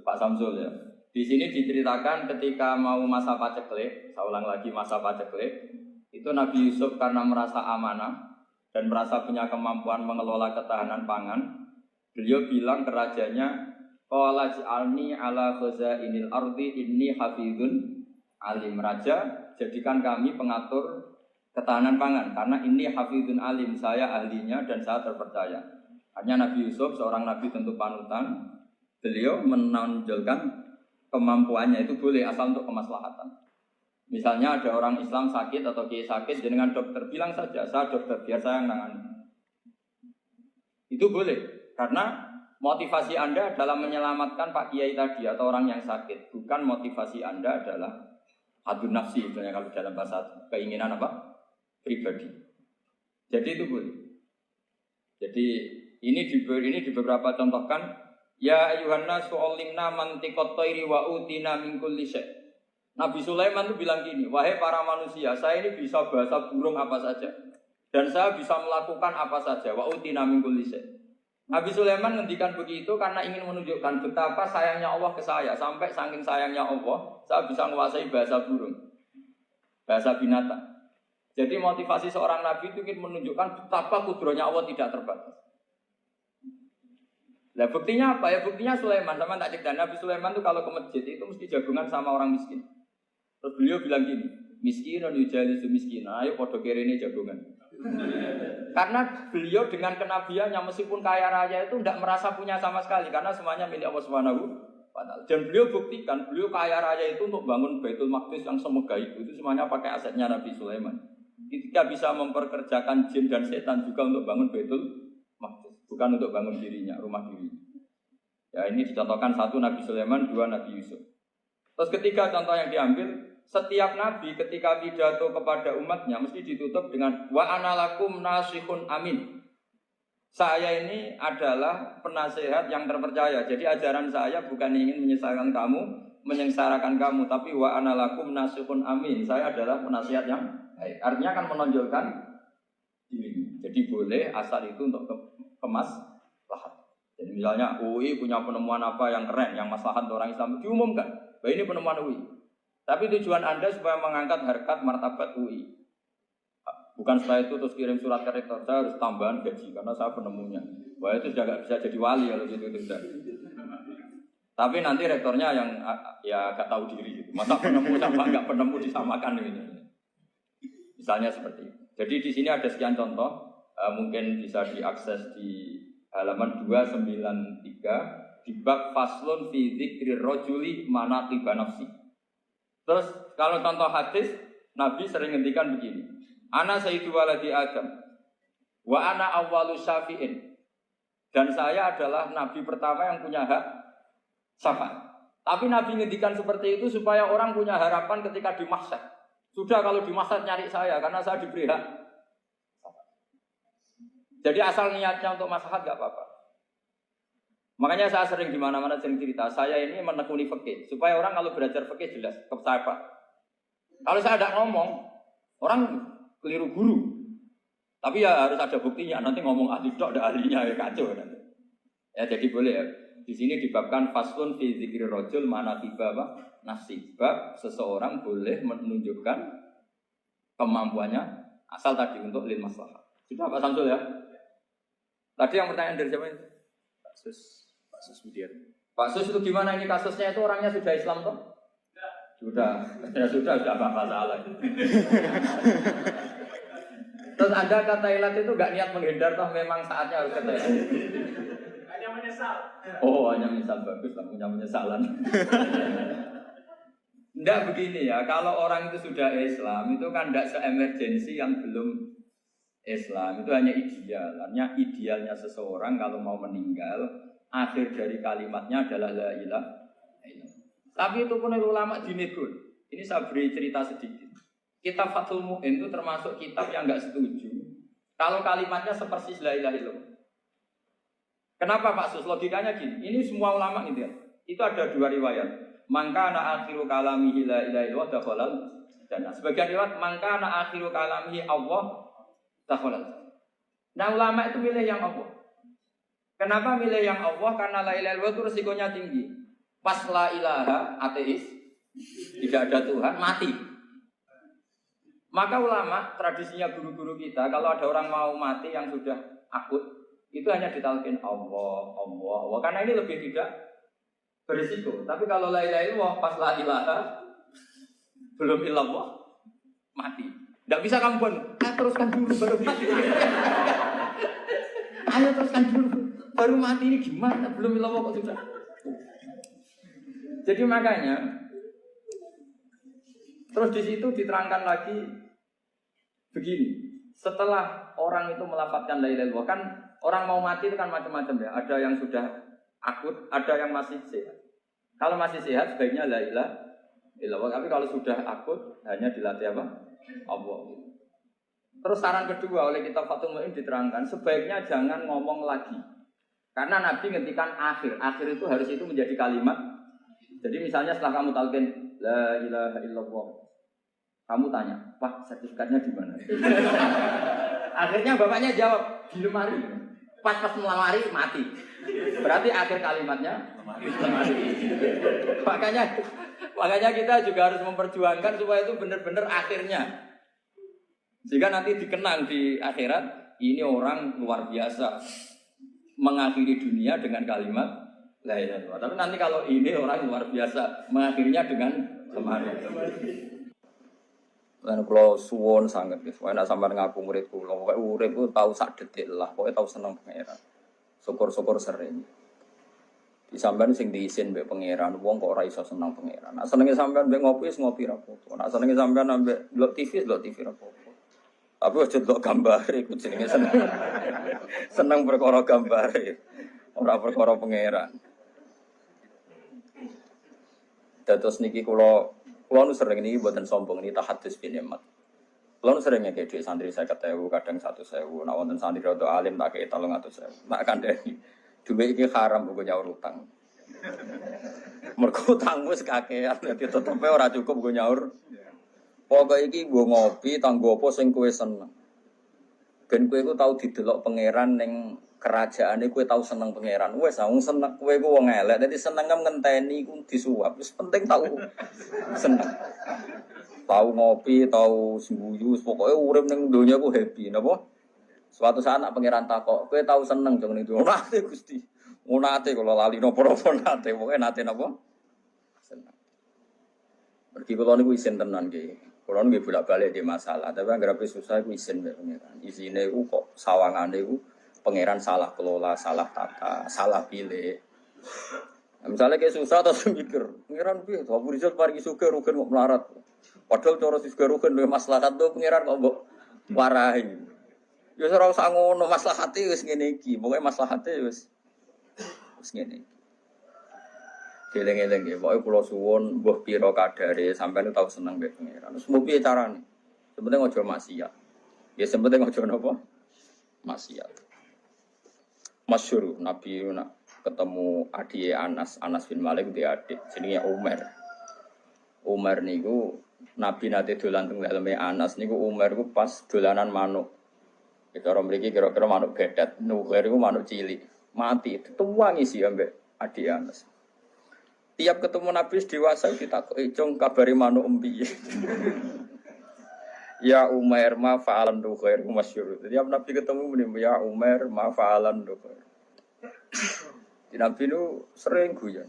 Pak Samsul ya. Di sini diceritakan ketika mau masa paceklik, saya ulang lagi masa paceklik, itu Nabi Yusuf karena merasa amanah dan merasa punya kemampuan mengelola ketahanan pangan, beliau bilang ke rajanya, qala ja'alni ala khazainil ardi inni hafizun alim. Raja, jadikan kami pengatur ketahanan pangan karena ini hafizun alim, saya ahlinya dan saya terpercaya. Hanya Nabi Yusuf seorang nabi tentu panutan, beliau menonjolkan kemampuannya itu boleh asal untuk kemaslahatan. Misalnya ada orang Islam sakit atau kiai sakit, dengan dokter bilang saja, saya dokter, biar saya yang nangani. Itu boleh, karena motivasi Anda adalah menyelamatkan Pak Kiai tadi atau orang yang sakit, bukan motivasi Anda adalah hadun nafsi, misalnya kalau dalam bahasa keinginan apa? Pribadi. Jadi itu boleh. Jadi ini di beberapa contohkan. Ya ayuhan nasu ulimna mantiqat thairi wa utina min kulli syai'. Nabi Sulaiman itu bilang gini, wahai para manusia, saya ini bisa bahasa burung apa saja dan saya bisa melakukan apa saja. Wa utina min kulli syai'. Nabi Sulaiman ngendikan begitu karena ingin menunjukkan betapa sayangnya Allah ke saya, sampai saking sayangnya Allah, saya bisa menguasai bahasa burung, bahasa binatang. Jadi motivasi seorang nabi itu ingin menunjukkan betapa kudrohnya Allah tidak terbatas. Nah buktinya apa ya? Buktinya Sulaiman, sama tak cerita Nabi Sulaiman itu kalau ke masjid itu mesti jagungan sama orang miskin. Terus beliau bilang gini, miskin dan yujalisu miskin, ayo podo kerene jagungan. Karena beliau dengan kenabiannya meskipun kaya raya itu tidak merasa punya sama sekali karena semuanya milik Allah Subhanahu wa Ta'ala. Dan beliau buktikan beliau kaya raya itu untuk bangun Baitul Maqdis yang semegah itu semuanya pakai asetnya Nabi Sulaiman. Ketika bisa memperkerjakan jin dan setan juga untuk bangun Baitul Maqdis, bukan untuk bangun dirinya, rumah dirinya. Ya ini dicontohkan satu Nabi Sulaiman, dua Nabi Yusuf. Terus ketiga contoh yang diambil, setiap nabi ketika pidato kepada umatnya mesti ditutup dengan wa analakum nasihun amin. Saya ini adalah penasehat yang terpercaya. Jadi ajaran saya bukan ingin menyengsarakan kamu, tapi wa analakum nasihun amin. Saya adalah penasehat yang baik. Artinya akan menonjolkan diri. Jadi boleh asal itu untuk kemaslahat. Jadi misalnya UI punya penemuan apa yang keren, yang maslahat orang Islam diumumkan. Bahwa ini penemuan UI. Tapi tujuan Anda supaya mengangkat harkat martabat UI. Bukan setelah itu terus kirim surat ke rektor, saya harus tambahan gaji karena saya penemunya. Wah itu sudah gak bisa jadi wali kalau gitu tidak. Tapi nanti rektornya yang ya gak tahu diri gitu. Masa penemu sama gak penemu disamakan gitu. Misalnya seperti itu. Jadi di sini ada sekian contoh, mungkin bisa diakses di halaman 293 di bab faslun fi dzikri rajuli manaqiba nafsi. Terus kalau contoh hadis, Nabi sering ngendikan begini. Ana sayyidu waladi Adam wa ana awwalu syafi'in. Dan saya adalah nabi pertama yang punya hak syafaat. Tapi Nabi ngendikan seperti itu supaya orang punya harapan ketika di mahsyar. Sudah kalau di mahsyar nyari saya karena saya diberi hak. Jadi asal niatnya untuk maslahat enggak apa-apa. Makanya saya sering di mana-mana sering cerita, saya ini menekuni fikih supaya orang kalau belajar fikih jelas ke saya Pak. Kalau saya tidak ngomong, orang keliru guru. Tapi ya harus ada buktinya. Nanti ngomong ahli tok ada ahlinya ya kacau nanti. Ya jadi boleh ya. Di sini dibabkan faslun fi dzikri rajul manaqiba nafsi. Bab seseorang boleh menunjukkan kemampuannya asal tadi untuk lil maslahah. Sudah Pak Samsul ya? Tadi yang pertanyaan dari siapa ini? Pak Sus Budiar. Pak Sus itu gimana ini kasusnya itu orangnya sudah Islam toh? Sudah. Ya sudah apa salah. Terus Anda ke Thailand itu gak niat menghindar toh memang saatnya harus ke Thailand. Hanya menyesal. Oh, hanya menyesal bagus lah punya penyesalan. Ndak begini ya, kalau orang itu sudah Islam itu kan ndak se-emergensi yang belum Islam. Itu hanya ideal. Artinya idealnya seseorang kalau mau meninggal, akhir dari kalimatnya adalah la ilaha illallah. Tapi itu pun ulama dinegur. Ini saya beri cerita sedikit. Kitab Fathul Mu'in itu termasuk kitab yang nggak setuju kalau kalimatnya sepersis la ilaha illallah. Kenapa Pak Sus? Logikanya gini. Ini semua ulama gitu ya. Itu ada dua riwayat. Mangka na akhiru kalamihi la ilaha illallah dakhalal jannah. Sebagian riwayat mangka na akhiru kalamihi Allah dakhalal. Nah ulama itu milih yang Allah. Kenapa milih yang Allah? Karena la ilaha illallah itu resikonya tinggi. Pas la ilaha ateis, tidak ada Tuhan, mati. Maka ulama, tradisinya guru-guru kita, kalau ada orang mau mati yang sudah akut, itu hanya ditalkin Allah, Allah, Allah. Karena ini lebih tidak berisiko. Tapi kalau la ilaha illallah, pas la ilaha, belum illallah, mati. Tidak bisa kamu pun, teruskan dulu baru mati. Ayo teruskan dulu, baru mati ini gimana? Belum illallah kok sudah. Jadi makanya, terus di situ diterangkan lagi begini. Setelah orang itu melafadzkan la ilaha illallah, kan orang mau mati itu kan macam-macam ya. Ada yang sudah akut, ada yang masih sehat. Kalau masih sehat sebaiknya la ilaha illallah. Tapi kalau sudah akut hanya dilatih apa? Allah. Terus saran kedua oleh kitab Fathul Mu'in diterangkan sebaiknya jangan ngomong lagi. Karena Nabi ngendikan akhir. Akhir itu harus itu menjadi kalimat. Jadi misalnya setelah kamu talqin la ilaha illallah, kamu tanya, Pak, sertifikatnya di mana? Akhirnya bapaknya jawab, di lemari. Pas melamari, mati. Berarti akhir kalimatnya lemari. Makanya kita juga harus memperjuangkan supaya itu benar-benar akhirnya. Sehingga nanti dikenang di akhirat, ini orang luar biasa mengakhiri dunia dengan kalimat la ilaha illallah. Tapi nanti kalau ini orang luar biasa mengakhirinya dengan lemari. Lan kula suwun sanget guys, wae nek sampean ngaku murid kula, pokoke urip ku tau sak detik lah, pokoke tau seneng pangeran. Syukur-syukur sering. Di sampean sing diisin mbek pangeran, wong kok ora iso seneng pangeran. Nek senenge sampean mbek ngopi wis ngopi ra apa-apa. Nek senenge sampean mbek ndelok TV ra apa-apa. Tapi aja ndelok gambare iku jenenge seneng. Seneng perkara gambare, ora perkara pangeran. Dados niki kula nu sering ini buatan sombong ini tahadus bin nikmat. Kula nu sering ngekek dhuwit santri 50.000, kadang 100.000. Nek wonten santri rada alim tak kei 300.000. Nek kandhani dhuwit iki haram kanggo nyaur utang. Mergo utangmu wis kakean dadi tetepe ora cukup kanggo nyaur. Pokoke iki nggo ngopi tanggo apa sing kowe seneng. Ben kowe iku tau didelok pangeran ning kerajaane kowe tau seneng pangeran. Wis wong seneng kowe iku wong elek, dadi seneng ngenteni iku disuap. Wis penting tau seneng. Tau ngopi, tau sembuyu, pokoke urip ning donya ku happy, napa? Suatu saat nak pangeran takok, kowe tau seneng jeng ning donya. Nate Gusti. Nate kula lali napa-napa nate, pokoke nate napa? Seneng. Mergi kula niku isin tenan nggih. Kula nggih bolak-balik di masalah, tapi anggere susah iku isin mbek pangeran. Isine iku kok sawangane iku pangeran salah kelola, salah tata, salah pilih. Nah, misalnya kayak susah terus mikir, pangeran piye to Abu Rizal paringi sugih rugen kok melarat. Padahal cara sugih rugen duwe maslahat to pangeran kok mbok warahi. Ya ora usah ngono, maslahate wis ngene iki. Pokoke maslahate wis ngene iki. Geleng-geleng nggih, pokoke kula suwun mbuh pira kadare sampeyan tau seneng mbek pangeran. Terus mung piye carane? Sebenarnya aja maksiat. Ya sebenarnya aja napa? Maksiat. Masyhur Nabi nak ketemu adik Anas bin Malik dia adik jenenge Umar. Umar niku Nabi nate dolan teng daleme Anas niku Umar niku pas dolanan manuk. Cara mriki kira-kira manuk gedet, Nuher iku manuk cilik, mati dituwangi sih ambek adik Anas. Tiap ketemu Nabi dewasa ditakoki, "Cung kabare manuk empi?" Ya Umar ma fa'alan Nuher masyhur. Jadi Nabi ketemu muni ya Umar ma fa'alan Nuher. Nabi nu sering guyon.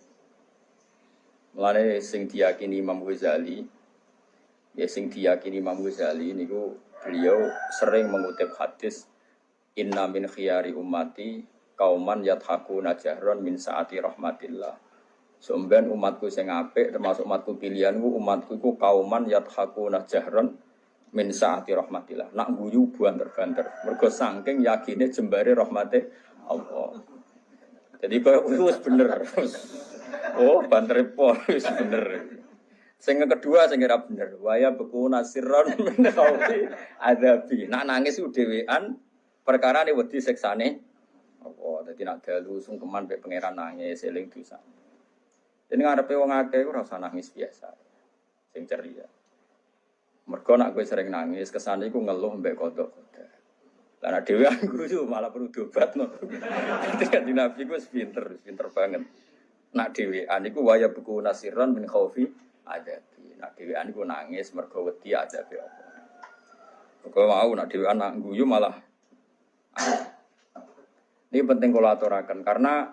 Mulane sing diyakini Imam Ghazali, ya sing diyakini Imam Ghazali niku beliau sering mengutip hadis inna min khiyari ummati kauman yathakuna jahron min saati rahmatillah Somben umatku sing apik termasuk umatku pilihanku, umatku iku kauman yathakuna jahron min saati rahmatillah. Nak guyu banter-banter. Mergo saking yakine jembare rahmate Allah. Jadi kok wis bener. Oh, banter po wis bener. Sing kedua sing ora bener. Waya beku nasirron min khaufi adabi. Nak nangis ku dhewean perkara ne wedi siksane Allah. Dadi nak dalu sungkeman mek pangeran nangis eling dosa. Jadi ngarepe wong akeh ora usah nangis biasa. Sing ceria. Mergo nek kowe sering nangis, kesane iku ngeluh mbek kodok-kodok. Lah nek dhewe guyu malah perlu dobatno. Dadi Nabi ku pinter banget. Nak dhewean iku waya buku nasiron min khaufi adabi. Nak dhewean iku nangis mergo wedi adabe apa. Kok mau nak dhewean nak guyu malah ini penting kula aturaken karena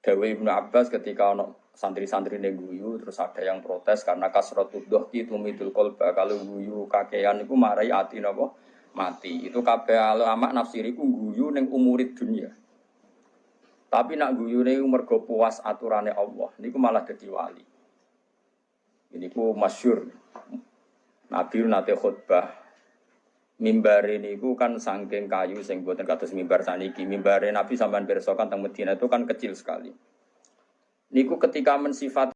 Dawe Ibnu Abbas ketika ono santri-santri guyu terus ada yang protes karena kasratud dhahki tumidul qalba kalau guyu kakean iku marai ati napa mati. Itu kabeh ulama nafsir iku guyu ning umurid dunia. Tapi nak guyune mergo puas aturane Allah niku malah dadi wali. Ini ku masyhur. Nabi nate khutbah mimbar ini ku kan saking kayu sing boten kados mimbar saniki. Mimbare Nabi sampean pirsa kan teng Madinah itu kan kecil sekali. Niku ketika mensifat